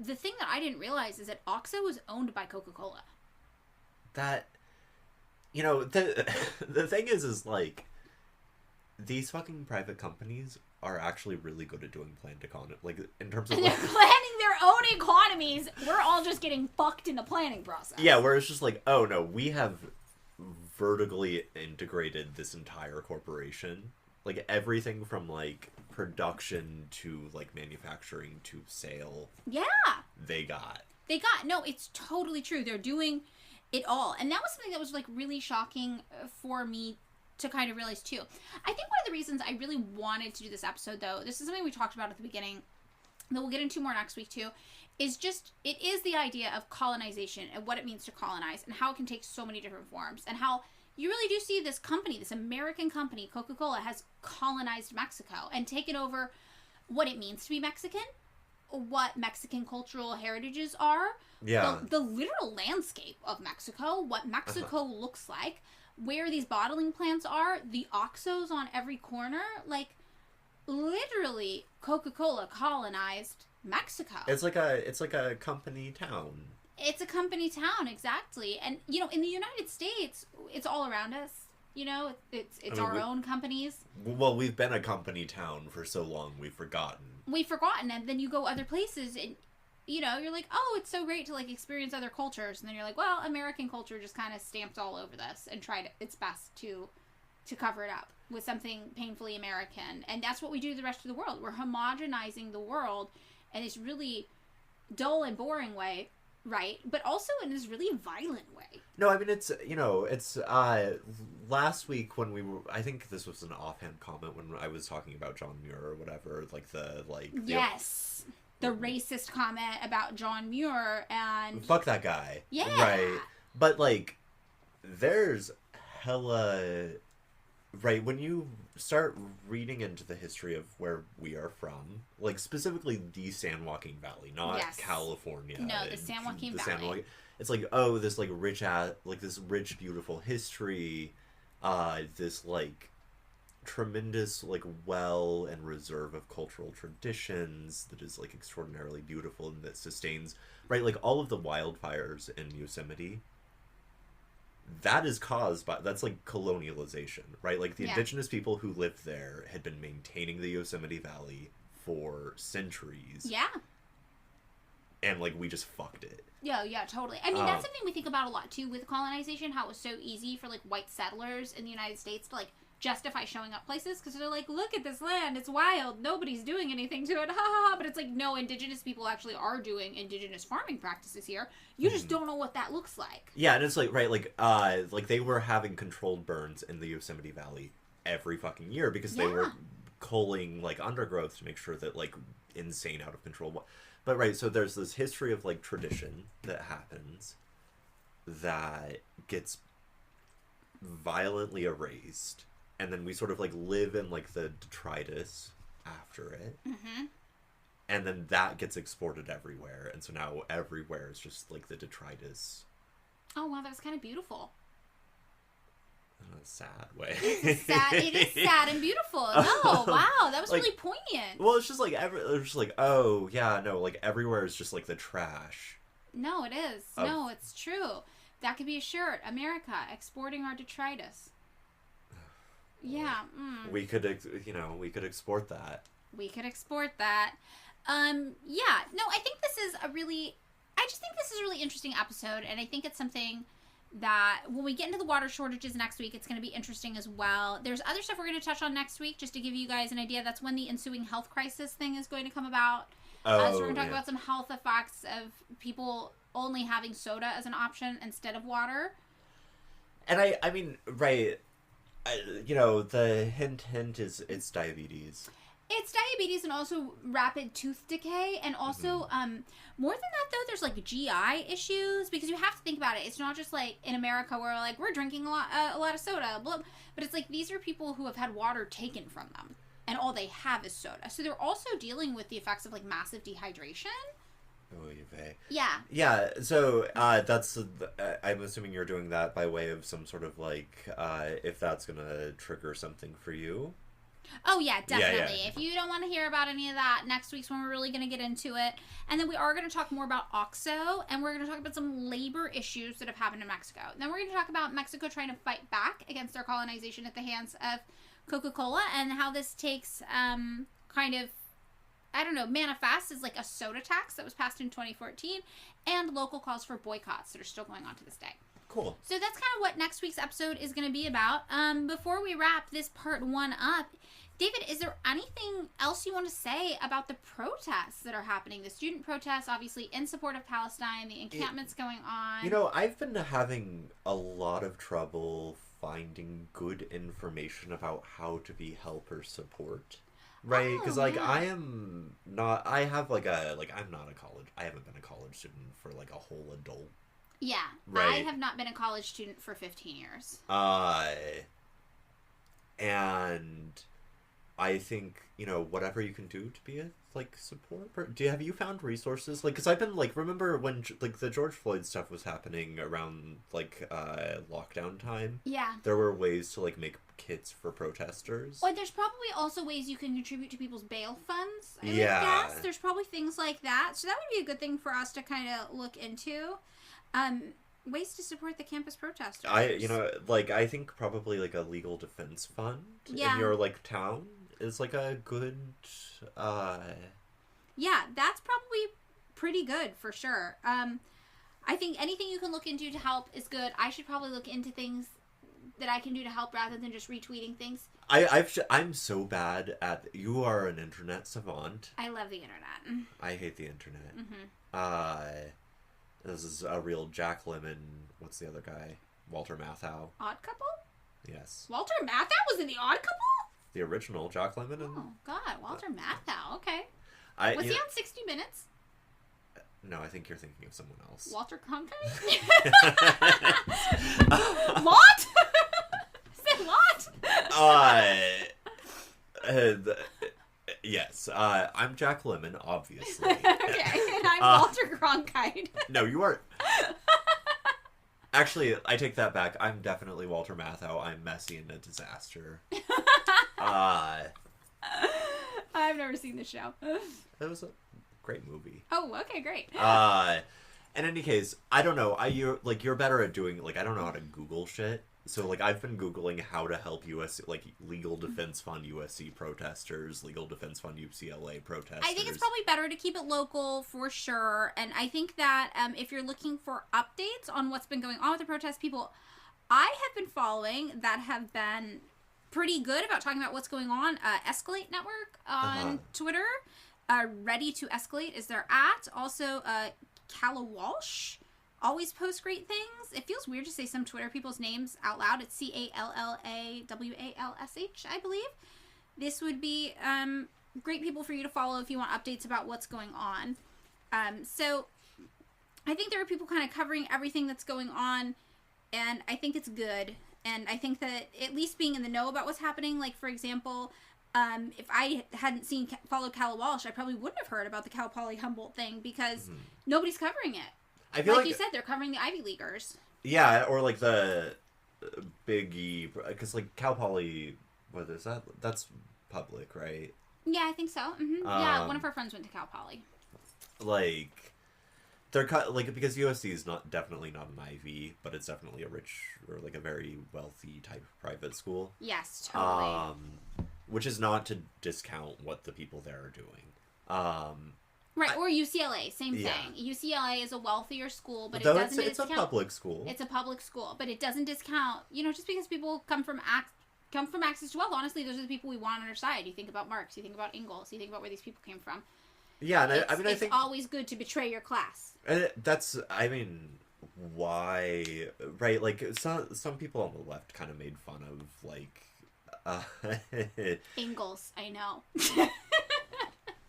The thing that I didn't realize is that Oxxo was owned by Coca Cola. That, you know, the thing is like, these fucking private companies are actually really good at doing planned economy, like, in terms of... And they're planning their own economies. We're all just getting fucked in the planning process. Yeah, where it's just like, oh no, we have vertically integrated this entire corporation. Like, everything from, like, production to, like, manufacturing to sale. Yeah. They got. No, it's totally true. They're doing it all. And that was something that was, like, really shocking for me to kind of realize, too. I think one of the reasons I really wanted to do this episode, though, this is something we talked about at the beginning, that we'll get into more next week, too, is just, it is the idea of colonization and what it means to colonize and how it can take so many different forms and how you really do see this company, this American company, Coca-Cola, has colonized Mexico and taken over what it means to be Mexican, what Mexican cultural heritages are, the literal landscape of Mexico, what Mexico looks like, where these bottling plants are, the Oxxos on every corner, like, literally, Coca-Cola colonized Mexico. It's like a company town. It's a company town, exactly. And, you know, in the United States, it's all around us. You know, it's our own companies. Well, we've been a company town for so long, we've forgotten. And then you go other places and, you know, you're like, oh, it's so great to, like, experience other cultures. And then you're like, well, American culture just kind of stamped all over this and tried its best to cover it up with something painfully American. And that's what we do to the rest of the world. We're homogenizing the world in this really dull and boring way, right? But also in this really violent way. No, I mean, it's, you know, it's, last week when we were, I think this was an offhand comment when I was talking about John Muir or whatever, Yes. The racist comment about John Muir and... Fuck that guy. Yeah. Right. But, like, there's hella... Right, when you start reading into the history of where we are from, like, specifically the San Joaquin Valley, not California. No, the San Joaquin Valley. It's like, oh, this, like, this rich, beautiful history, this, like, tremendous, like, well and reserve of cultural traditions that is, like, extraordinarily beautiful and that sustains, right, like, all of the wildfires in Yosemite... That is caused by, that's like colonialization, right? Like the indigenous people who lived there had been maintaining the Yosemite Valley for centuries. Yeah. And like we just fucked it. Yeah, totally. I mean, that's something we think about a lot too with colonization, how it was so easy for like white settlers in the United States to like justify showing up places because they're like, look at this land, it's wild, nobody's doing anything to it, ha ha ha. But it's like, no, indigenous people actually are doing indigenous farming practices here. You just don't know what that looks like. Yeah, and it's like, right, like they were having controlled burns in the Yosemite Valley every fucking year because they were culling like undergrowth to make sure that like insane out of control. But right, so there's this history of like tradition that happens that gets violently erased. And then we sort of, like, live in, like, the detritus after it. Mm-hmm. And then that gets exported everywhere. And so now everywhere is just, like, the detritus. Oh, wow, that was kind of beautiful. In a sad way. It is sad and beautiful. No, wow, that was like, really poignant. Well, it's just, like, it's just like, oh, yeah, no, like, everywhere is just, like, the trash. No, it is. No, it's true. That could be a shirt. America, exporting our detritus. Yeah. We could, we could export that. We could export that. Yeah. No, I think this is a really interesting episode, and I think it's something that when we get into the water shortages next week, it's going to be interesting as well. There's other stuff we're going to touch on next week, just to give you guys an idea. That's when the ensuing health crisis thing is going to come about. So we're going to talk about some health effects of people only having soda as an option instead of water. And I mean, right... The hint is it's diabetes. It's diabetes and also rapid tooth decay. And also, more than that, though, there's, like, GI issues. Because you have to think about it. It's not just, like, in America where, like, we're drinking a lot of soda. Blah, but it's, like, these are people who have had water taken from them. And all they have is soda. So they're also dealing with the effects of, like, massive dehydration. Yeah. Yeah, so that's... I'm assuming you're doing that by way of some sort of, like, if that's gonna trigger something for you. Oh, yeah, definitely. Yeah. If you don't want to hear about any of that, next week's when we're really going to get into it. And then we are going to talk more about OXXO, and we're going to talk about some labor issues that have happened in Mexico. Then we're going to talk about Mexico trying to fight back against their colonization at the hands of Coca-Cola, and how this takes manifests as like a soda tax that was passed in 2014, and local calls for boycotts that are still going on to this day. Cool. So that's kind of what next week's episode is going to be about. Before we wrap this part 1 up, David, is there anything else you want to say about the protests that are happening? The student protests, obviously, in support of Palestine, the encampments going on. I've been having a lot of trouble finding good information about how to be help or support. Right? Because, yeah. I'm not a college... I haven't been a college student for, like, a whole adult. Yeah. Right. I have not been a college student for 15 years. And... I think, whatever you can do to be a, support... Have you found resources? Because I've been, remember when, the George Floyd stuff was happening around, lockdown time? Yeah. There were ways to, make kits for protesters. Well, there's probably also ways you can contribute to people's bail funds, I would Yeah. guess. There's probably things like that. So that would be a good thing for us to kind of look into. Ways to support the campus protesters. I think probably, a legal defense fund in your, town is, a good, Yeah, that's probably pretty good, for sure. I think anything you can look into to help is good. I should probably look into things that I can do to help rather than just retweeting things. I'm so bad at... You are an internet savant. I love the internet. I hate the internet. Mm-hmm. This is a real Jack Lemmon... What's the other guy? Walter Matthau. Odd Couple? Yes. Walter Matthau was in the Odd Couple? The original Jack Lemmon. Oh, God. Walter Matthau. Okay. Was he on 60 Minutes? No, I think you're thinking of someone else. Walter Cronkite? Lot? Say Lot? Yes. I'm Jack Lemmon, obviously. Okay, and I'm Walter Cronkite. No, you are... Actually, I take that back. I'm definitely Walter Matthau. I'm messy and a disaster. I've never seen the show. It was a great movie. Oh, okay, great. In any case, I don't know. You're better at doing, I don't know how to Google shit. So, I've been Googling how to help USC, Legal Defense Fund USC protesters, Legal Defense Fund UCLA protesters. I think it's probably better to keep it local, for sure. And I think that if you're looking for updates on what's been going on with the protest, people I have been following that have been pretty good about talking about what's going on. Escalate Network on Twitter. Ready to Escalate is their @ Also, Calla Walsh always posts great things. It feels weird to say some Twitter people's names out loud. It's CALLAWALSH, I believe. This would be great people for you to follow if you want updates about what's going on. So I think there are people kind of covering everything that's going on, and I think it's good. And I think that at least being in the know about what's happening, for example, if I hadn't followed Calla Walsh, I probably wouldn't have heard about the Cal Poly Humboldt thing because nobody's covering it. I feel like you said, they're covering the Ivy Leaguers. Yeah, or the Big E, because Cal Poly, what is that? That's public, right? Yeah, I think so. Mm-hmm. Yeah, one of our friends went to Cal Poly. They're because USC is definitely not an Ivy, but it's definitely a rich or a very wealthy type of private school. Yes, totally. Which is not to discount what the people there are doing. Right, or UCLA, same thing. UCLA is a wealthier school, but Though it doesn't discount... It's a public school. It's a public school, but it doesn't discount... just because people come from access to wealth, honestly, those are the people we want on our side. You think about Marx, you think about Ingalls, you think about where these people came from. Yeah, and I think... It's always good to betray your class. why, right? Like some people on the left kind of made fun of like, uh, Ingalls, I know.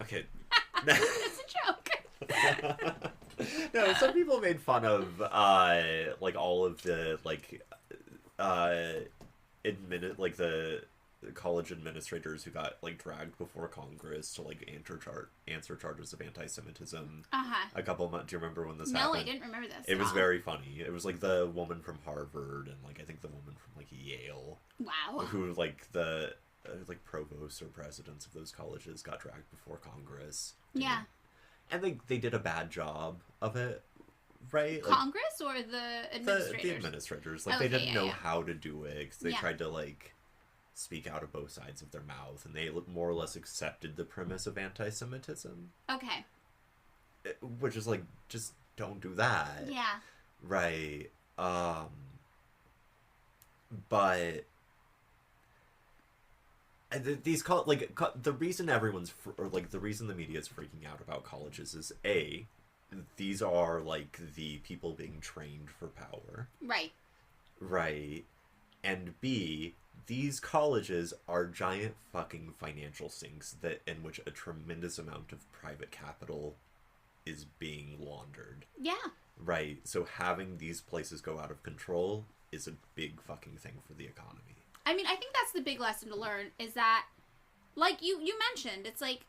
okay. It's a joke. No, some people made fun of like all of the like like the college administrators who got like dragged before Congress to like answer charges of anti-Semitism. A couple months. Do you remember when this happened? No, I didn't remember this. It was very funny. It was like the woman from Harvard and like I think the woman from like Yale. Wow. Who like the like provosts or presidents of those colleges got dragged before Congress. Yeah. And they did a bad job of it, right? Congress or the administrators? The administrators. Like, they didn't know how to do it, because they Yeah. tried to, like, speak out of both sides of their mouth, and they more or less accepted the premise of anti-Semitism. Okay. Which is, like, just don't do that. Yeah. Right. But... these the reason the reason the media is freaking out about colleges is A, these are like the people being trained for power, right, and B, these colleges are giant fucking financial sinks in which a tremendous amount of private capital is being laundered, right. So having these places go out of control is a big fucking thing for the economy. I mean, I think that's the big lesson to learn, is that, like you mentioned, it's like,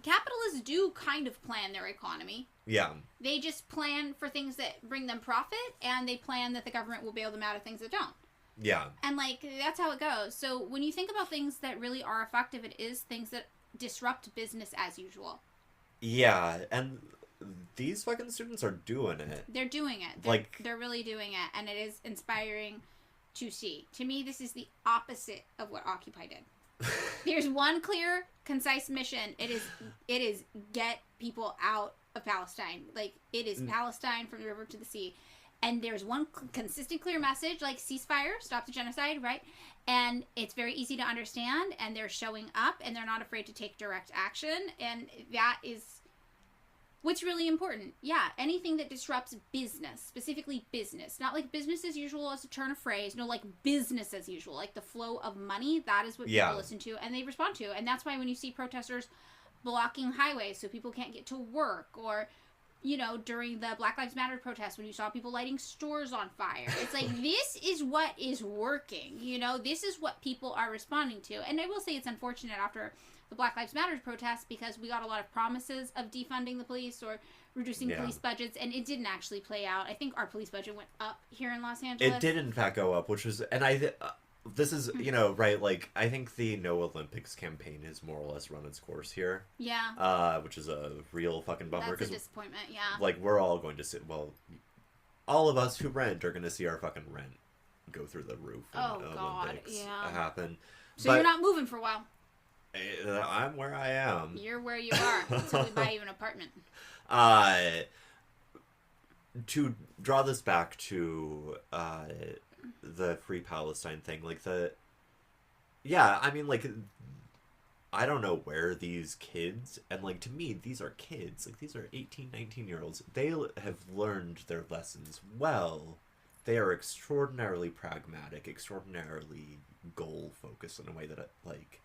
capitalists do kind of plan their economy. Yeah. They just plan for things that bring them profit, and they plan that the government will bail them out of things that don't. Yeah. And, like, that's how it goes. So, when you think about things that really are effective, it is things that disrupt business as usual. Yeah, and these fucking students are doing it. They're doing it. They're really doing it, and it is inspiring to see. To me, this is the opposite of what Occupy did. There's one clear, concise mission. It is get people out of Palestine. Like, it is Palestine from the river to the sea. And there's one consistent, clear message, like ceasefire, stop the genocide, right? And it's very easy to understand, and they're showing up, and they're not afraid to take direct action, and that is what's really important. Yeah, anything that disrupts business, specifically business. Not like business as usual as a turn of phrase. No, like business as usual. Like the flow of money, that is what people listen to and they respond to. And that's why when you see protesters blocking highways so people can't get to work, or, you know, during the Black Lives Matter protests when you saw people lighting stores on fire. It's like, this is what is working. You know, this is what people are responding to. And I will say it's unfortunate after the Black Lives Matter protests, because we got a lot of promises of defunding the police or reducing police budgets, and it didn't actually play out. I think our police budget went up here in Los Angeles. It did in fact go up, which was, and this is, you know, right, like, I think the No Olympics campaign has more or less run its course here. Yeah. Which is a real fucking bummer. That's a disappointment, yeah. Like, we're all going to see, well, all of us who rent are going to see our fucking rent go through the roof when Olympics happen. So you're not moving for a while. I'm where I am. You're where you are until we buy you an apartment. To draw this back to the Free Palestine thing, like I mean, like, I don't know where these kids, and like, to me, these are kids, like, these are 18, 19-year-olds. They have learned their lessons well. They are extraordinarily pragmatic, extraordinarily goal-focused in a way that, like,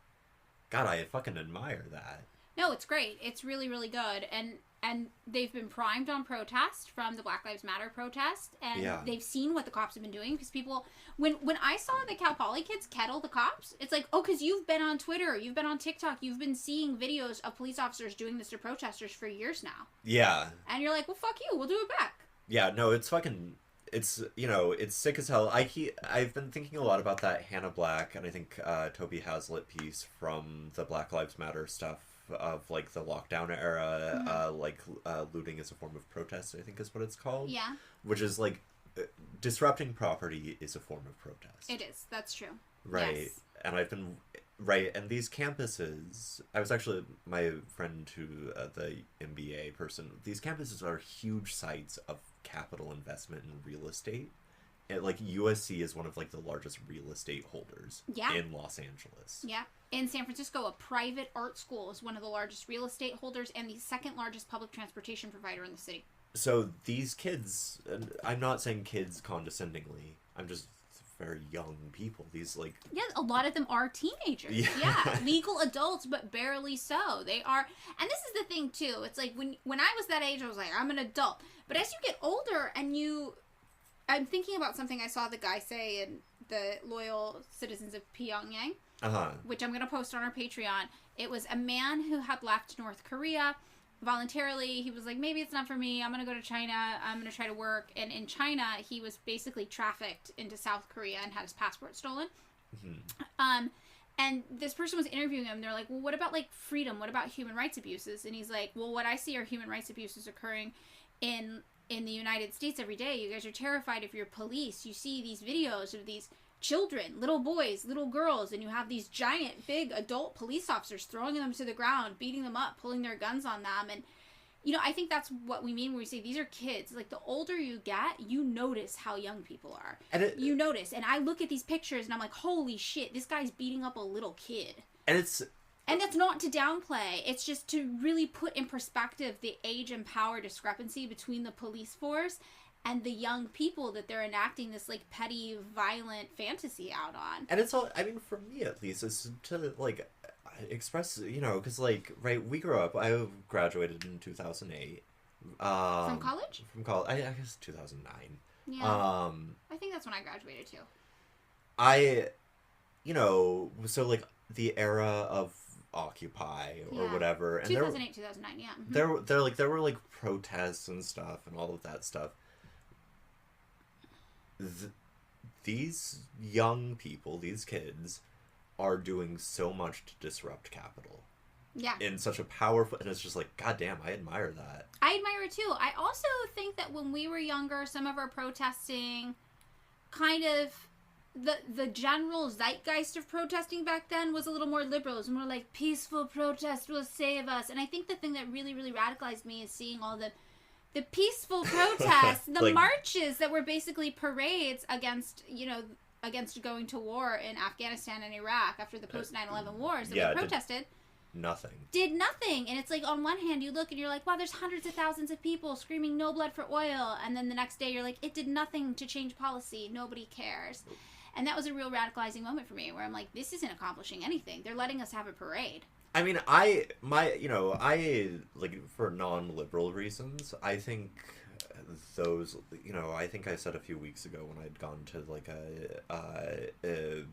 God, I fucking admire that. No, it's great. It's really, really good. And they've been primed on protest from the Black Lives Matter protest. And they've seen what the cops have been doing. Because people, when I saw the Cal Poly kids kettle the cops, it's like, oh, because you've been on Twitter, you've been on TikTok, you've been seeing videos of police officers doing this to protesters for years now. Yeah. And you're like, well, fuck you, we'll do it back. Yeah, no, it's fucking... It's, you know, it's sick as hell. I've been thinking a lot about that Hannah Black and I think Toby Hazlitt piece from the Black Lives Matter stuff of, like, the lockdown era, looting as a form of protest, I think is what it's called. Yeah. Which is, like, disrupting property is a form of protest. It is. That's true. Right. Yes. And I've been... Right, and these campuses... I was actually... My friend who... the MBA person... These campuses are huge sites of capital investment in real estate. And, like, USC is one of, like, the largest real estate holders in Los Angeles. Yeah. In San Francisco, a private art school is one of the largest real estate holders and the second largest public transportation provider in the city. So these kids, and I'm not saying kids condescendingly, I'm just very young people. These, like... Yeah, a lot of them are teenagers. Yeah. Legal adults, but barely so. They are... And this is the thing, too. It's like, when I was that age, I was like, I'm an adult. But as you get older and you... I'm thinking about something I saw the guy say in the Loyal Citizens of Pyongyang, which I'm going to post on our Patreon. It was a man who had left North Korea voluntarily. He was like, maybe it's not for me. I'm going to go to China. I'm going to try to work. And in China, he was basically trafficked into South Korea and had his passport stolen. And this person was interviewing him. They're like, well, what about, like, freedom? What about human rights abuses? And he's like, well, what I see are human rights abuses occurring in the United States every day. You guys are terrified of your police. You see these videos of these children, little boys, little girls, and you have these giant, big adult police officers throwing them to the ground, beating them up, pulling their guns on them. And, you know, I think that's what we mean when we say these are kids. Like, the older you get, you notice how young people are. You notice. And I look at these pictures and I'm like, holy shit, this guy's beating up a little kid. And that's not to downplay. It's just to really put in perspective the age and power discrepancy between the police force and the young people that they're enacting this, like, petty, violent fantasy out on. And it's all, I mean, for me at least, it's to, like, express, you know, because, like, right, we grew up, I graduated in 2008. From college? From college, I guess 2009. Yeah. I think that's when I graduated, too. You know, so, like, the era of Occupy or whatever, and 2008, 2009, yeah. Mm-hmm. There were like protests and stuff and all of that stuff. These young people, these kids, are doing so much to disrupt capital. Yeah. In such a powerful, and it's just like, goddamn, I admire that. I admire it too. I also think that when we were younger, some of our protesting kind of the general zeitgeist of protesting back then was a little more liberal. It was more like, peaceful protest will save us. And I think the thing that really, really radicalized me is seeing all the peaceful protests, the like, marches that were basically parades against, you know, against going to war in Afghanistan and Iraq after the post 9/11 wars that they protested. Did nothing. And it's like, on one hand, you look and you're like, wow, there's hundreds of thousands of people screaming no blood for oil. And then the next day you're like, it did nothing to change policy. Nobody cares. And that was a real radicalizing moment for me where I'm like, this isn't accomplishing anything. They're letting us have a parade. I mean, like, for non-liberal reasons, I think those, you know, I think I said a few weeks ago when I'd gone to, like, a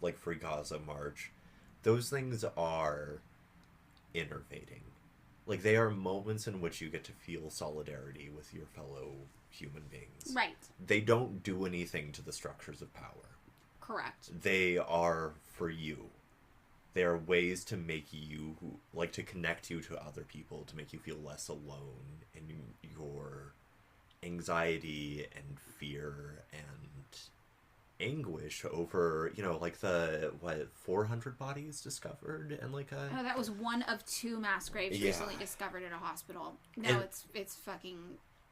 like, Free Gaza march, those things are innervating. Like, they are moments in which you get to feel solidarity with your fellow human beings. Right. They don't do anything to the structures of power. Correct. They are for you. They are ways to make you, like, to connect you to other people, to make you feel less alone in your anxiety and fear and anguish over, you know, like, 400 bodies discovered and, like, Oh, that was one of 2 mass graves recently discovered in a hospital. No, it's fucking...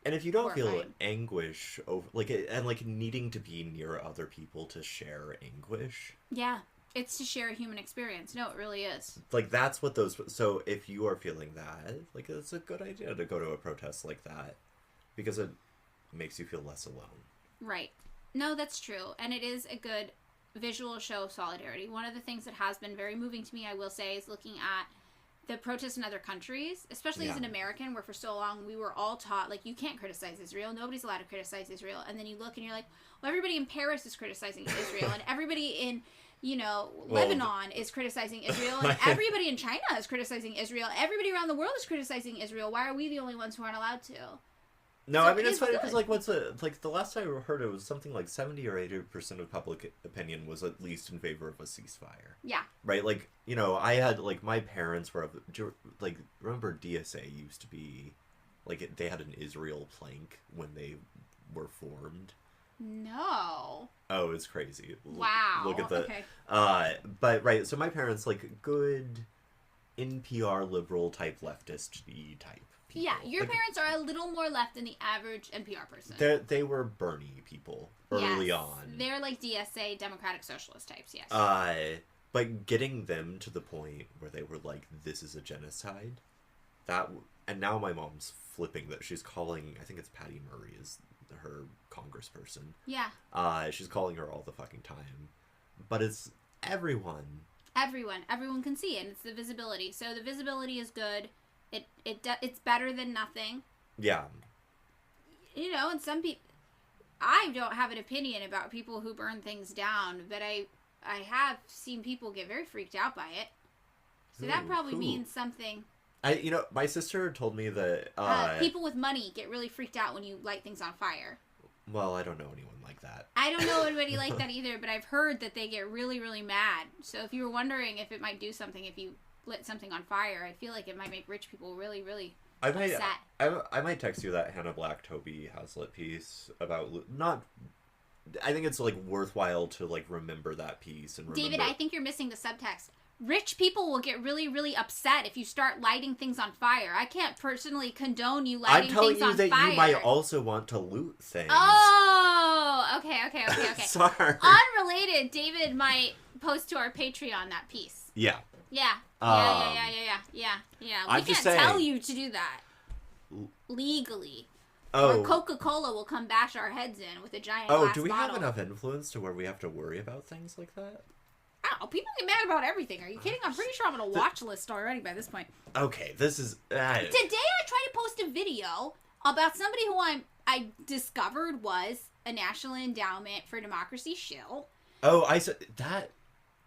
And if you don't feel anguish over, like, and, like, needing to be near other people to share anguish. Yeah. It's to share a human experience. No, it really is. Like, that's what those... So, if you are feeling that, like, it's a good idea to go to a protest like that. Because it makes you feel less alone. Right. No, that's true. And it is a good visual show of solidarity. One of the things that has been very moving to me, I will say, is looking at the protests in other countries, especially as an American, where for so long we were all taught, like, you can't criticize Israel. Nobody's allowed to criticize Israel. And then you look and you're like, well, everybody in Paris is criticizing Israel. And everybody in... you know, Lebanon is criticizing Israel, and everybody in China is criticizing Israel. Everybody around the world is criticizing Israel. Why are we the only ones who aren't allowed to? No, so I mean, it's funny because, like, the last time I heard it was something like 70 or 80% of public opinion was at least in favor of a ceasefire. Yeah. Right? Like, you know, I had, like, my parents were, like, remember DSA used to be, like, they had an Israel plank when they were formed. No. Oh, it's crazy. Wow. Look at the... Okay. But, right, so my parents, like, good NPR liberal type, leftist-y type people. Yeah, your parents are a little more left than the average NPR person. They were Bernie people early on. They're like DSA, Democratic Socialist types, yes. But getting them to the point where they were like, this is a genocide, and now my mom's flipping that. She's calling, I think it's Patty Murray is her congressperson. Yeah. She's calling her all the fucking time. But it's everyone. Everyone can see it, and it's the visibility. So the visibility is good. It's better than nothing. Yeah. You know, and some people, I don't have an opinion about people who burn things down, but I have seen people get very freaked out by it. So that probably means something. My sister told me that people with money get really freaked out when you light things on fire. Well, I don't know anyone like that. I don't know anybody like that either, but I've heard that they get really, really mad. So if you were wondering if it might do something if you lit something on fire, I feel like it might make rich people really, really upset. I might text you that Hannah Black Toby Hazlitt piece about not. I think it's like worthwhile to like remember that piece and remember. David, I think you're missing the subtext. Rich people will get really, really upset if you start lighting things on fire. I can't personally condone you lighting things on fire. I'm telling you that you might also want to loot things. Oh, okay. Sorry. Unrelated, David might post to our Patreon that piece. Yeah. Yeah. I'm We just can't saying. tell you to do that legally. Oh. Or Coca Cola will come bash our heads in with a giant Oh, glass do we bottle. have enough influence to where we have to worry about things like that? I don't know. People get mad about everything. Are you kidding? I'm pretty sure I'm on a watch list already by this point. Okay, this is... Today I tried to post a video about somebody who I discovered was a National Endowment for Democracy shill. Oh, I said... That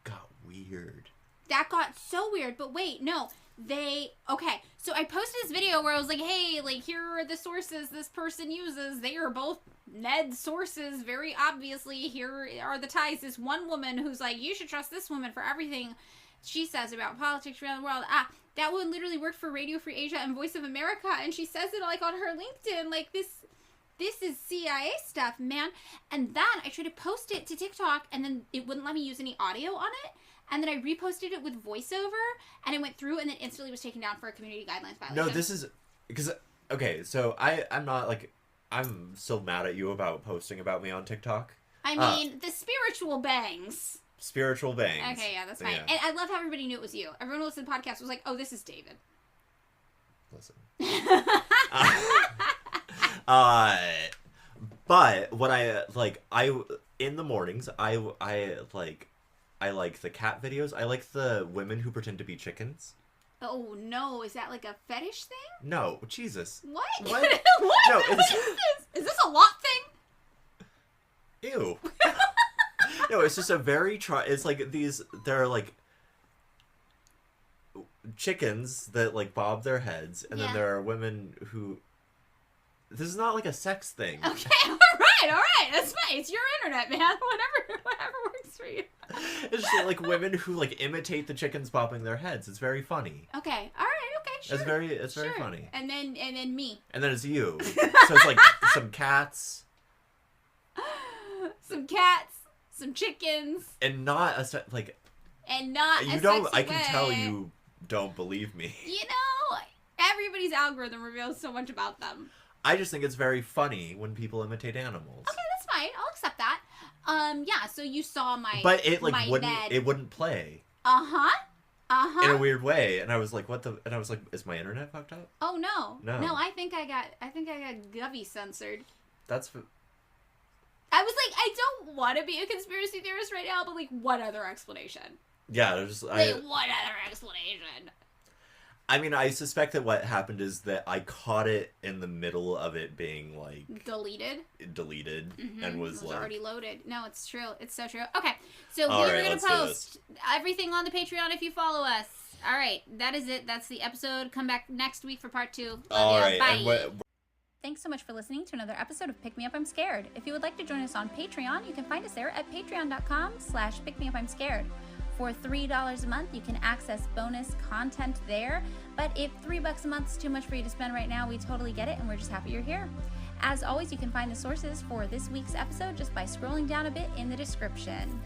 got weird. That got so weird. But wait, no. Okay, so I posted this video where I was like, hey, like, here are the sources this person uses. They are both Ned's sources, very obviously. Here are the ties. This one woman who's like, you should trust this woman for everything she says about politics around the world. That one literally worked for Radio Free Asia and Voice of America, and she says it, like, on her LinkedIn, like, this is CIA stuff, man. And then I tried to post it to TikTok, and then it wouldn't let me use any audio on it. And then I reposted it with voiceover, and it went through, and then instantly was taken down for a community guidelines violation. No, this is... Because, okay, so I'm not, like... I'm still mad at you about posting about me on TikTok. I mean, the spiritual bangs. Spiritual bangs. Okay, yeah, that's fine. Yeah. And I love how everybody knew it was you. Everyone who listened to the podcast was like, oh, this is David. Listen. But what in the mornings, I like the cat videos. I like the women who pretend to be chickens. Oh, no. Is that like a fetish thing? No. Jesus. What? What? What? No, What is this? Is this a lot thing? Ew. No, it's just a very it's like these, they're like chickens that like bob their heads, and then there are women who, this is not like a sex thing. Okay, all right, that's fine. It's your internet, man. Whatever works for you. It's just like women who like imitate the chickens bobbing their heads. It's very funny. Okay, all right, okay, sure. It's very funny. And then me. And then it's you. So it's like some cats. Some cats, some chickens. And not a like. And not you a don't. sexy I can way. tell you don't believe me. You know, everybody's algorithm reveals so much about them. I just think it's very funny when people imitate animals. Okay, that's fine. I'll accept that. Yeah. So you saw my. But it like my wouldn't. Ned. It wouldn't play. In a weird way, and I was like, "What the?" And I was like, "Is my internet fucked up?" Oh no. No. I think I got Govey censored. That's. I was like, I don't want to be a conspiracy theorist right now, but like, what other explanation? Yeah, there's. What other explanation? I mean, I suspect that what happened is that I caught it in the middle of it being like deleted, and was it was like already loaded. No, it's true. It's so true. Okay, so All we're right, gonna let's do post everything on the Patreon if you follow us. All right, that is it. That's the episode. Come back next week for part 2. Love All ya. right, Bye. and Thanks so much for listening to another episode of Pick Me Up I'm Scared. If you would like to join us on Patreon, you can find us there at patreon.com/pickmeupimscared. For $3 a month, you can access bonus content there. But if $3 a month is too much for you to spend right now, we totally get it, and we're just happy you're here. As always, you can find the sources for this week's episode just by scrolling down a bit in the description.